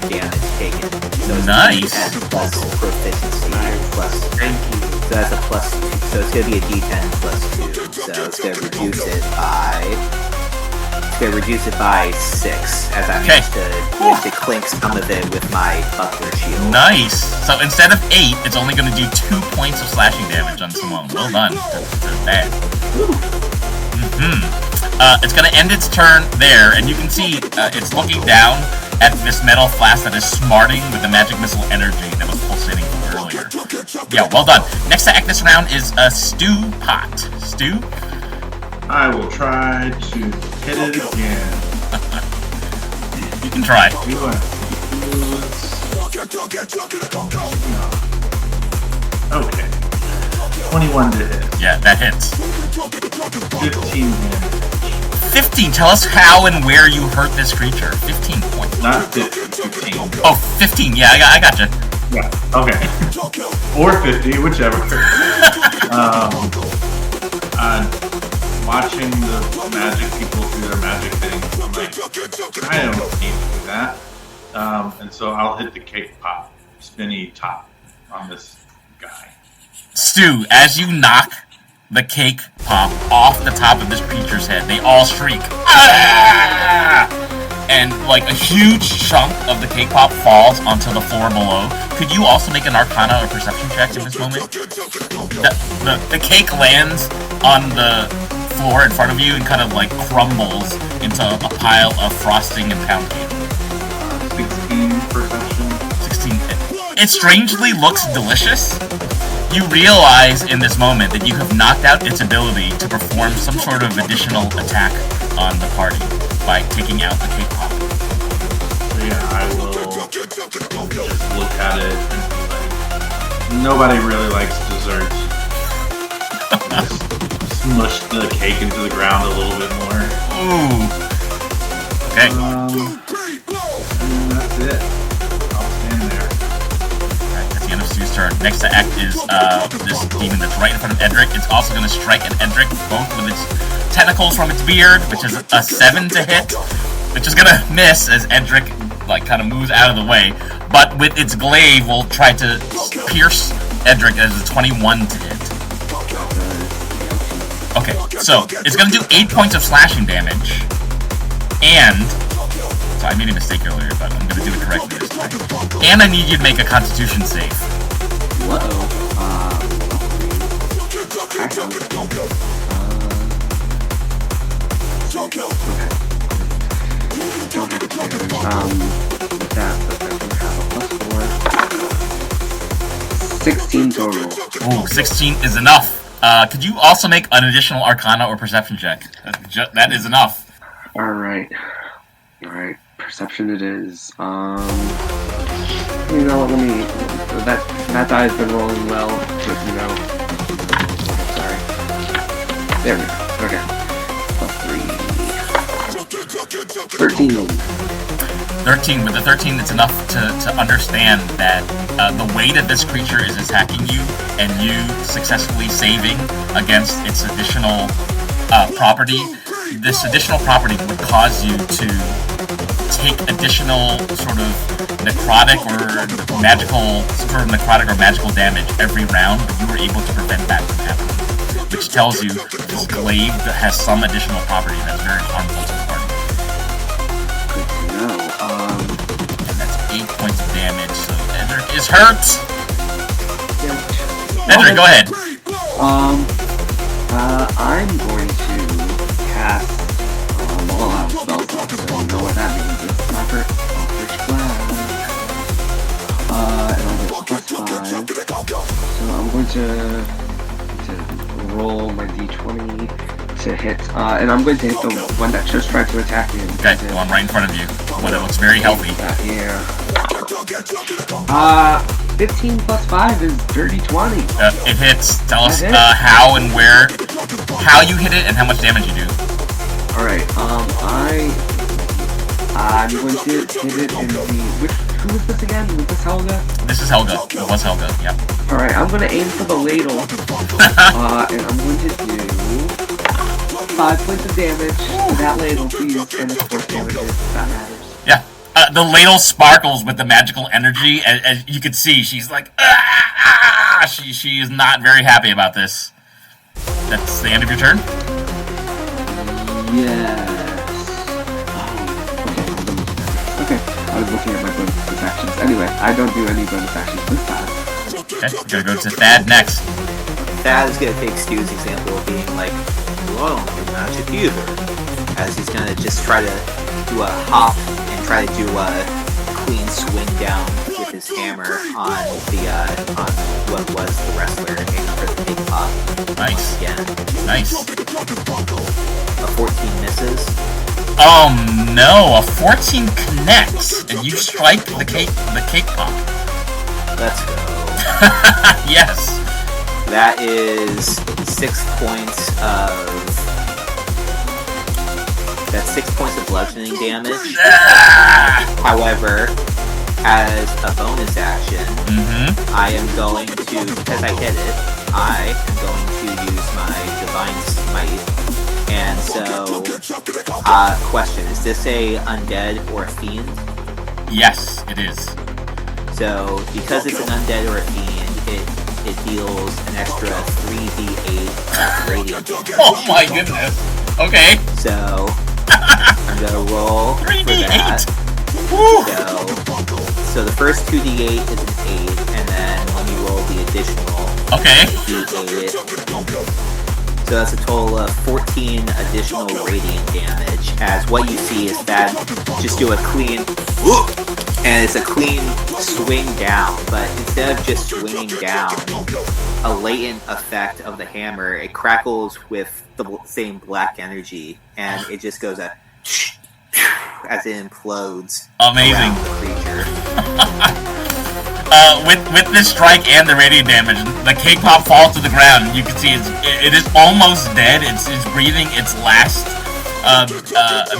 D: damage taken. So it's
A: nice.
D: plus proficiency plus.
E: Thank you.
D: So that's a plus 2. So it's going to be a D10 plus 2. So it's going to reduce it by 6 as I managed to clink some of it with my buckler shield.
A: Nice. So instead of 8, it's only going to do 2 points of slashing damage on Simone. Well done. That's bad. It's going to end its turn there, and you can see it's looking down at this metal flask that is smarting with the magic missile energy that was pulsating from earlier. Yeah, well done. Next to act this round is Stew Pot. Stew?
F: I will try to hit it again.
A: You can try.
F: Okay. 21 to hit.
A: Yeah, that hits.
F: 15 damage.
A: 15. Tell us how and where you hurt this creature. 15 points.
F: Not 15.
A: Oh, 15. Yeah, I gotcha.
F: Yeah. Okay. Or 50, whichever. Watching the magic people do their magic thing, I'm like, I don't need to do that. And so I'll hit the cake pop, spinny top on this guy.
A: Stu, as you knock the cake pop off the top of this creature's head. They all shriek, "Ah!" And like a huge chunk of the cake pop falls onto the floor below. Could you also make an Arcana or Perception check in this moment? The cake lands on the floor in front of you and kind of like crumbles into a pile of frosting and pound cake.
F: 16 perception.
A: 16. It strangely looks delicious. You realize in this moment that you have knocked out its ability to perform some sort of additional attack on the party by taking out the cake pop.
F: So yeah, I will just look at it and be like, nobody really likes dessert. Just smush the cake into the ground a little bit more.
A: Ooh. Okay.
F: And that's it. I'll stand there.
A: Alright, that's the end of Stu's turn. Next to act is this demon that's right in front of Edric. It's also going to strike at Edric, both with its tentacles from its beard, which is a 7 to hit, which is going to miss as Edric like kind of moves out of the way. But with its glaive, will try to pierce Edric as a 21 to hit. Okay, so it's going to do 8 points of slashing damage, and so I made a mistake earlier, but I'm going to do it correctly this time. And I need you to make a Constitution save.
C: With that, but I do have a +4. 16 total.
A: Ooh, 16 is enough. Could you also make an additional Arcana or Perception check? That is enough.
C: Alright. Perception it is. You know, let me... That die's been rolling well, but you know... Sorry. There we go. Okay. +3. 13.
A: 13. With the 13, it's enough to understand that the way that this creature is attacking you, and you successfully saving against its additional property, this additional property would cause you to take additional sort of necrotic or magical damage every round, but you were able to prevent that from happening, which tells you this glaive has some additional property that's very harmful to the party.
C: Good to know.
A: And that's 8 points of damage, so Edric is hurt! Edric, go ahead!
C: I'm going to cast all out spell slots, so you know what that means. It's Sniper, Eldritch Blast. And I'll get +5. So I'm going to roll my d20 to hit, and I'm going to hit the one that just tried to attack me.
A: Okay, the one right in front of you. One that looks very healthy.
C: Yeah. 15 plus 5 is dirty 20.
A: It hits. Tell us how and where, how you hit it and how much damage you do.
C: Alright, I'm going to hit it in the... Who is this again? Was this Helga?
A: This is Helga. It was Helga, yeah.
C: Alright, I'm going to aim for the ladle. And I'm going to do 5 points of damage to that ladle, please. And it's 4 damage if that matters.
A: Yeah. The ladle sparkles with the magical energy. As you can see, she's like, ah! She is not very happy about this. That's the end of your turn?
C: Yes. Okay, I was looking at my bonus actions. Anyway, I don't do any bonus actions this time.
A: Okay, we're gonna go to Thad next.
G: Thad is gonna take Stu's example of being like, well, you're magic either. As he's gonna just try to do a hop and try to do a clean swing down with his hammer on what was the wrestler aiming for the big pop.
A: Nice.
G: Again.
A: Nice.
G: A 14 misses.
A: Oh no, a 14 connects, and you strike the cake pop.
G: Let's go.
A: Yes.
G: That is 6 points of... That's 6 points of bludgeoning damage. However, as a bonus action, I am going to, because I hit it, I am going to use my Divine Smite. And so, question, is this a undead or a fiend?
A: Yes, it is.
G: So, because it's an undead or a fiend, it deals an extra 3
D: 2d8 radiant damage.
A: Oh my goodness. Okay.
D: So I'm gonna roll for
A: 3d8.
D: that.
A: Woo.
D: So the first 2d8 is an 8, and then let me roll the additional
A: Okay.
D: d8. So that's a total of 14 additional radiant damage. As what you see is that just do a clean whoop, and it's a clean swing down, but instead of just swinging down, a latent effect of the hammer, it crackles with the same black energy, and it just goes as it implodes
A: Amazing.
D: around the creature.
A: With this strike and the radiant damage, the cake pop falls to the ground, and you can see it is almost dead. It's breathing its last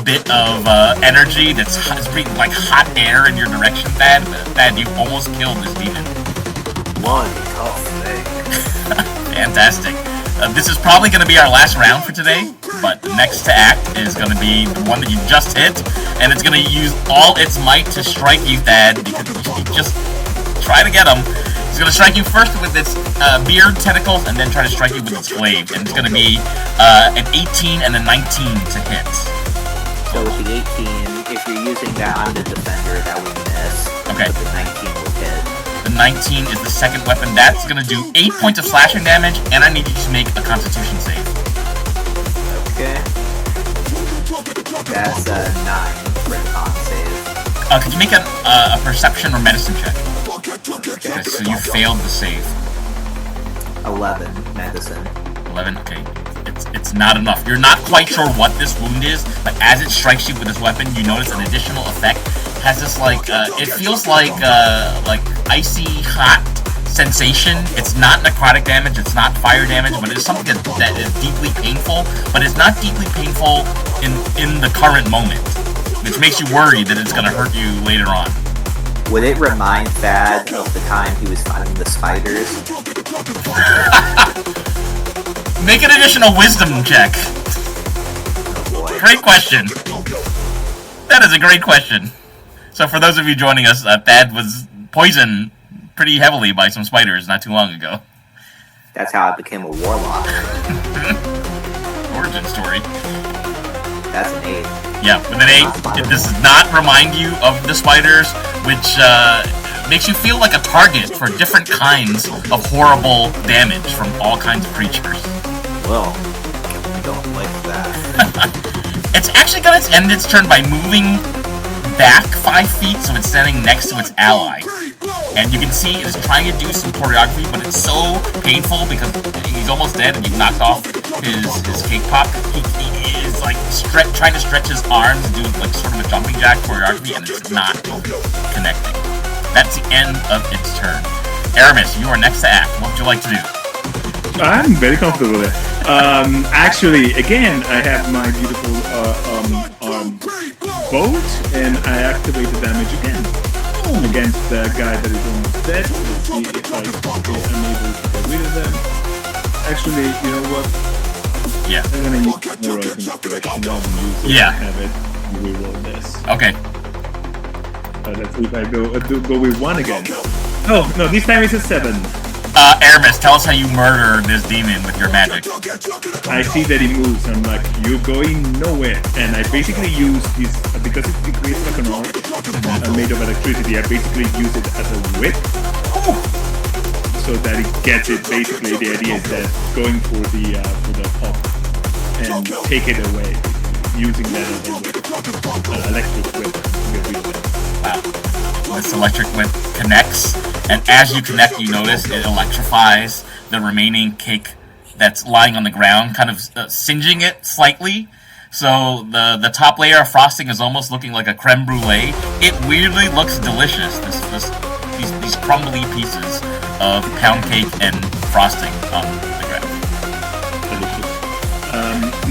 A: bit of energy. It's breathing like hot air in your direction, Thad. Thad, you almost killed this demon.
G: One tough thing.
A: Fantastic. This is probably going to be our last round for today, but the next to act is going to be the one that you just hit, and it's going to use all its might to strike you, Thad, because you just try to get him. It's going to strike you first with its beard tentacles, and then try to strike you with its blade. And it's going to be an 18 and a 19 to hit.
D: So with the 18, if you're using that on the defender, that would miss.
A: Okay.
D: But the 19 will hit.
A: The 19 is the second weapon. That's going to do 8 points of slashing damage, and I need you to make a Constitution save.
D: Okay. That's a 9 for the con save.
A: Could you make a Perception or Medicine check? Okay, so you failed the save.
D: 11 medicine.
A: 11, okay. It's not enough. You're not quite sure what this wound is, but as it strikes you with this weapon, you notice an additional effect. It has this it feels like icy hot sensation. It's not necrotic damage, it's not fire damage, but it's something that is deeply painful, but it's not deeply painful in the current moment, which makes you worry that it's gonna hurt you later on.
D: Would it remind Thad of the time he was fighting the spiders?
A: Make an additional wisdom check.
D: Oh boy.
A: Great question. That is a great question. So for those of you joining us, Thad was poisoned pretty heavily by some spiders not too long ago.
D: That's how I became a warlock.
A: Origin story.
D: That's an 8.
A: Yeah, with an 8, it does not remind you of the spiders, which makes you feel like a target for different kinds of horrible damage from all kinds of creatures.
G: Well, I don't like that.
A: It's actually going to end its turn by moving back 5 feet, so it's standing next to its ally. And you can see it is trying to do some choreography, but it's so painful because he's almost dead and you've knocked off his cake pop. He is like trying to stretch his arms and do like sort of a jumping jack choreography, and it's not connecting. That's the end of its turn. Aramis, you are next to act. What would you like to do?
B: I'm very comfortable there. Actually, again, I have my beautiful boat, and I activate the damage again against the guy that is almost dead. Let's see if I'm able to get rid of them. Actually, you know what?
A: Yeah.
B: I'm gonna use more of inspiration now and use it.
A: Yeah.
B: Have it. Reroll this.
A: Okay.
B: Let's see if I go with 1 again. Oh no! This time it's a 7.
A: Aramis, tell us how you murder this demon with your magic.
B: I see that he moves. I'm like, you're going nowhere. And I basically use this, because it creates like an arc made of electricity, I basically use it as a whip. So that it gets it. Basically, the idea is that going for the pop and take it away, using that as a whip. Electric whip. To get rid of it.
A: Wow. This electric whip connects, and as you connect, you notice it electrifies the remaining cake that's lying on the ground, kind of singeing it slightly. So the top layer of frosting is almost looking like a creme brulee. It weirdly looks delicious. These crumbly pieces of pound cake and frosting on the ground.
B: Delicious.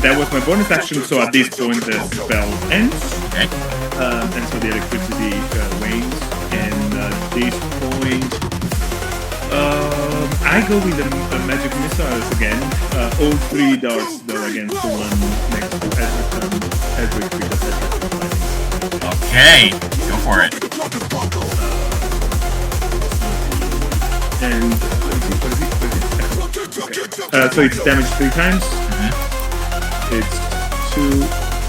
B: That was my bonus action. So at this point, the spell ends.
A: Okay.
B: And so the electricity wanes, and at this point, I go with the magic missiles again. All 3 darts though against the one next to Edric because Edric is fighting.
A: Okay, go for it.
B: And what is it? So it's damage 3 times. It's 2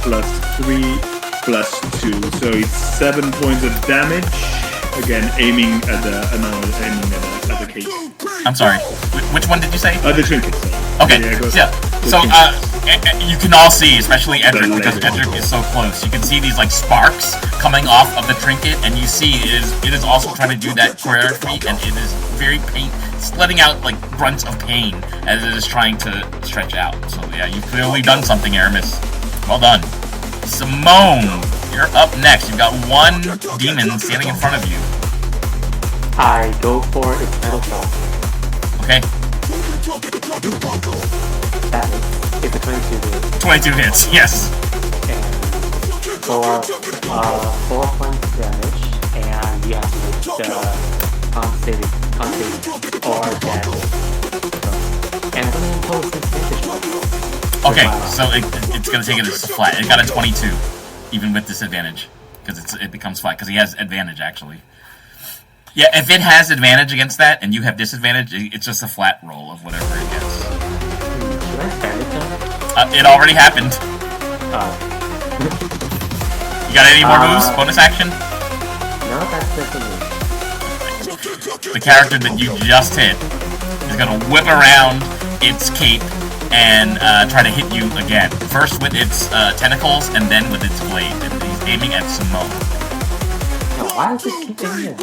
B: plus 3 plus 2, so it's 7 points of damage. Again, aiming at the case.
A: I'm sorry. Which one did you say?
B: The trinket.
A: Okay. Yeah. So you can all see, especially Edric, because Edric is so close. You can see these like sparks coming off of the trinket, and you see it is also trying to do that choreography, and it is very it's letting out like grunts of pain as it is trying to stretch out. So yeah, you've clearly done something, Aramis. Well done. Simone, you're up next. You've got one demon standing in front of you.
E: I go for its metal shot.
A: Okay.
E: That is, it's a 22 hit.
A: 22 hits, yes.
E: And for 4 points of damage, and you have to make the con saving or dead. And I'm going to impose disadvantage.
A: Okay, so it's going to take it as flat. It got a 22, even with disadvantage, because it becomes flat, because he has advantage, actually. Yeah, if it has advantage against that, and you have disadvantage, it's just a flat roll of whatever it gets.
E: Should I spend it then?
A: It already happened. You got any more moves? Bonus action?
E: No, that's it for me.
A: The character that you just hit is going to whip around its cape and try to hit you again. First with its tentacles, and then with its blade. And he's aiming at Simone.
E: Why does it keep aiming?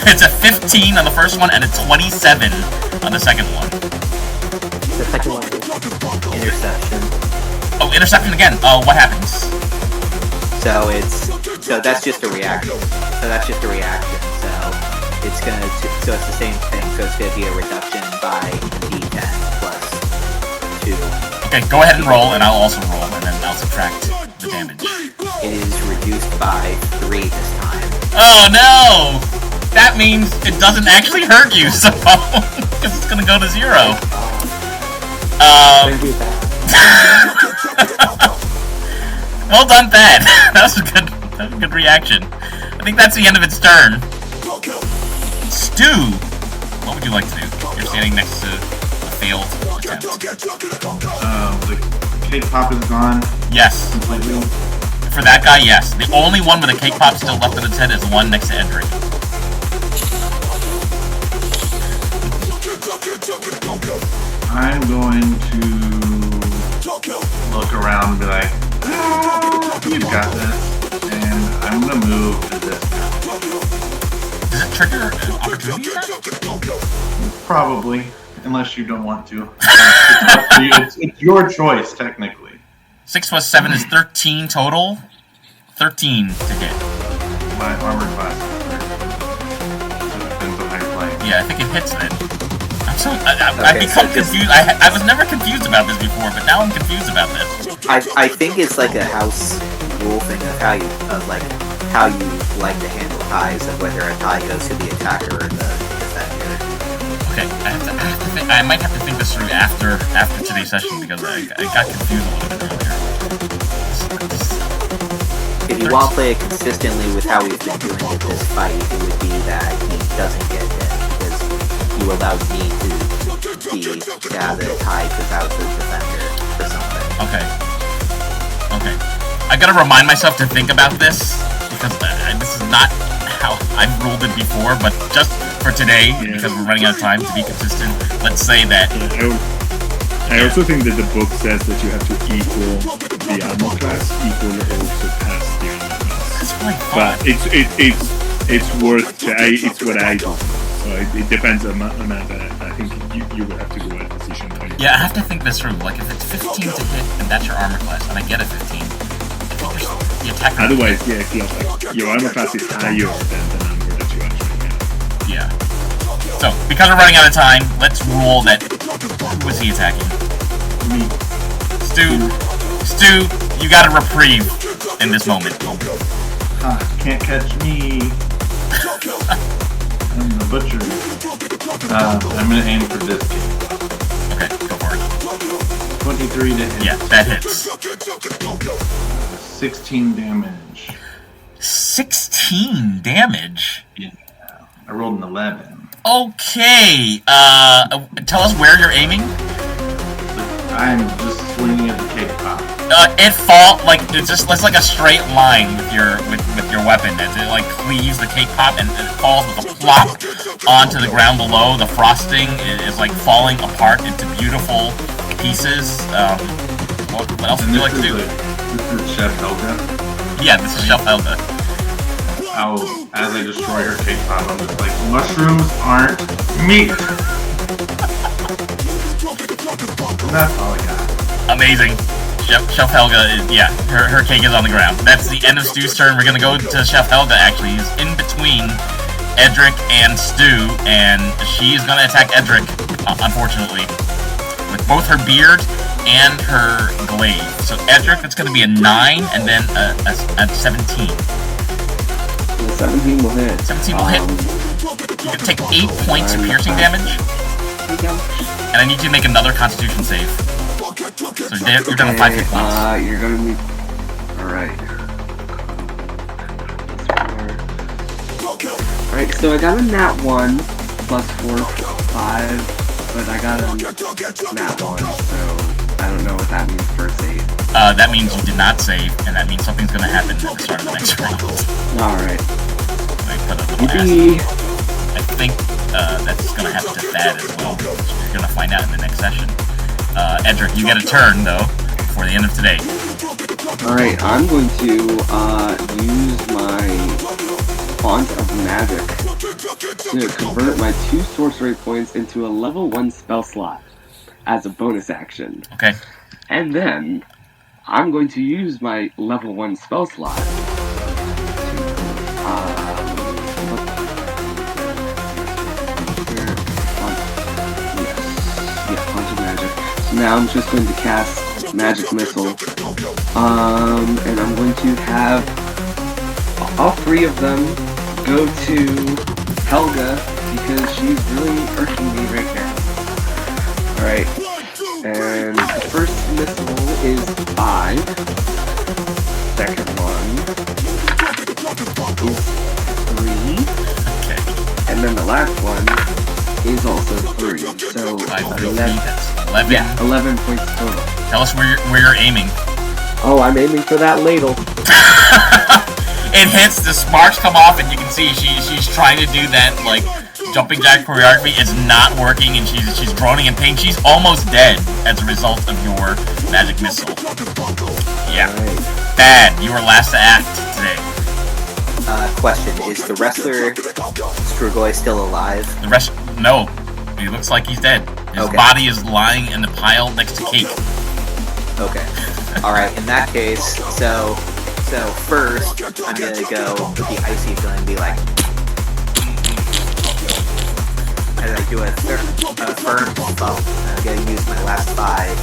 A: It's a 15 on the first one and a 27 on the second one.
E: The second one is
G: Interception.
A: Oh, interception again. Oh, what happens?
G: So that's just a reaction. So it's the same thing. So it's gonna be a reduction by D10 plus 2.
A: Okay, go ahead and roll, and I'll also roll, and then I'll subtract the damage.
G: It is reduced by 3 this time.
A: Oh no! That means it doesn't actually hurt you, so because it's gonna go to 0.
E: Thank you, Thad.
A: Well done, Thad. That was a good reaction. I think that's the end of its turn. Stu, what would you like to do? You're standing next to a failed attempt.
F: The cake pop is gone.
A: Yes.
F: Completely.
A: For that guy, yes. The only one with a cake pop still left in its head is the one next to Edric.
F: I'm going to look around and be like, you've got this. And I'm going to move to this guy.
A: Does it trigger an opportunity attack?
F: Probably, unless you don't want to. It's your choice, technically.
A: 6 plus 7 is 13 total. 13 to hit.
F: My armor class is 13. So it depends on how you're playing.
A: Yeah, I think it hits then. I've become confused. I was never confused about this before, but now I'm confused about this.
G: I think it's like a house rule thing of how you like to handle ties, of whether a tie goes to the attacker or the defender.
A: Okay, I might have to think this through after today's session, because I got confused a little bit earlier.
G: If you want to play it consistently with how we've been doing with this fight, it would be that he doesn't get hit, because you allowed me to have the tie because I was the defender or something.
A: Okay. I gotta remind myself to think about this, because this is not how I've ruled it before, but just for today, because we're running out of time, to be consistent, let's say that...
B: I also think that the book says that you have to equal the armor class, equal or surpass the armor class.
A: That's really fun.
B: But it's worth... it's what I do. So it depends on that. I think you would have to go at position 20.
A: Yeah, I have to think this through. Like, if it's 15 to hit, and that's your armor class, and I get a 15, the attacker...
B: Otherwise, yeah, it feels like your armor class is higher than the number that you actually get.
A: Yeah. So, because we're running out of time, let's rule that... Who was he attacking?
B: Me.
A: Stu, you got a reprieve in this moment.
F: Can't catch me. I'm the butcher. I'm going to aim for this kid.
A: Okay, go for it.
F: 23 to hit.
A: Yeah, that hits.
F: 16 damage.
A: 16 damage?
F: Yeah. I rolled an 11.
A: Okay. Tell us where you're aiming.
F: I'm just swinging at the cake pop.
A: It's like a straight line with your weapon as it like cleaves the cake pop and it falls with a plop onto the ground below. The frosting is like falling apart into beautiful pieces. What else would you like to do?
F: This is Chef Helga.
A: Yeah, this is Chef Helga.
F: As I destroy her cake pop, I'm just like, mushrooms aren't meat. And that's all I got.
A: Amazing. Chef Helga, her cake is on the ground. That's the end of Stu's turn. We're gonna go to Chef Helga, actually. He's in between Edric and Stu, and she's gonna attack Edric, unfortunately. With both her beard and her glaive. So Edric, it's gonna be a 9, and then a 17.
C: 17 will hit.
A: 17 will hit. You can take 8 points of piercing damage. And I need you to make another Constitution save. So you're down to 5 hit points.
C: You're gonna need. Alright. Alright, so I got a nat 1 plus 4, 5, but I got a nat 1, so I don't know what that means for a save.
A: That means you did not save, and that means something's gonna happen at the start of the next round.
C: Alright.
A: I put a little asterisk. I think that's gonna happen to Thad as well. You're gonna find out in the next session. Edric, you get a turn, though, before the end of today.
C: Alright, I'm going to use my Font of Magic to convert my 2 sorcery points into a level 1 spell slot as a bonus action.
A: Okay.
C: And then, I'm going to use my level 1 spell slot to, Font of Magic. So now I'm just going to cast Magic Missile, and I'm going to have all 3 of them go to Helga, because she's really irking me right now. Alright, and the first missile is 5, second one is 3,
A: Okay.
C: and then the last one is also 3, so
A: 11.
C: yeah, 11 points total.
A: Tell us where you're aiming.
C: Oh, I'm aiming for that ladle.
A: It hits, the sparks come off, and you can see she's trying to do that, like, jumping jack choreography. It's not working, and she's groaning in pain. She's almost dead as a result of your magic missile. Yeah.
C: Right.
A: Bad. You were last to act today.
G: Question, is the wrestler Strugoi still alive?
A: The rest... No. He looks like he's dead. His
G: Okay.
A: body is lying in the pile next to Cake.
G: Okay. Alright, in that case, so first, I'm gonna go with the icy feeling and be like... As I do a firm spell, I'm gonna use my last 5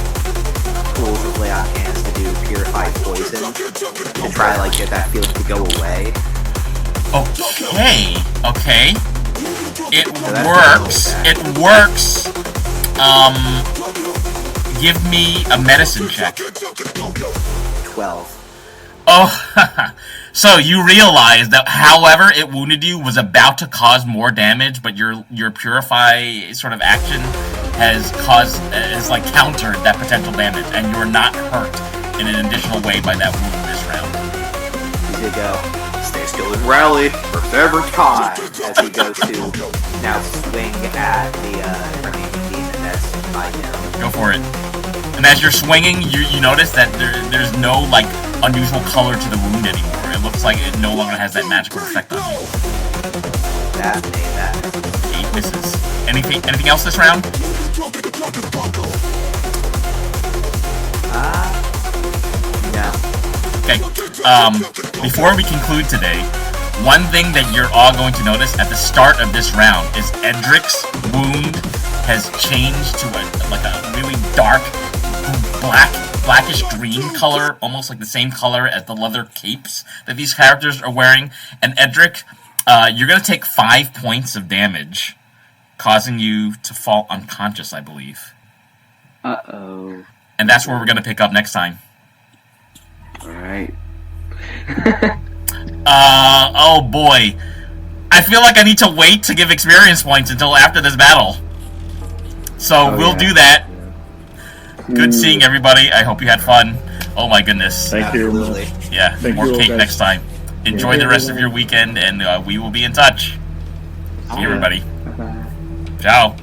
G: tools of lay on hands to do purified poison, to try to, like, get that feeling to go away.
A: Okay. It works. It works. Give me a medicine check.
G: 12.
A: Oh, so you realize that however it wounded you was about to cause more damage, but your purify sort of action has countered that potential damage, and you're not hurt in an additional way by that wound this round.
G: He's gonna go, stay still and rally for every time, as he goes to now swing at the remaining demon that's by him.
A: Go for it. And as you're swinging, you notice that there's no, like, unusual color to the wound anymore. It looks like it no longer has that magical effect on you.
G: That
A: 8 misses. Anything else this round?
G: No.
A: Okay. Before we conclude today, one thing that you're all going to notice at the start of this round is Edric's wound has changed to a really dark, blackish green color, almost like the same color as the leather capes that these characters are wearing. And Edric, you're going to take 5 points of damage, causing you to fall unconscious, I believe.
C: Uh-oh.
A: And that's where we're going to pick up next time.
C: Alright.
A: Oh boy. I feel like I need to wait to give experience points until after this battle. So we'll do that. Good seeing everybody. I hope you had fun. Oh my goodness.
B: Thank you.
D: Absolutely.
A: Yeah,
B: Thank
A: more
B: you all,
A: cake
B: guys.
A: next time. Enjoy the rest of your weekend, and we will be in touch. See you, everybody.
C: Bye-bye.
A: Ciao.